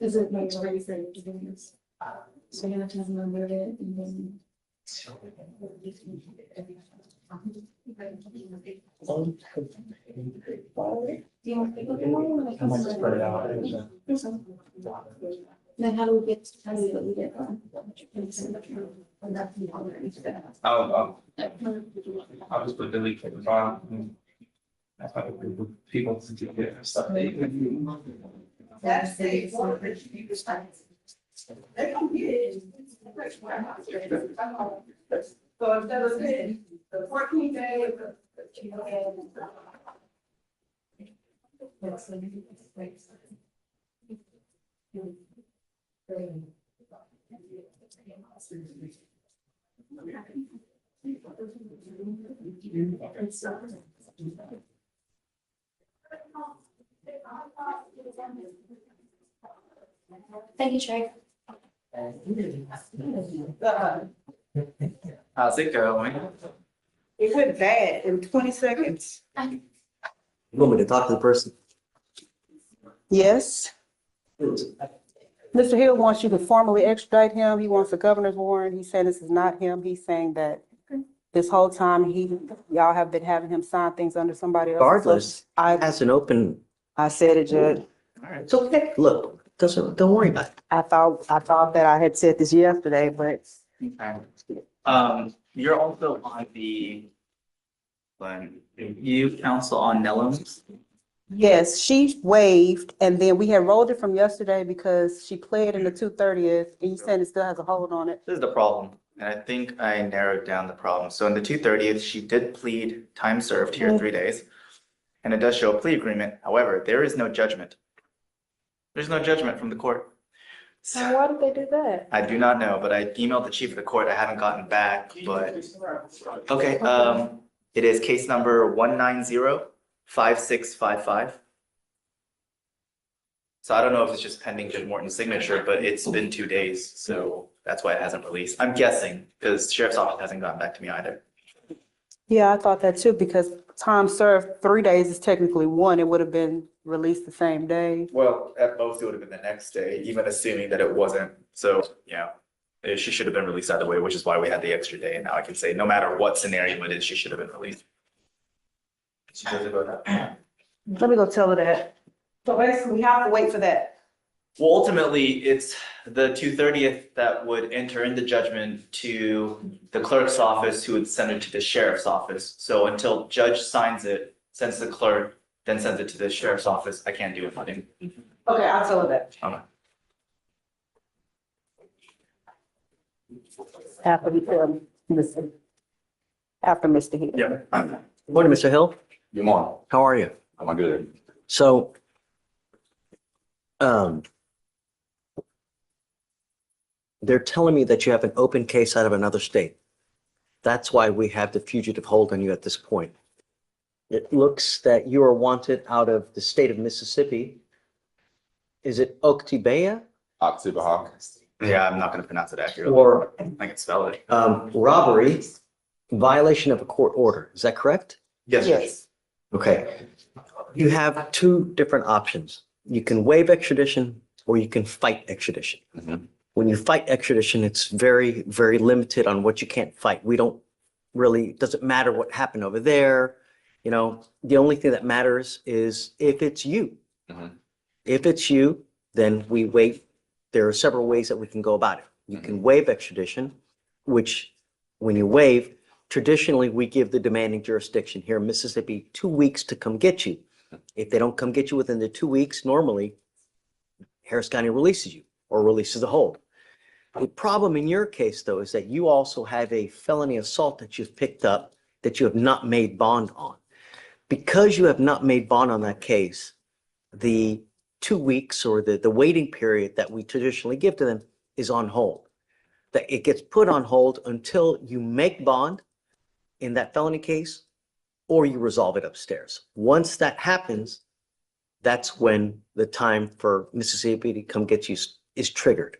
Is it like already said? So you have to remember it and then. Then how do we get, how do we get that?
I'll just put delete from the file. That's why people to get stuff.
That's it. So instead of saying the 14th day of the.
Thank you, Trey.
How's it going?
It went bad in 20 seconds.
You want me to talk to the person?
Yes. Mr. Hill wants you to formally extradite him. He wants a governor's warrant. He's saying this is not him. He's saying that this whole time y'all have been having him sign things under somebody else.
Regardless, has an open.
I said it, Judge.
It's okay. Look, don't worry about it.
I thought that I had said this yesterday, but.
Okay. You're also on the you counsel on Nellums.
Yes, she waived, and then we had rolled it from yesterday because she pled in the 230th, and you said it still has a hold on it.
This is the problem, and I think I narrowed down the problem. So in the 230th, she did plead time served here 3 days, and it does show a plea agreement. However, there is no judgment. There's no judgment from the court.
So why did they do that?
I do not know, but I emailed the chief of the court. I haven't gotten back, but okay. It is case number 1905655. So I don't know if it's just pending Judge Morton's signature, but it's been 2 days, so that's why it hasn't released. I'm guessing because sheriff's office hasn't gotten back to me either.
Yeah, I thought that too, because time served 3 days is technically one. It would have been released the same day.
Well, at most it would have been the next day, even assuming that it wasn't. So yeah, she should have been released either way, which is why we had the extra day. And now I can say no matter what scenario it is, she should have been released. She does about that.
Let me go tell her that.
So basically, we have to wait for that.
Well, ultimately, it's the 230th that would enter into judgment to the clerk's office, who would send it to the sheriff's office. So until judge signs it, sends the clerk, then sends it to the sheriff's office, I can't do anything.
Okay, I'll tell her that.
Okay.
After Mr. Hill.
Yeah.
Morning, Mr. Hill.
Good morning.
How are you?
I'm good.
So, they're telling me that you have an open case out of another state. That's why we have the fugitive hold on you at this point. It looks that you are wanted out of the state of Mississippi. Is it Oktibbeha?
Yeah, I'm not going to pronounce it accurately.
Or
I can spell it.
robbery violation of a court order. Is that correct?
Yes, Judge.
Okay. You have two different options. You can waive extradition or you can fight extradition. When you fight extradition, it's very, very limited on what you can't fight. We don't really, it doesn't matter what happened over there. You know, the only thing that matters is if it's you. If it's you, then we waive. There are several ways that we can go about it. You can waive extradition, which when you waive, traditionally we give the demanding jurisdiction here in Mississippi 2 weeks to come get you. If they don't come get you within the 2 weeks, normally Harris County releases you or releases the hold. The problem in your case, though, is that you also have a felony assault that you've picked up that you have not made bond on. Because you have not made bond on that case, the 2 weeks or the waiting period that we traditionally give to them is on hold. That it gets put on hold until you make bond in that felony case or you resolve it upstairs. Once that happens, that's when the time for Mississippi to come get you is triggered.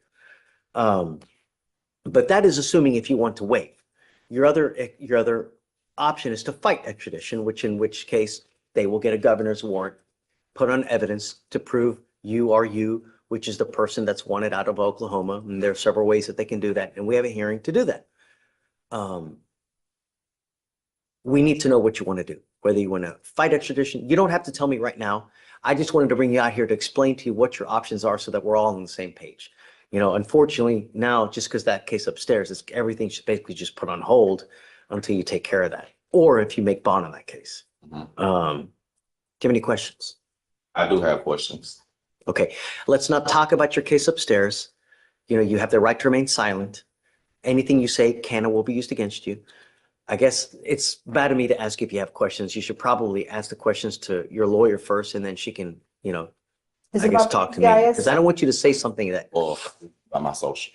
But that is assuming if you want to waive. Your other option is to fight extradition, in which case they will get a governor's warrant, put on evidence to prove you are you, which is the person that's wanted out of Oklahoma. And there are several ways that they can do that. And we have a hearing to do that. We need to know what you want to do, whether you want to fight extradition. You don't have to tell me right now. I just wanted to bring you out here to explain to you what your options are so that we're all on the same page. You know, unfortunately now, just because that case upstairs, everything should basically just put on hold until you take care of that. Or if you make bond on that case. Do you have any questions?
I do have questions.
Okay, let's not talk about your case upstairs. You know, you have the right to remain silent. Anything you say can and will be used against you. I guess it's bad of me to ask if you have questions. You should probably ask the questions to your lawyer first, and then she can, you know, I guess talk to me. Because I don't want you to say something that.
Or by my social.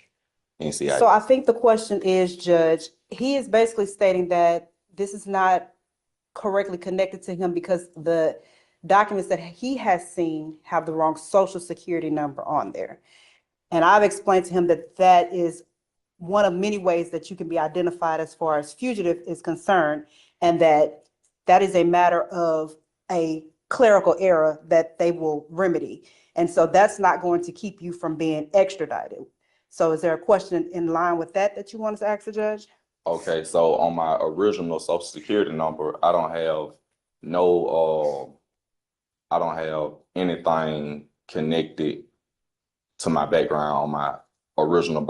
NCI.
So I think the question is, Judge, he is basically stating that this is not correctly connected to him because the documents that he has seen have the wrong social security number on there. And I've explained to him that that is one of many ways that you can be identified as far as fugitive is concerned, and that that is a matter of a clerical error that they will remedy. And so that's not going to keep you from being extradited. So is there a question in line with that you wanted to ask the judge?
Okay, so on my original social security number, I don't have anything connected to my background on my original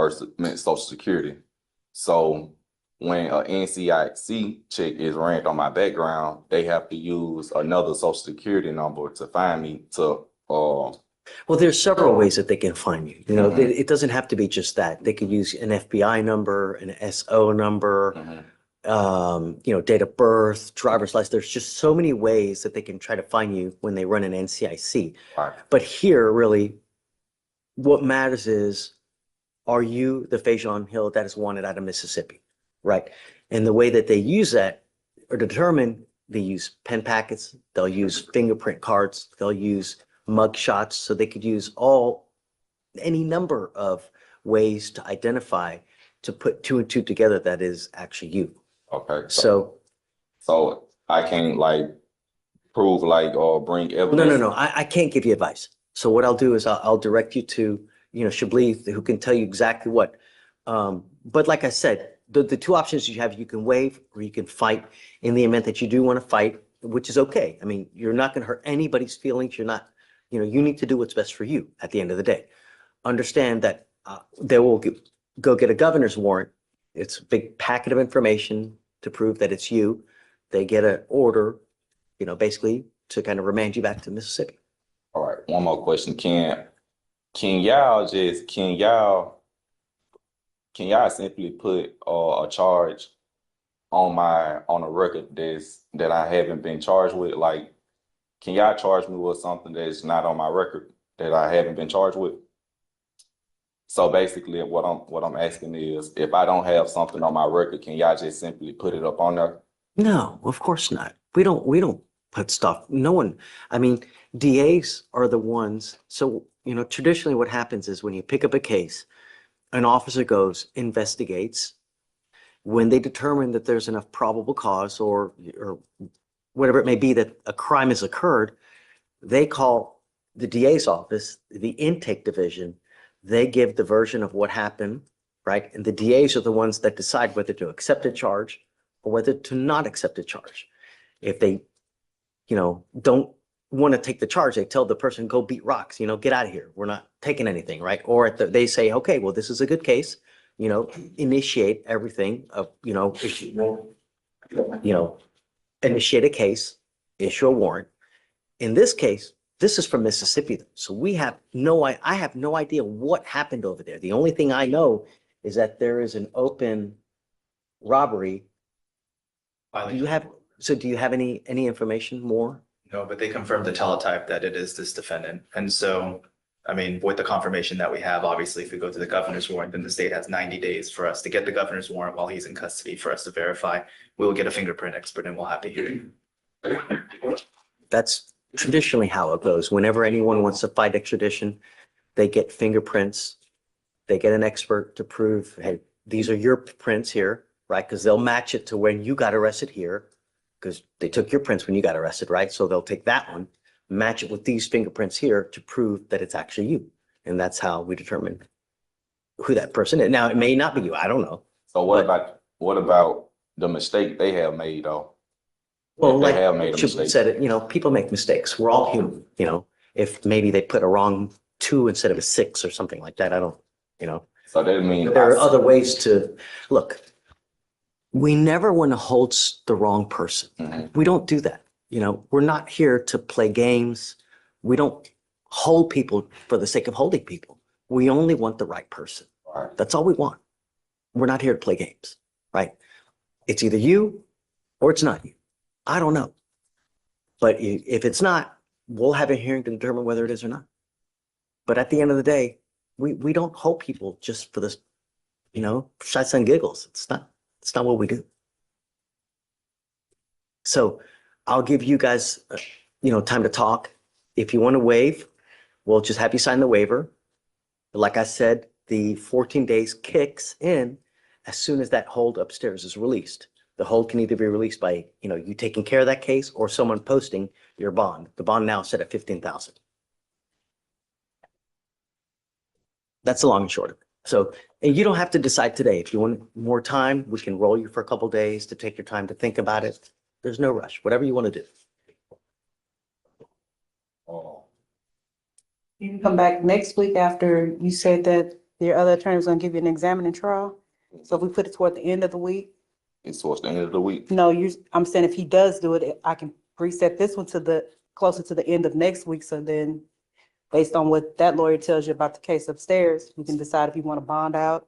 social security. So when an NCIC check is ran on my background, they have to use another social security number to find me to
Well, there's several ways that they can find you. You know, it doesn't have to be just that. They could use an FBI number, an SO number, you know, date of birth, driver's license. There's just so many ways that they can try to find you when they run an NCIC.
Right.
But here, really, what matters is, are you the Fajon Hill that is wanted out of Mississippi, right? And the way that they use that or determine, they use pen packets, they'll use fingerprint cards, they'll use mug shots, so they could use any number of ways to identify, to put two and two together that is actually you.
Okay.
So
I can't like prove like or bring evidence.
No. I can't give you advice. So what I'll do is I'll direct you to, you know, Chablis, who can tell you exactly what. But like I said, the two options you have, you can waive or you can fight. In the event that you do want to fight, which is okay. I mean, you're not going to hurt anybody's feelings. You're not, you know, you need to do what's best for you at the end of the day. Understand that they will go get a governor's warrant. It's a big packet of information to prove that it's you. They get an order, you know, basically to kind of remand you back to Mississippi.
All right, one more question. Can y'all simply put a charge on a record that I haven't been charged with? Like, can y'all charge me with something that's not on my record that I haven't been charged with? So basically what I'm asking is, if I don't have something on my record, can y'all just simply put it up on there?
No, of course not. We don't put stuff. No one, I mean, DAs are the ones. So, you know, traditionally what happens is when you pick up a case, an officer goes, investigates, When they determine that there's enough probable cause or whatever it may be that a crime has occurred, they call the DA's office, the intake division. They give the version of what happened, right? And the DAs are the ones that decide whether to accept a charge or whether to not accept a charge. If they, don't want to take the charge, they tell the person, go beat rocks, get out of here. We're not taking anything, right? Or they say, okay, well, this is a good case, initiate everything of, initiate a case, issue a warrant. In this case, this is from Mississippi, so I have no idea what happened over there. The only thing I know is that there is an open robbery. Do you have any information more?
No, but they confirmed the teletype that it is this defendant. And so, I mean, with the confirmation that we have, obviously, if we go to the governor's warrant, then the state has 90 days for us to get the governor's warrant while he's in custody for us to verify. We will get a fingerprint expert and we'll have the hearing.
That's traditionally how it goes. Whenever anyone wants to fight extradition, they get fingerprints. They get an expert to prove, hey, these are your prints here, right? Because they'll match it to when you got arrested here, because they took your prints when you got arrested, right? So they'll take that one, match it with these fingerprints here to prove that it's actually you. And that's how we determine who that person is. Now, it may not be you. I don't know.
So what about the mistake they have made though?
Well,
They
like
have made a
Chip
mistake.
said it, people make mistakes. We're all human, if maybe they put a wrong 2 instead of a 6 or something like that. I don't,
So that means
there are other ways to look. We never want to hold the wrong person. We don't do that. We're not here to play games. We don't hold people for the sake of holding people. We only want the right person. That's all we want. We're not here to play games, right? It's either you or it's not you. I don't know. But if it's not, we'll have a hearing to determine whether it is or not. But at the end of the day, we don't hold people just for this, shots and giggles. It's not what we do. So I'll give you guys, time to talk. If you want to waive, we'll just have you sign the waiver. But like I said, the 14 days kicks in as soon as that hold upstairs is released. The hold can either be released by, you taking care of that case or someone posting your bond. The bond now is set at $15,000. That's the long and short of it. So, and you don't have to decide today. If you want more time, we can roll you for a couple of days to take your time to think about it. There's no rush, whatever you want to do.
You can come back next week after you said that your other attorney was gonna give you an examining trial. So if we put it toward the end of the week.
it's towards the end of the week.
No, I'm saying if he does do it, I can reset this one to closer to the end of next week. So then based on what that lawyer tells you about the case upstairs, you can decide if you want to bond out,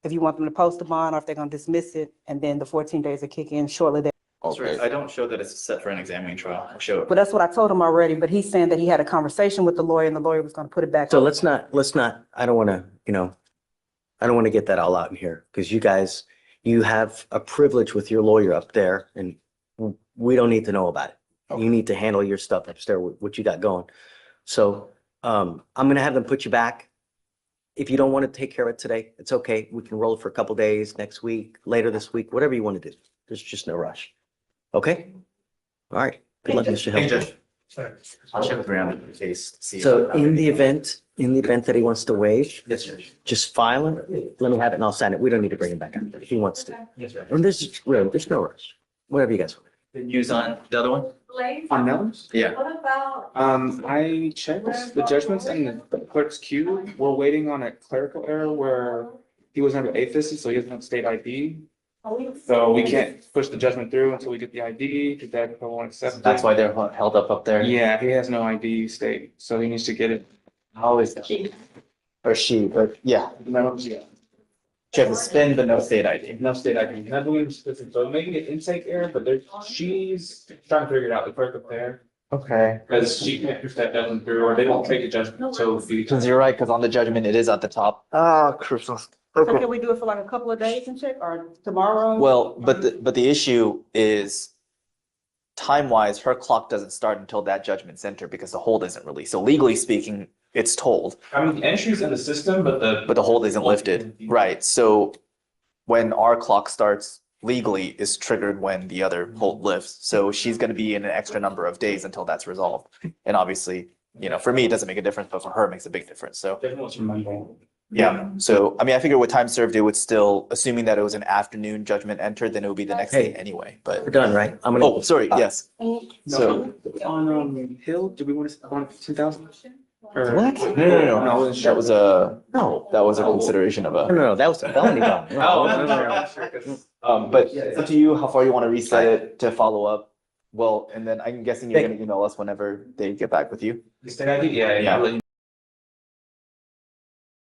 if you want them to post a bond or if they're gonna dismiss it. And then the 14 days will kick in shortly there.
I don't show that it's set for an examining trial. I show it.
But that's what I told him already, but he's saying that he had a conversation with the lawyer and the lawyer was gonna put it back.
So let's not, I don't want to get that all out in here because you have a privilege with your lawyer up there and we don't need to know about it. You need to handle your stuff upstairs, what you got going. So I'm going to have them put you back. If you don't want to take care of it today, it's okay. We can roll it for a couple days next week, later this week, whatever you want to do. There's just no rush. Okay? All right. Good luck, Mr. Hill.
I'll check with Brianna in case. See
So in the event that he wants to waive,
Yes, sir.
just file it. Let me have it and I'll sign it. We don't need to bring him back up if he wants to.
Yes, sir.
And there's no rush. Whatever you guys want.
The news on the other one?
On those?
Yeah.
What about?
I checked the judgments in the clerk's queue. We're waiting on a clerical error where he was under APHIS, so he doesn't have state ID. So we can't push the judgment through until we get the ID, because that won't accept it.
That's why they're held up there?
Yeah, he has no ID state, so he needs to get it.
How is that? Or she, but yeah.
No, yeah.
She has a spin, but no state ID.
No state ID. Not doing specific, so maybe an intake error, but she's trying to figure it out, the clerk up there.
Okay.
Because she can't push that judgment through, or they won't take a judgment until the.
Because you're right, because on the judgment, it is at the top. Ah, Christmas.
So can we do it for like a couple of days and check or tomorrow?
Well, but the issue is time-wise, her clock doesn't start until that judgment's entered because the hold isn't released. So legally speaking, it's told.
I mean, the entry's in the system, but
the hold isn't lifted. Right. So when our clock starts legally is triggered when the other hold lifts. So she's going to be in an extra number of days until that's resolved. And obviously, for me, it doesn't make a difference, but for her, it makes a big difference. So, yeah. So, I mean, I figure with time served, it would still, assuming that it was an afternoon judgment entered, then it would be the next day anyway, but.
We're done, right?
Oh, sorry, yes.
So on Hill, do we want to on 2000?
What? No. That was a, that was a consideration of
No, that was a felony bond.
But it's up to you how far you want to reset it to follow up. Well, and then I'm guessing you're going to email us whenever they get back with you.
Yeah.